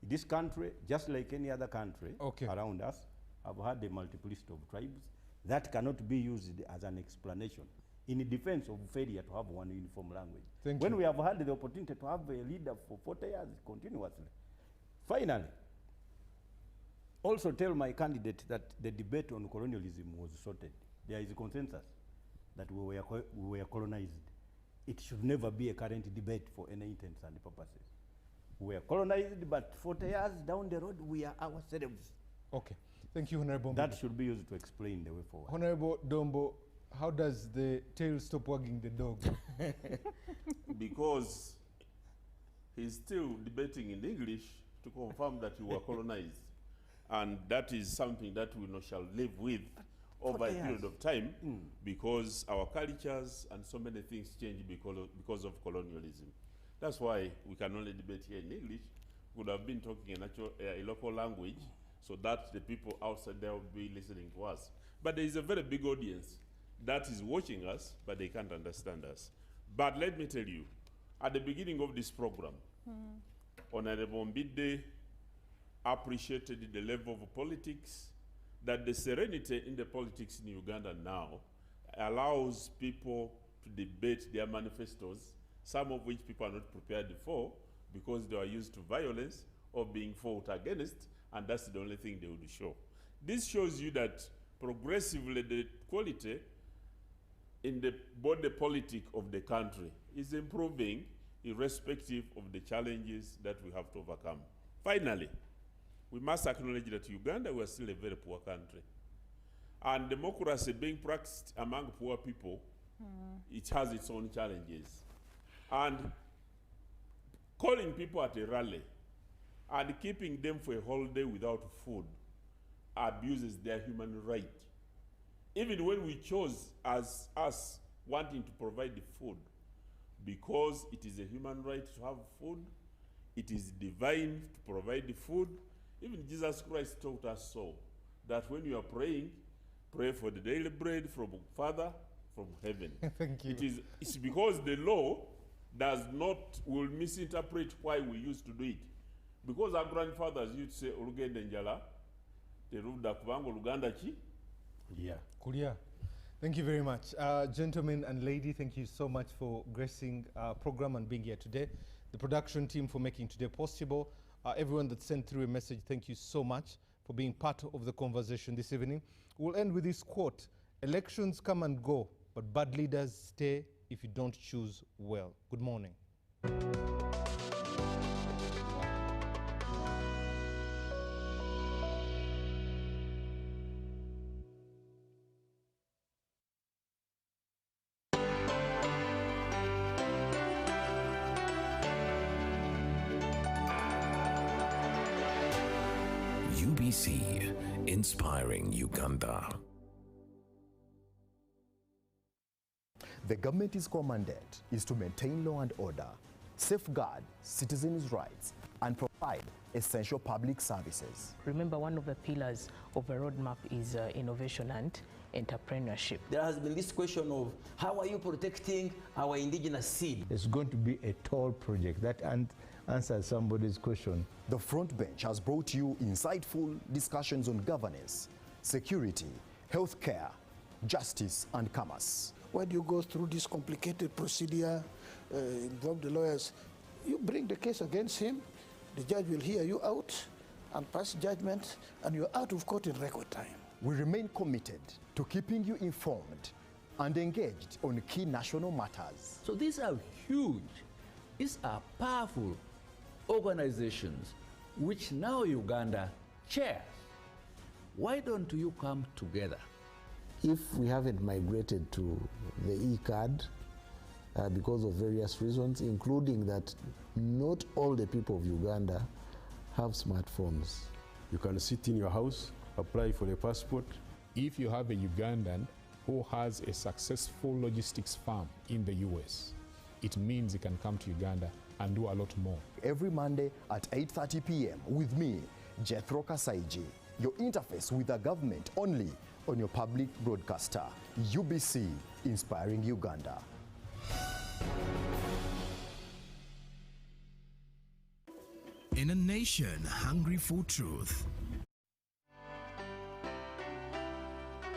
This country, just like any other country around us, have had a multiplicity of tribes. That cannot be used as an explanation in defense of failure to have one uniform language. When we have had the opportunity to have a leader for 40 years continuously. Finally, also tell my candidate that the debate on colonialism was sorted. There is a consensus that we were colonized. It should never be a current debate for any intents and purposes. We were colonized, but 40 years down the road, we are ourselves. Okay. Thank you, Honorable. That should be used to explain the way forward. Honorable Dombo, how does the tail stop wagging the dog? Because he's still debating in English to confirm that we were colonized. And that is something that we shall live with over a period of time because our cultures and so many things change because of colonialism. That's why we can only debate here in English. We would have been talking a local language so that the people outside there will be listening to us. But there is a very big audience that is watching us, but they can't understand us. But let me tell you, at the beginning of this program, Honorable Mbide appreciated the level of politics, that the serenity in the politics in Uganda now allows people to debate their manifestos, some of which people are not prepared for because they are used to violence or being fought against, and that's the only thing they would show. This shows you that progressively the quality in the body politic of the country is improving irrespective of the challenges that we have to overcome. Finally, we must acknowledge that Uganda, we are still a very poor country. And democracy being practiced among poor people, it has its own challenges. And calling people at a rally and keeping them for a whole day without food abuses their human right. Even when we chose as us wanting to provide the food, because it is a human right to have food, it is divine to provide the food. Even Jesus Christ taught us so, that when you are praying, pray for the daily bread from Father, from heaven. Thank you. It's because the law will misinterpret why we used to do it. Because our grandfathers used to say, Olugende njala, teruda kubanga Oluganda ki? Kulia. Thank you very much. Gentlemen and lady, thank you so much for gracing our program and being here today. The production team for making today possible. Everyone that sent through a message, thank you so much for being part of the conversation this evening. We'll end with this quote: elections come and go, but bad leaders stay if you don't choose well. Good morning. UBC, inspiring Uganda. The government's core mandate is to maintain law and order, safeguard citizens' rights, and provide essential public services. Remember, one of the pillars of a roadmap is innovation and entrepreneurship. There has been this question of how are you protecting our indigenous seed? It's going to be a tall project that answers somebody's question. The Front Bench has brought you insightful discussions on governance, security, healthcare, justice, and commerce. Why do you go through this complicated procedure, involve the lawyers? You bring the case against him, the judge will hear you out and pass judgment, and you're out of court in record time. We remain committed to keeping you informed and engaged on key national matters. So these are huge, these are powerful organizations which now Uganda chairs. Why don't you come together? If we haven't migrated to the e-card because of various reasons, including that not all the people of Uganda have smartphones. You can sit in your house, apply for a passport. If you have a Ugandan who has a successful logistics firm in the US, it means he can come to Uganda and do a lot more. Every Monday at 8:30 p.m. with me, Jethro Kasaiji, your interface with the government only on your public broadcaster, UBC, Inspiring Uganda. In a nation hungry for truth,